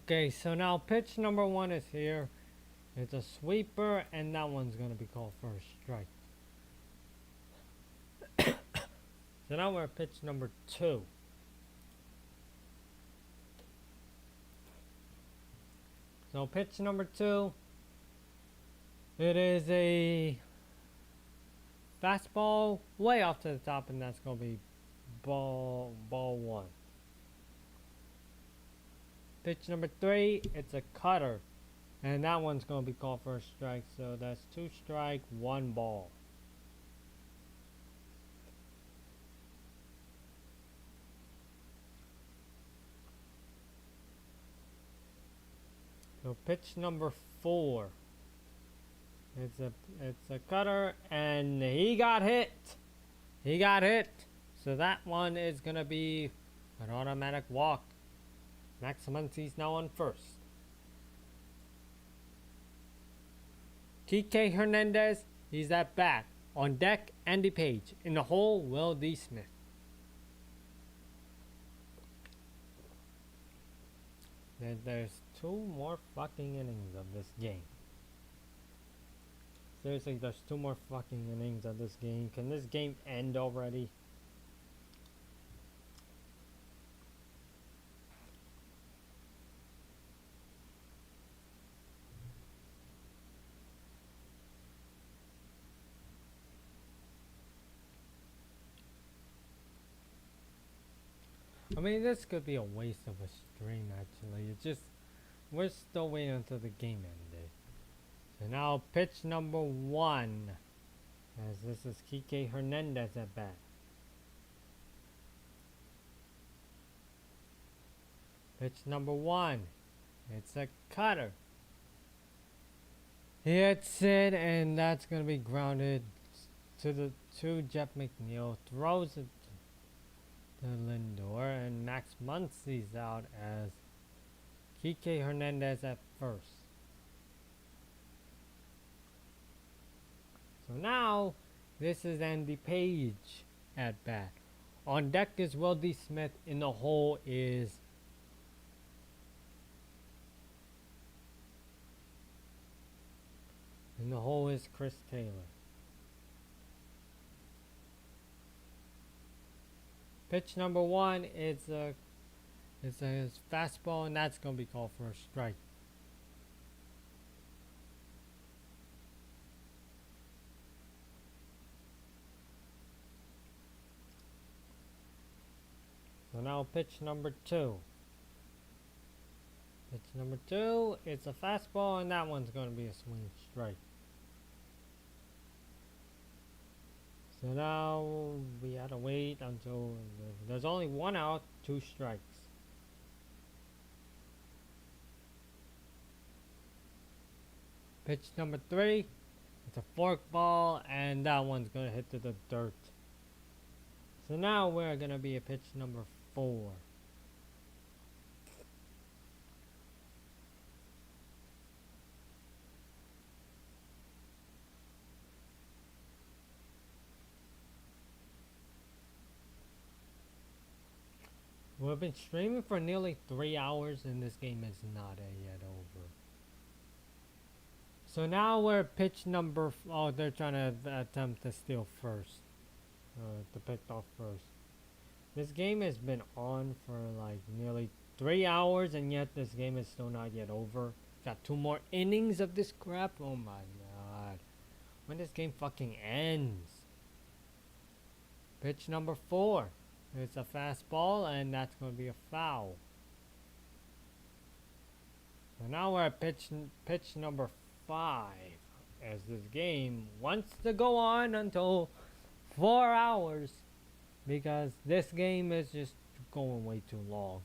Okay, so now pitch number 1 is here. It's a sweeper, and that one's gonna be called for a strike. So now we're at pitch number 2. So pitch number 2, it is a fastball way off to the top, and that's gonna be ball 1. Pitch number 3, it's a cutter, and that one's gonna be called for a strike. So that's 2 strike, 1 ball. So pitch number 4, it's a cutter, and he got hit. He got hit. So that one is gonna be an automatic walk. Max Muncy's now on first. Kike Hernandez, he's at bat. On deck, Andy Page. In the hole, Will D. Smith. There's 2 more fucking innings of this game. Seriously, there's 2 more fucking innings of this game. Can this game end already? I mean, this could be a waste of a stream, actually. It's just, we're still waiting until the game ended. So now, pitch number 1, as this is Kike Hernandez at bat. Pitch number 1, it's a cutter. He hits it, and that's going to be grounded to Jeff McNeil. Throws it to Lindor, and Max Muncy's out as Kike Hernandez at first. So now, this is Andy Page at bat. On deck is Will D. Smith. In the hole is Chris Taylor. Pitch number 1 is a fastball, and that's gonna be called for a strike. So now pitch number 2. Pitch number 2, it's a fastball, and that one's gonna be a swing strike. So now we had to wait until there's only 1 out, 2 strikes. Pitch number 3, it's a fork ball, and that one's gonna hit to the dirt. So now we're gonna be at pitch number 4. We've been streaming for nearly 3 hours, and this game is not yet over. So now we're at pitch number. Oh, they're trying to attempt to steal first. To pick off first. This game has been on for like nearly 3 hours, and yet this game is still not yet over. Got 2 more innings of this crap. Oh my god. When this game fucking ends. Pitch number 4. It's a fastball, and that's going to be a foul. So now we're at pitch number 5, as this game wants to go on until 4 hours, because this game is just going way too long.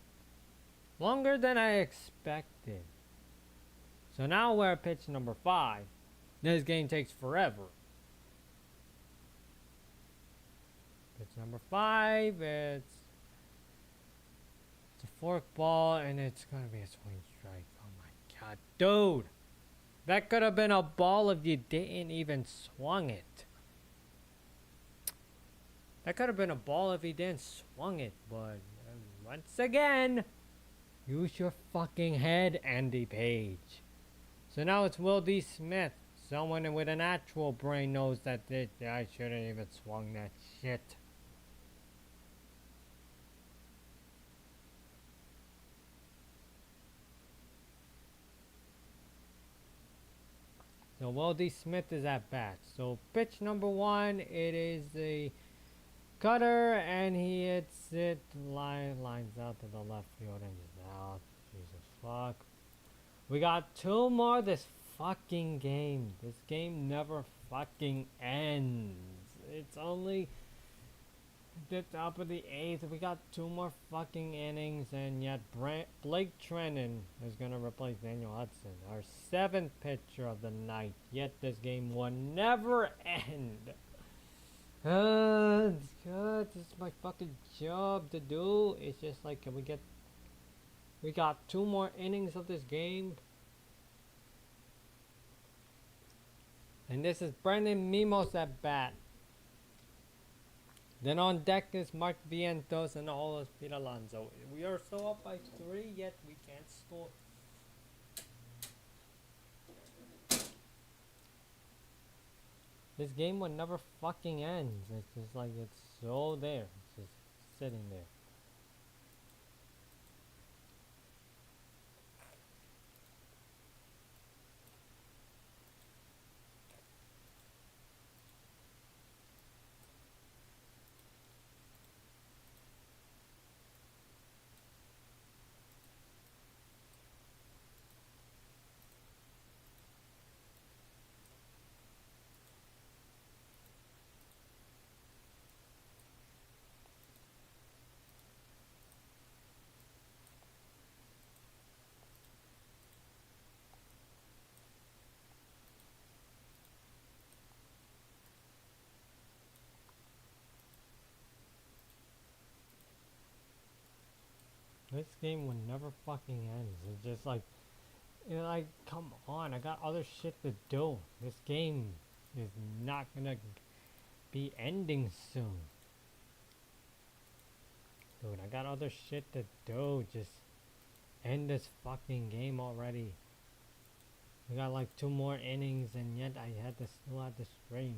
Longer than I expected. So now we're at pitch number 5. This game takes forever. Pitch number 5, it's a fork ball, and it's gonna be a swing strike. Oh my god, dude! That could have been a ball if you didn't even swung it. That could have been a ball if he didn't swung it, but once again, Use your fucking head, Andy Page. So now it's Will D. Smith. Someone with an actual brain knows that I shouldn't even swung that shit. So Will D. Smith is at bat. So pitch number one, it is a cutter, and he hits it. Lines out to the left field and just out. Jesus fuck. We got two more this fucking game. This game never fucking ends. It's only the top of the eighth. We got two more fucking innings, and yet Blake Treinen is gonna replace Daniel Hudson, our seventh pitcher of the night. Yet this game will never end. It's good. This is my fucking job to do. It's just like, can we get? We got two more innings of this game. And this is Brandon Mimos at bat. Then on deck is Mark Vientos and all Pete Alonso. We are so up by 3, yet we can't score. This game will never fucking end. It's just like, it's so there. It's just sitting there. This game will never fucking end. It's just like, like, come on, I got other shit to do. This game is not gonna be ending soon. Dude, I got other shit to do. Just end this fucking game already. We got like 2 more innings, and yet I still had to stream.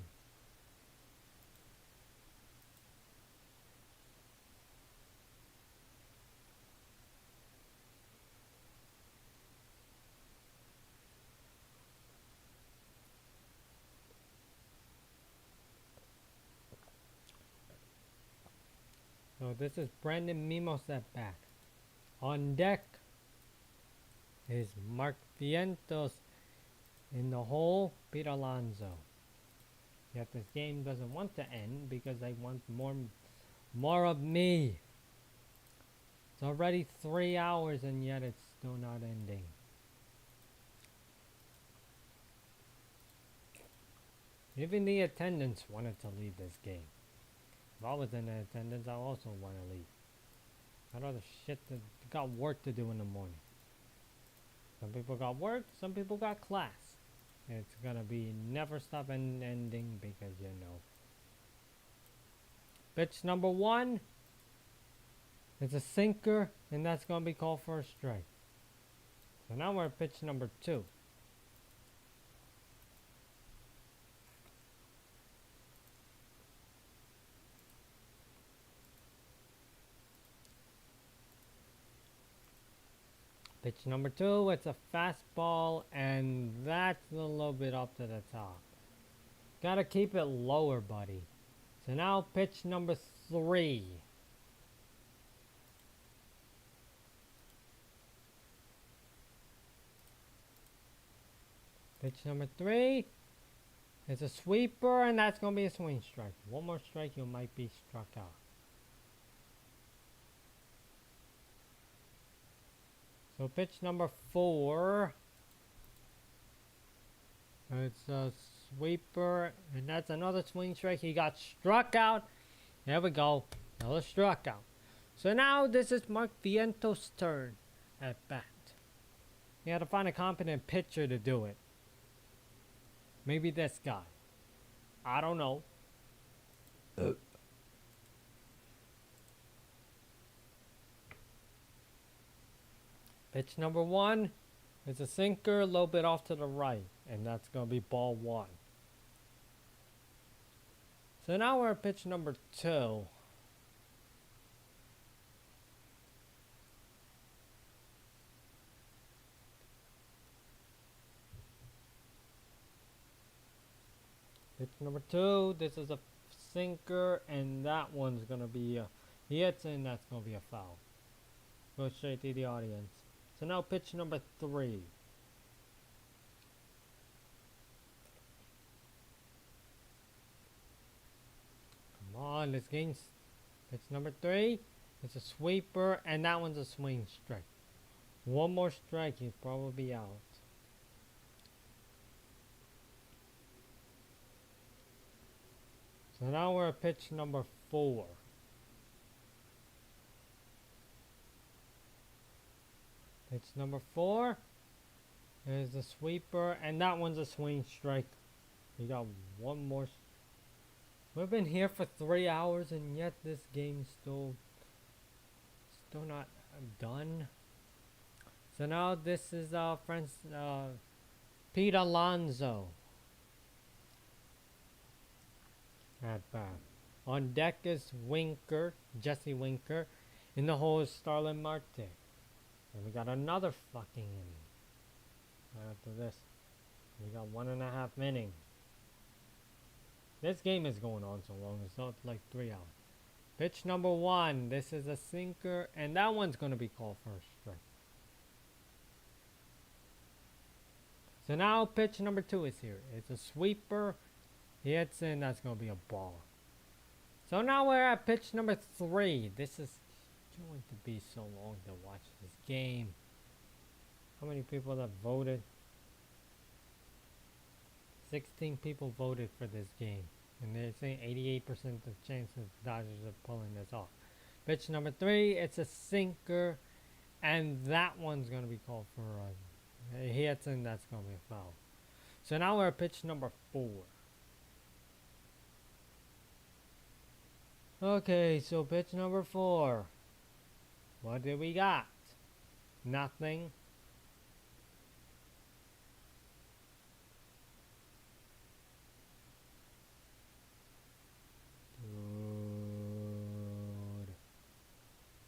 So this is Brandon Mimos at bat. On deck is Mark Vientos. In the hole, Pete Alonso. Yet this game doesn't want to end because I want more of me. It's already 3 hours and yet it's still not ending. Even the attendants wanted to leave this game. If I was in attendance, I also want to leave. Got other shit that got work to do in the morning. Some people got work, some people got class. It's gonna be never stop and ending because, you know. Pitch number 1. It's a sinker, and that's gonna be called for a strike. So now we're at pitch number 2. Pitch number 2, it's a fastball, and that's a little bit up to the top. Gotta keep it lower, buddy. So now pitch number 3. Pitch number 3, it's a sweeper, and that's gonna be a swing strike. One more strike, you might be struck out. So pitch number 4, it's a sweeper, and that's another swing strike. He got struck out. There we go, another struck out. So now this is Mark Vientos' turn at bat. You had to find a competent pitcher to do it. Maybe this guy. I don't know. Pitch number 1 is a sinker a little bit off to the right, and that's going to be ball 1. So now we're at pitch number 2. Pitch number 2, this is a sinker, and that one's going to be he hits in, that's going to be a foul. Go straight to the audience. So now pitch number 3. Come on, this game's pitch number 3. It's a sweeper, and that one's a swing strike. One more strike, he'll probably be out. So now we're at pitch number 4. Pitch number 4 is the sweeper, and that one's a swing strike. We got one more. We've been here for 3 hours, and yet this game's still not done. So now this is Pete Alonso at bat. On deck is Jesse Winker. In the hole is Starlin Marte. And we got another fucking inning. After this, we got 1.5 innings. This game is going on so long, it's not like 3 hours. Pitch number 1, this is a sinker, and that one's going to be called for a strike. So now pitch number 2 is here. It's a sweeper, he hits in, that's going to be a ball. So now we're at pitch number 3. This is going to be so long to watch this game. How many people have voted? 16 people voted for this game, and they're saying 88% of chance the Dodgers are pulling this off. Pitch number 3, it's a sinker, and that one's going to be called for a hit, and that's going to be a foul. So now we're at pitch number 4. Okay, so pitch number 4. What did we got? Nothing.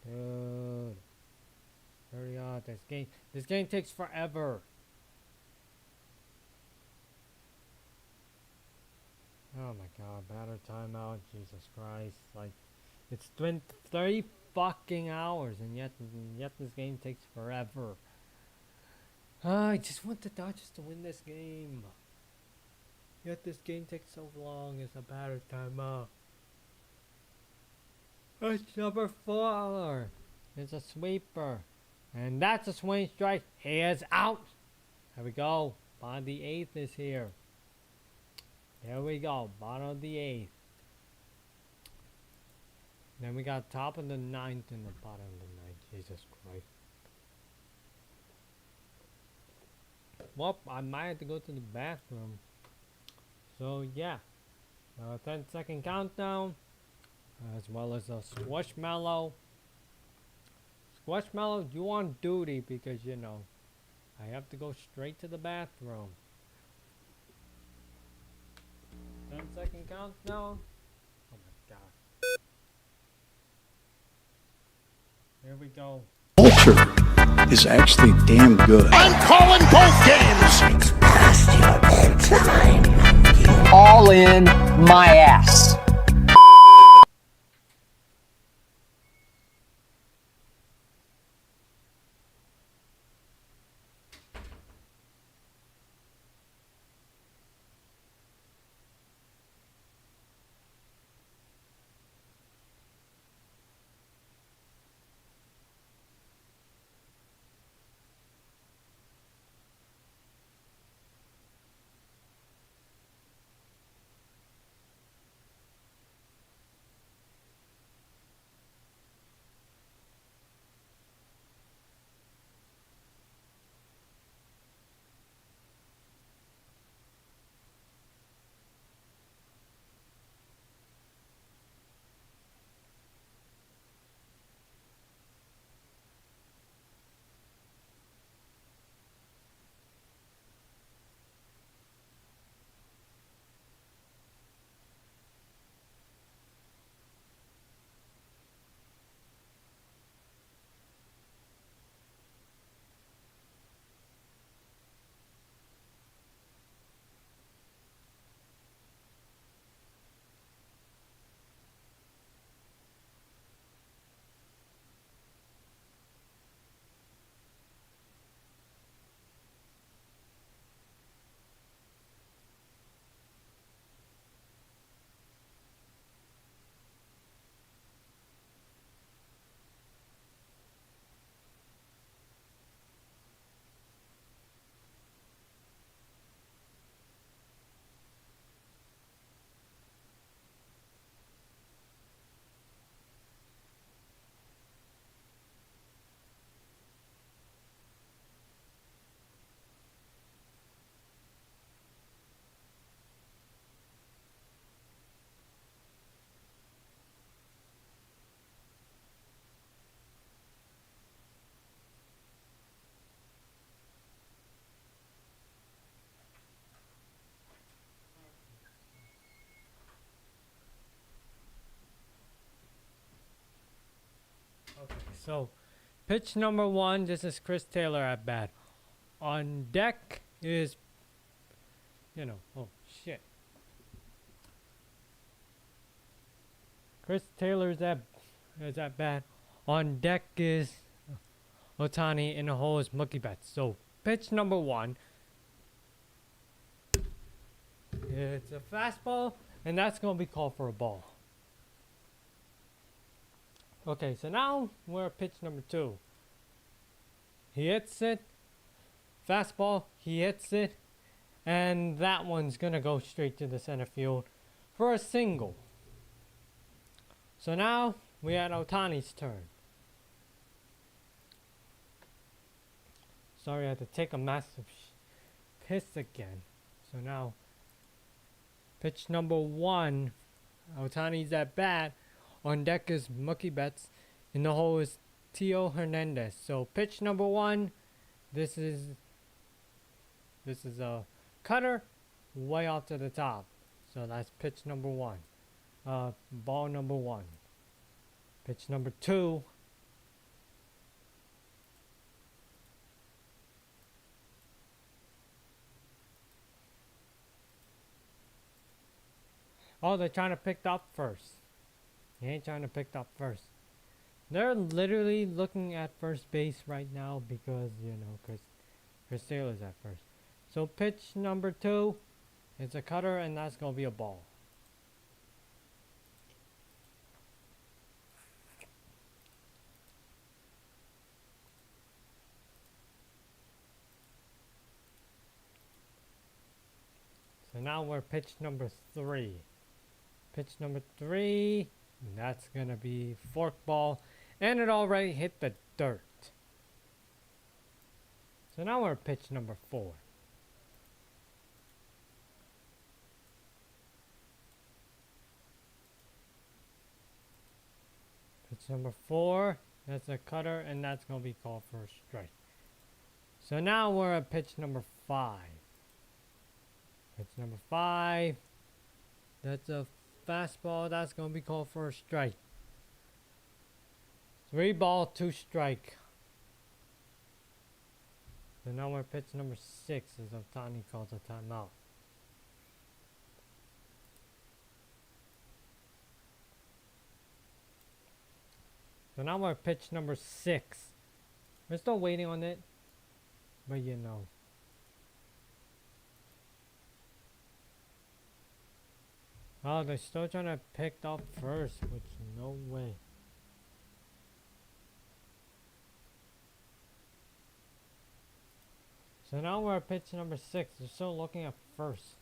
Dude. Hurry up, this game takes forever. Oh my god, batter timeout, Jesus Christ. Like, it's been 30 fucking hours, and yet this game takes forever. I just want the Dodgers to win this game. Yet this game takes so long. It's a batter timeout. It's number 4. It's a sweeper, and that's a swing strike. He is out. There we go. Bottom of the 8th is here. There we go. Bottom of the 8th. Then we got top of the 9th and the bottom of the 9th. Jesus Christ. Well, I might have to go to the bathroom. So yeah, 10-second countdown, as well as a Squishmallow. Squishmallow, you on duty because you know I have to go straight to the bathroom. 10-second countdown. Oh my god. Here we go. Culture is actually damn good. I'm calling both games. It's past your bedtime. All in my ass. Okay, so pitch number one. This is Chris Taylor at bat. On deck is, oh shit. Chris Taylor is at bat. On deck is Otani. In the hole is Mookie Betts. So pitch number one. It's a fastball, and that's gonna be called for a ball. Okay, so now we're at pitch number two. He hits it. Fastball, he hits it. And that one's gonna go straight to the center field for a single. So now we had Otani's turn. Sorry, I had to take a massive piss again. So now, pitch number one. Otani's at bat. On deck is Mookie Betts. In the hole is Tio Hernandez. So pitch number one. This is a cutter way off to the top. So that's pitch number one. Ball number one. Pitch number two. Oh, they're trying to pick up first. He ain't trying to pick up first. They're literally looking at first base right now because, Chris Taylor's at first. So pitch number two, it's a cutter, and that's going to be a ball. So now we're pitch number three. Pitch number three, that's going to be forkball, and it already hit the dirt. So now we're at pitch number four. Pitch number four, that's a cutter, and that's going to be called for a strike. So now we're at pitch number five. Pitch number five, that's a fastball, that's going to be called for a strike. 3 ball, 2 strike. So now we're at pitch number 6 as Otani calls a timeout. So now we're at pitch number 6. We're still waiting on it, but Oh, they're still trying to pick up first, which no way. So now we're at pitch number 6. They're still looking at first.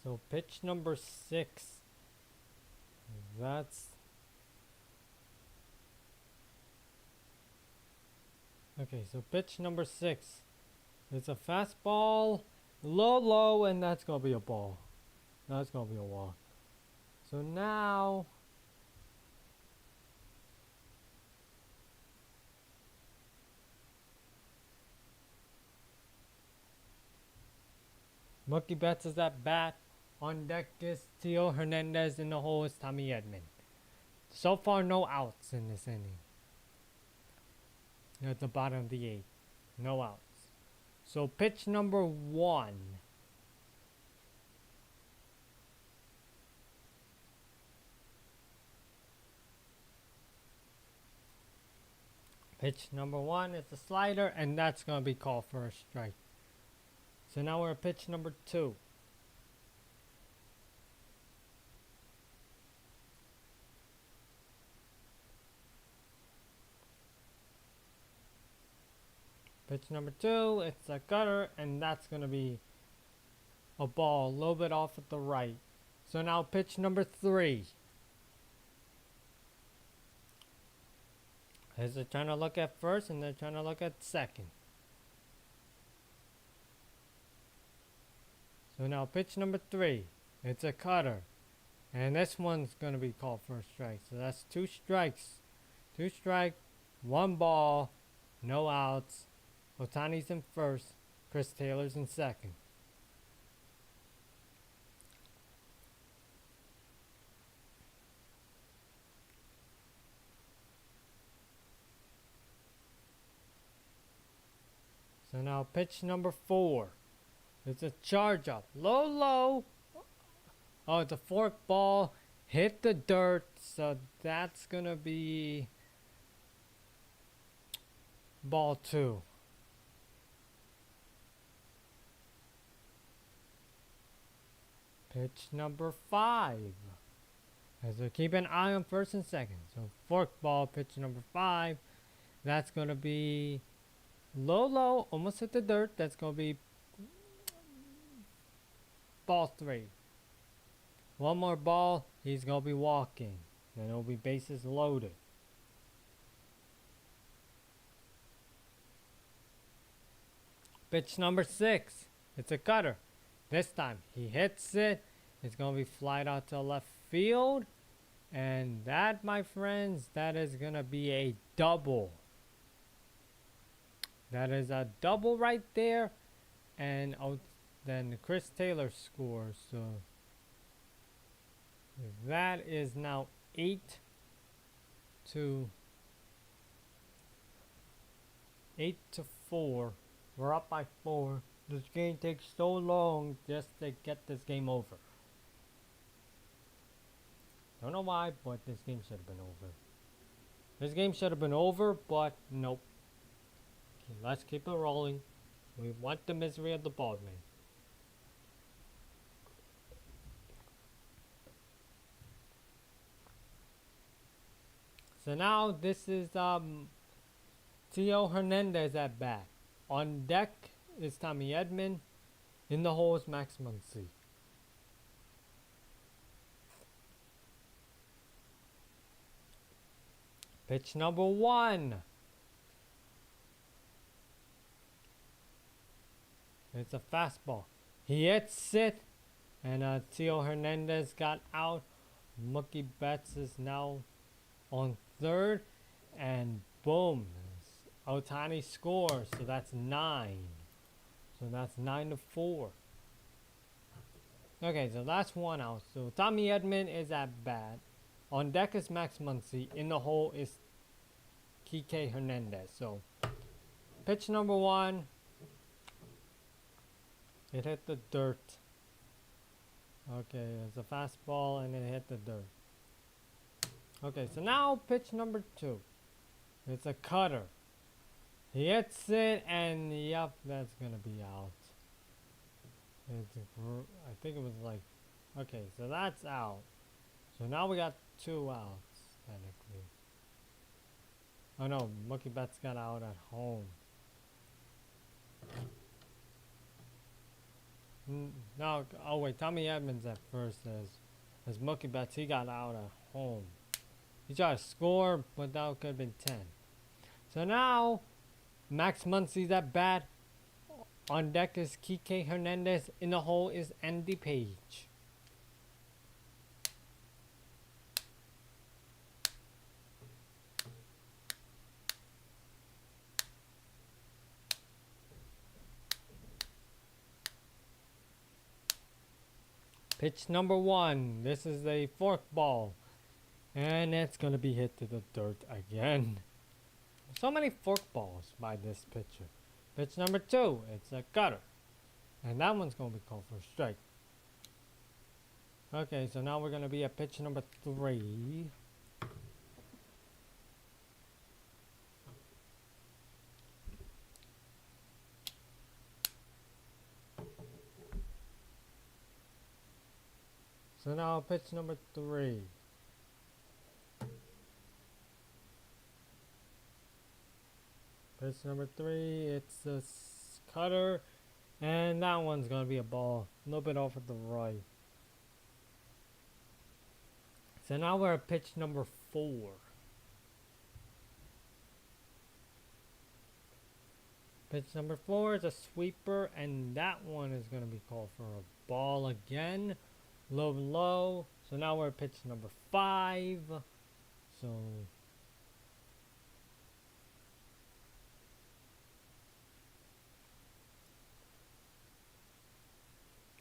So pitch number 6. That's okay, so pitch number 6. It's a fastball, low, and that's gonna be a ball. That's gonna be a walk. So now Mookie Betts is at bat. On deck is Tio Hernandez. In the hole is Tommy Edman. So far, no outs in this inning. At the bottom of the 8th. No outs. So pitch number 1. Pitch number 1 is a slider, and that's going to be called for a strike. So now we're at pitch number 2. Pitch number 2, it's a cutter, and that's going to be a ball, a little bit off at the right. So now pitch number 3. As they're trying to look at first, and they're trying to look at second. So now pitch number 3, it's a cutter, And this one's going to be called for a strike. So that's 2 strikes. 2 strike, 1 ball, no outs. Otani's in first. Chris Taylor's in second. So now pitch number 4. It's a changeup. Low, low. Oh, it's a fork ball. Hit the dirt. So that's going to be ball 2. Pitch number 5. So keep an eye on first and second. So fork ball, pitch number 5. That's going to be low, low. Almost hit the dirt. That's going to be ball 3. One more ball, he's going to be walking. Then it'll be bases loaded. Pitch number 6. It's a cutter. This time he hits it. It's going to be flied out to left field. And that, my friends, that is going to be a double. That is a double right there. And then Chris Taylor scores. So that is now 8 to 4. We're up by 4. This game takes so long just to get this game over. Don't know why, but this game should have been over. This game should have been over, but nope. Okay, let's keep it rolling. We want the misery of the bald man. So now this is Tio Hernandez at bat. On deck is Tommy Edman. In the hole is Max Muncy. Pitch number 1. It's a fastball. He hits it. And Tio Hernandez got out. Mookie Betts is now on third. And boom. Otani scores. So that's 9. So that's 9 to 4. Okay, so that's 1 out. So Tommy Edman is at bat. On deck is Max Muncy. In the hole is Kike Hernandez. So pitch number 1. It hit the dirt. Okay, it's a fastball and it hit the dirt. Okay, so now pitch number 2. It's a cutter. He hits it and yep, that's gonna be out. I think it was like, okay, so that's out. So now we got 2 outs, technically. Oh no, Mookie Betts got out at home. No, oh wait, Tommy Edmonds at first as Mookie Betts, he got out at home. He tried to score, but that could have been 10. So now, Max Muncy's at bat. On deck is Kike Hernandez. In the hole is Andy Page. Pitch number 1. This is a fork ball. And it's going to be hit to the dirt again. So many fork balls by this pitcher. Pitch number 2. It's a cutter. And that one's going to be called for a strike. Okay, so now we're going to be at pitch number 3. So now pitch number 3. Pitch number 3, it's a cutter, and that one's going to be a ball, a little bit off at the right. So now we're at pitch number 4. Pitch number 4 is a sweeper, and that one is going to be called for a ball again. Low, low. So So now we're at pitch number 5. So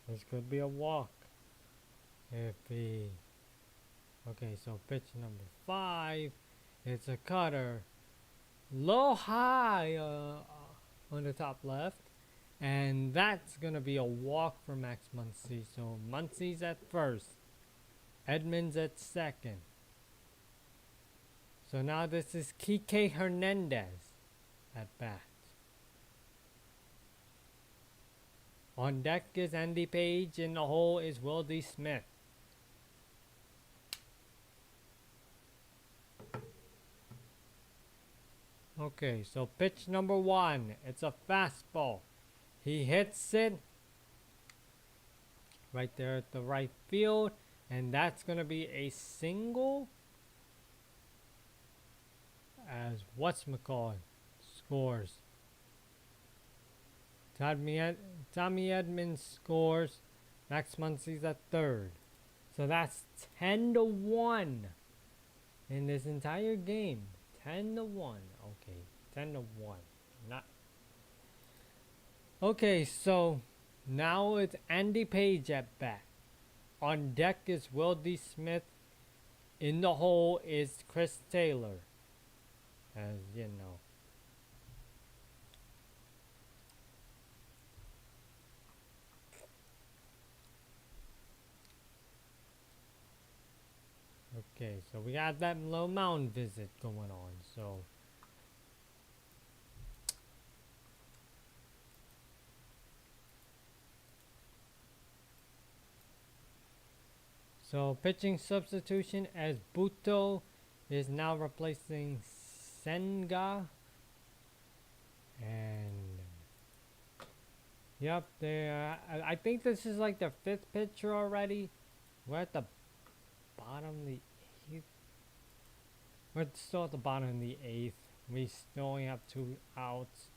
this could be a walk. If he okay, so pitch number 5, it's a cutter, low high on the top left, and that's gonna be a walk for Max Muncy. So Muncy's at first, Edmonds at second. So now this is Kike Hernandez at bat. On deck is Andy Page, in the hole is Will D. Smith. Okay, so pitch number 1, it's a fastball. He hits it right there at the right field, and that's going to be a single as whatchamacallit scores. Tommy Edmonds scores. Max Muncy's at third. So that's 10-1 in this entire game. 10-1. Okay, 10-1. Not. Okay, so now it's Andy Page at bat. On deck is Will D. Smith. In the hole is Chris Taylor. As you know. Okay, so we got that low mound visit going on. So pitching substitution as Buto is now replacing Senga. And yep, I think this is like the 5th pitcher already. We're at the bottom of the 8th. We're still at the bottom of the 8th. We still only have 2 outs.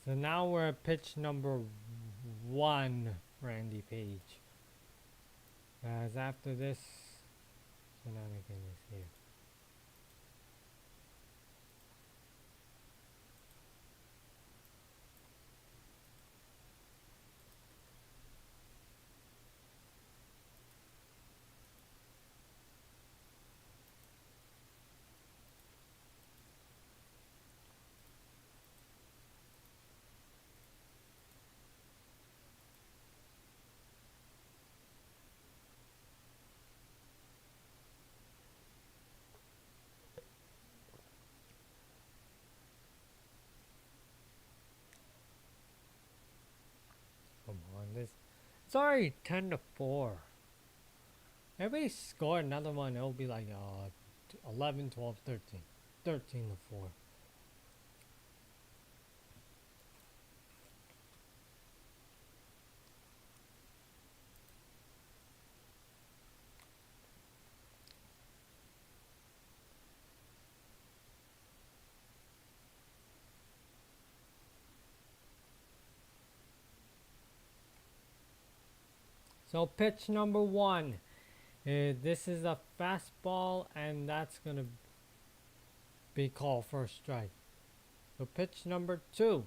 So now we're at pitch number 1 for Andy Page. As after this shenanigans here. Come on, this. It's already 10-4. If we score another one, it'll be like 11, 12, 13. 13-4. So pitch number 1. This is a fastball, and that's going to be called for a strike. So pitch number 2.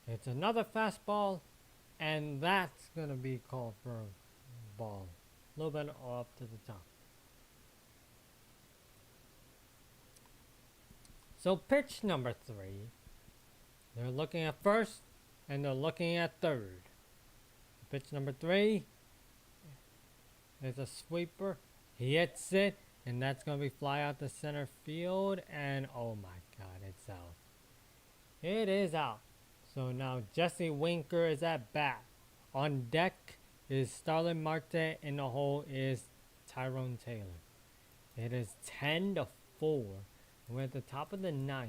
It's another fastball, and that's going to be called for a ball. A little bit up to the top. So pitch number 3. They're looking at first, and they're looking at third. Pitch number 3 is a sweeper. He hits it, and that's going to be fly out to center field. And oh my God, it's out. It is out. So now Jesse Winker is at bat. On deck is Starlin Marte. In the hole is Tyrone Taylor. It is 10-4 4. We're at the top of the 9th.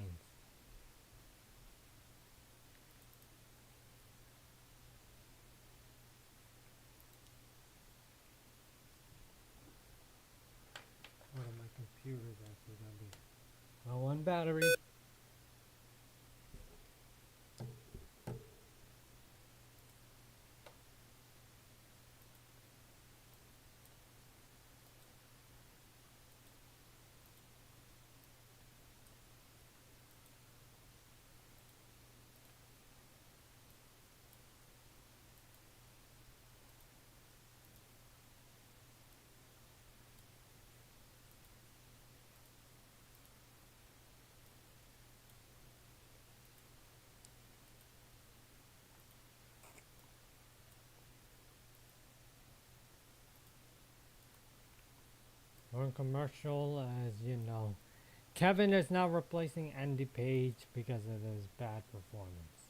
What are my computers actually gonna be? Low on battery. One commercial, as you know. Kevin is now replacing Andy Page because of his bad performance.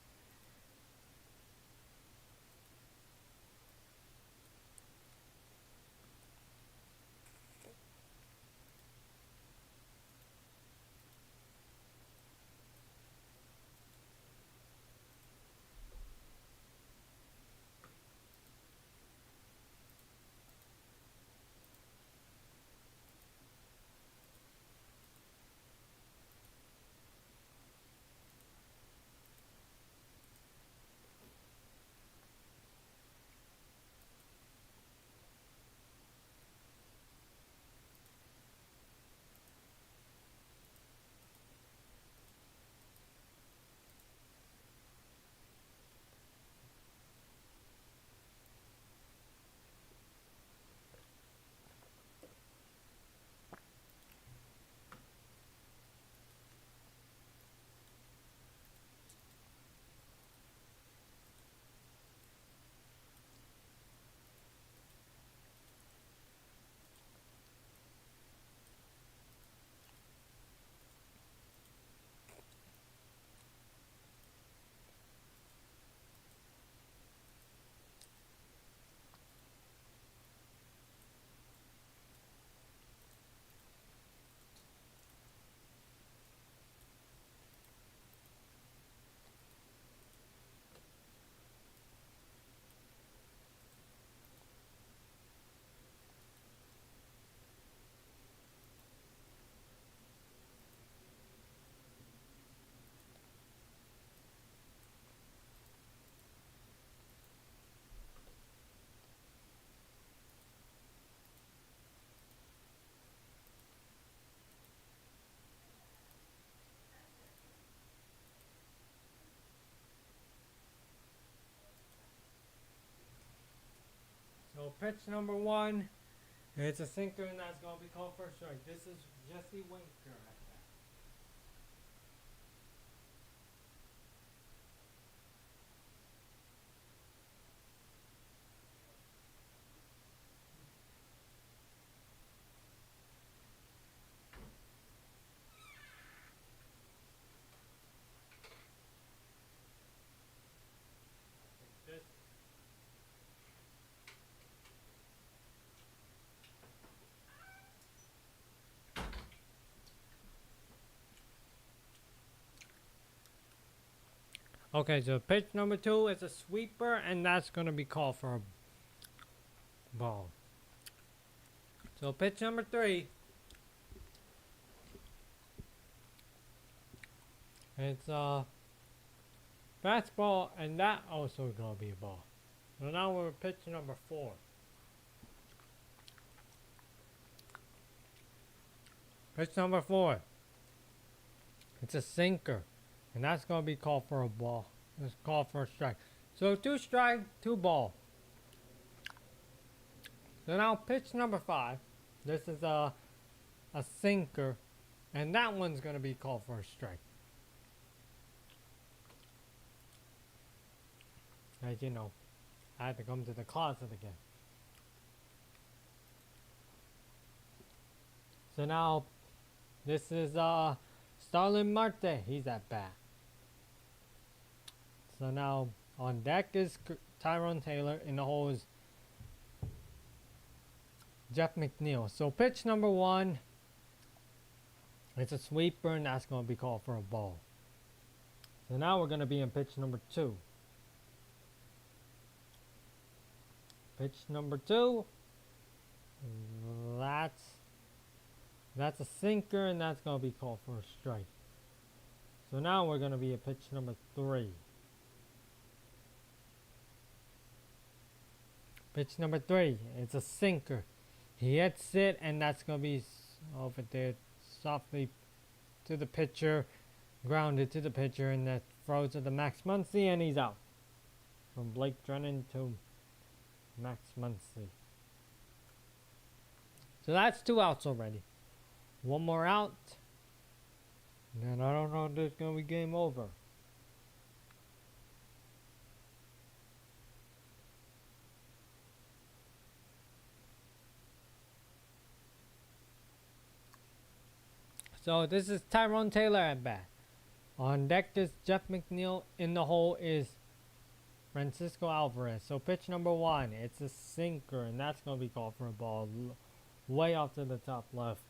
So pitch number 1, it's a sinker and that's going to be called for a strike. This is Jesse Winker at that. This Okay, so pitch number 2 is a sweeper, and that's going to be called for a ball. So pitch number 3, it's a fastball, and that also going to be a ball. So now we're at pitch number 4. Pitch number 4, it's a sinker. And that's going to be called for a ball. It's called for a strike. So 2 strike, 2 ball. So now pitch number 5. This is a sinker. And that one's going to be called for a strike. As you know, I had to come to the closet again. So now, this is Starlin Marte. He's at bat. So now on deck is Tyrone Taylor. In the hole is Jeff McNeil. So pitch number 1 It's a sweeper, and that's going to be called for a ball. So now we're going to be in pitch number 2. Pitch number 2. That's a sinker, and that's going to be called for a strike. So now we're going to be at pitch number 3. Pitch number 3. It's a sinker. He hits it, and that's going to be over there softly to the pitcher, grounded to the pitcher, and that throws to the Max Muncy, and he's out. From Blake Drennan to Max Muncy. So that's 2 outs already. 1 more out. And I don't know if there's going to be game over. So this is Tyrone Taylor at bat. On deck is Jeff McNeil. In the hole is Francisco Alvarez. So pitch number 1, it's a sinker, and that's going to be called for a ball way off to the top left.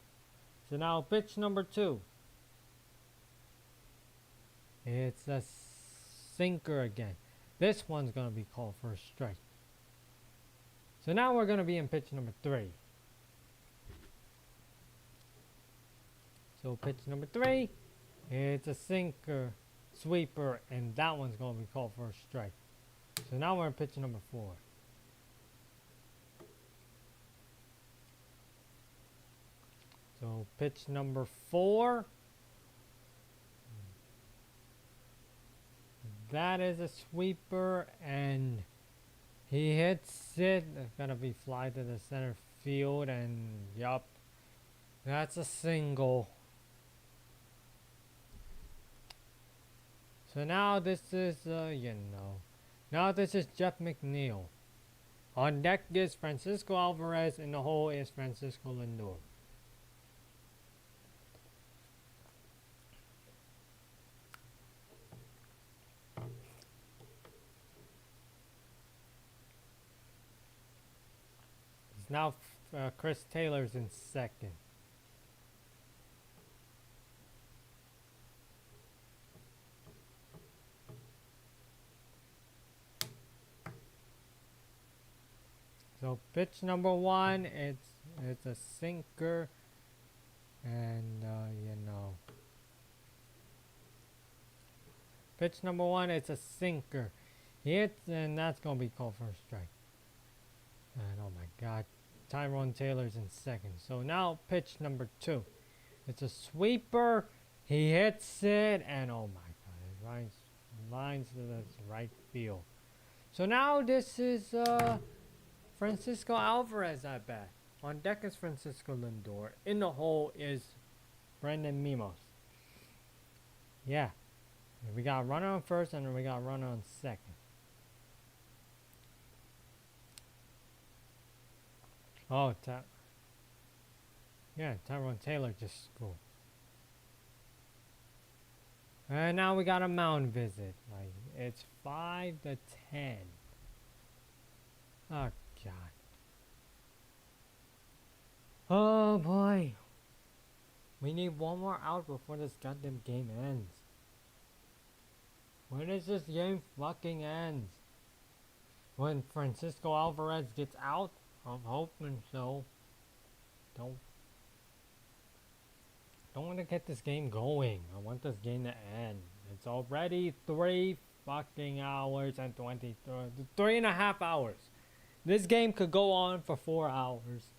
So now pitch number 2. It's a sinker again. This one's going to be called for a strike. So now we're going to be in pitch number 3. So pitch number 3, it's a sinker, sweeper, and that one's going to be called for a strike. So now we're in pitch number 4. So pitch number 4, that is a sweeper, and he hits it. It's going to be fly to the center field, and yup, that's a single. So now this is, now this is Jeff McNeil. On deck is Francisco Alvarez, and the hole is Francisco Lindor. It's now Chris Taylor's in second. So pitch number 1, it's a sinker, and pitch number 1, it's a sinker. Hits, and that's gonna be called for a strike. And oh my God, Tyrone Taylor's in second. So now pitch number 2, it's a sweeper. He hits it, and oh my God, it lines to the right field. So now this is Francisco Alvarez at bat. On deck is Francisco Lindor. In the hole is Brendan Mimos. Yeah. We got a runner on first, and we got a runner on second. Oh, Tyrone Taylor just scored. And now we got a mound visit. Like, it's 5-10. Oh God. Oh boy. We need 1 more out before this goddamn game ends. When does this game fucking ends? When Francisco Alvarez gets out? I'm hoping so. Don't want to get this game going. I want this game to end. It's already 3 fucking hours and 3.5 hours. This game could go on for 4 hours.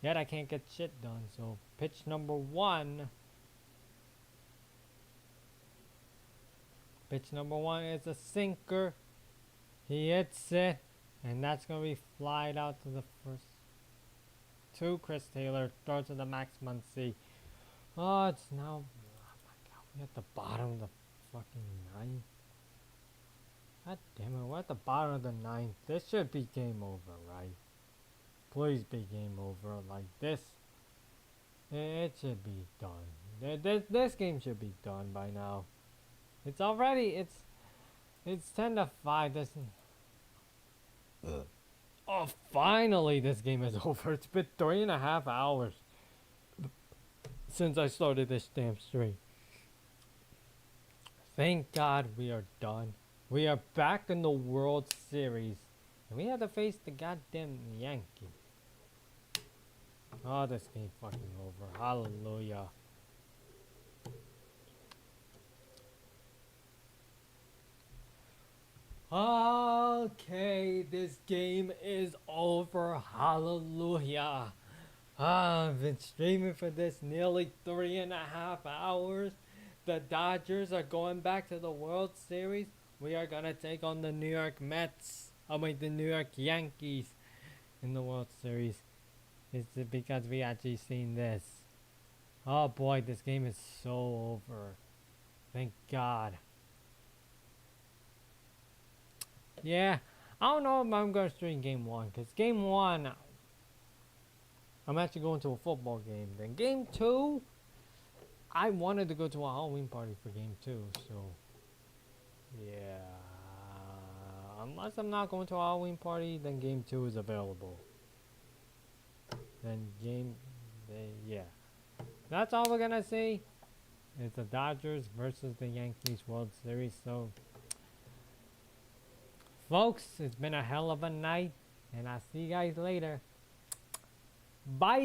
Yet I can't get shit done. So pitch number 1. Pitch number 1 is a sinker. He hits it. And that's going to be flied out to the first. To Chris Taylor. Throw to the Max Muncy. Oh, it's now. Oh my God. We're at the bottom of the fucking 9th. God damn it, we're at the bottom of the 9th. This should be game over, right? Please be game over like this. It should be done. This game should be done by now. It's already, it's 10-5. Oh, finally this game is over. It's been 3.5 hours. since I started this damn stream. Thank God we are done. We are back in the World Series. And we have to face the goddamn Yankees. Oh, this game fucking over. Hallelujah. Okay, this game is over. Hallelujah. I've been streaming for this nearly 3.5 hours. The Dodgers are going back to the World Series. We are gonna take on the New York Mets. The New York Yankees in the World Series. It's because we actually seen this. Oh boy, this game is so over. Thank God. Yeah, I don't know if I'm gonna stream game 1, cause game 1, I'm actually going to a football game. Then game 2, I wanted to go to a Halloween party for game 2, so yeah. Unless I'm not going to a Halloween party, then game 2 is available. Then yeah. That's all we're gonna see. It's the Dodgers versus the Yankees World Series. So, folks, it's been a hell of a night, and I'll see you guys later. Bye!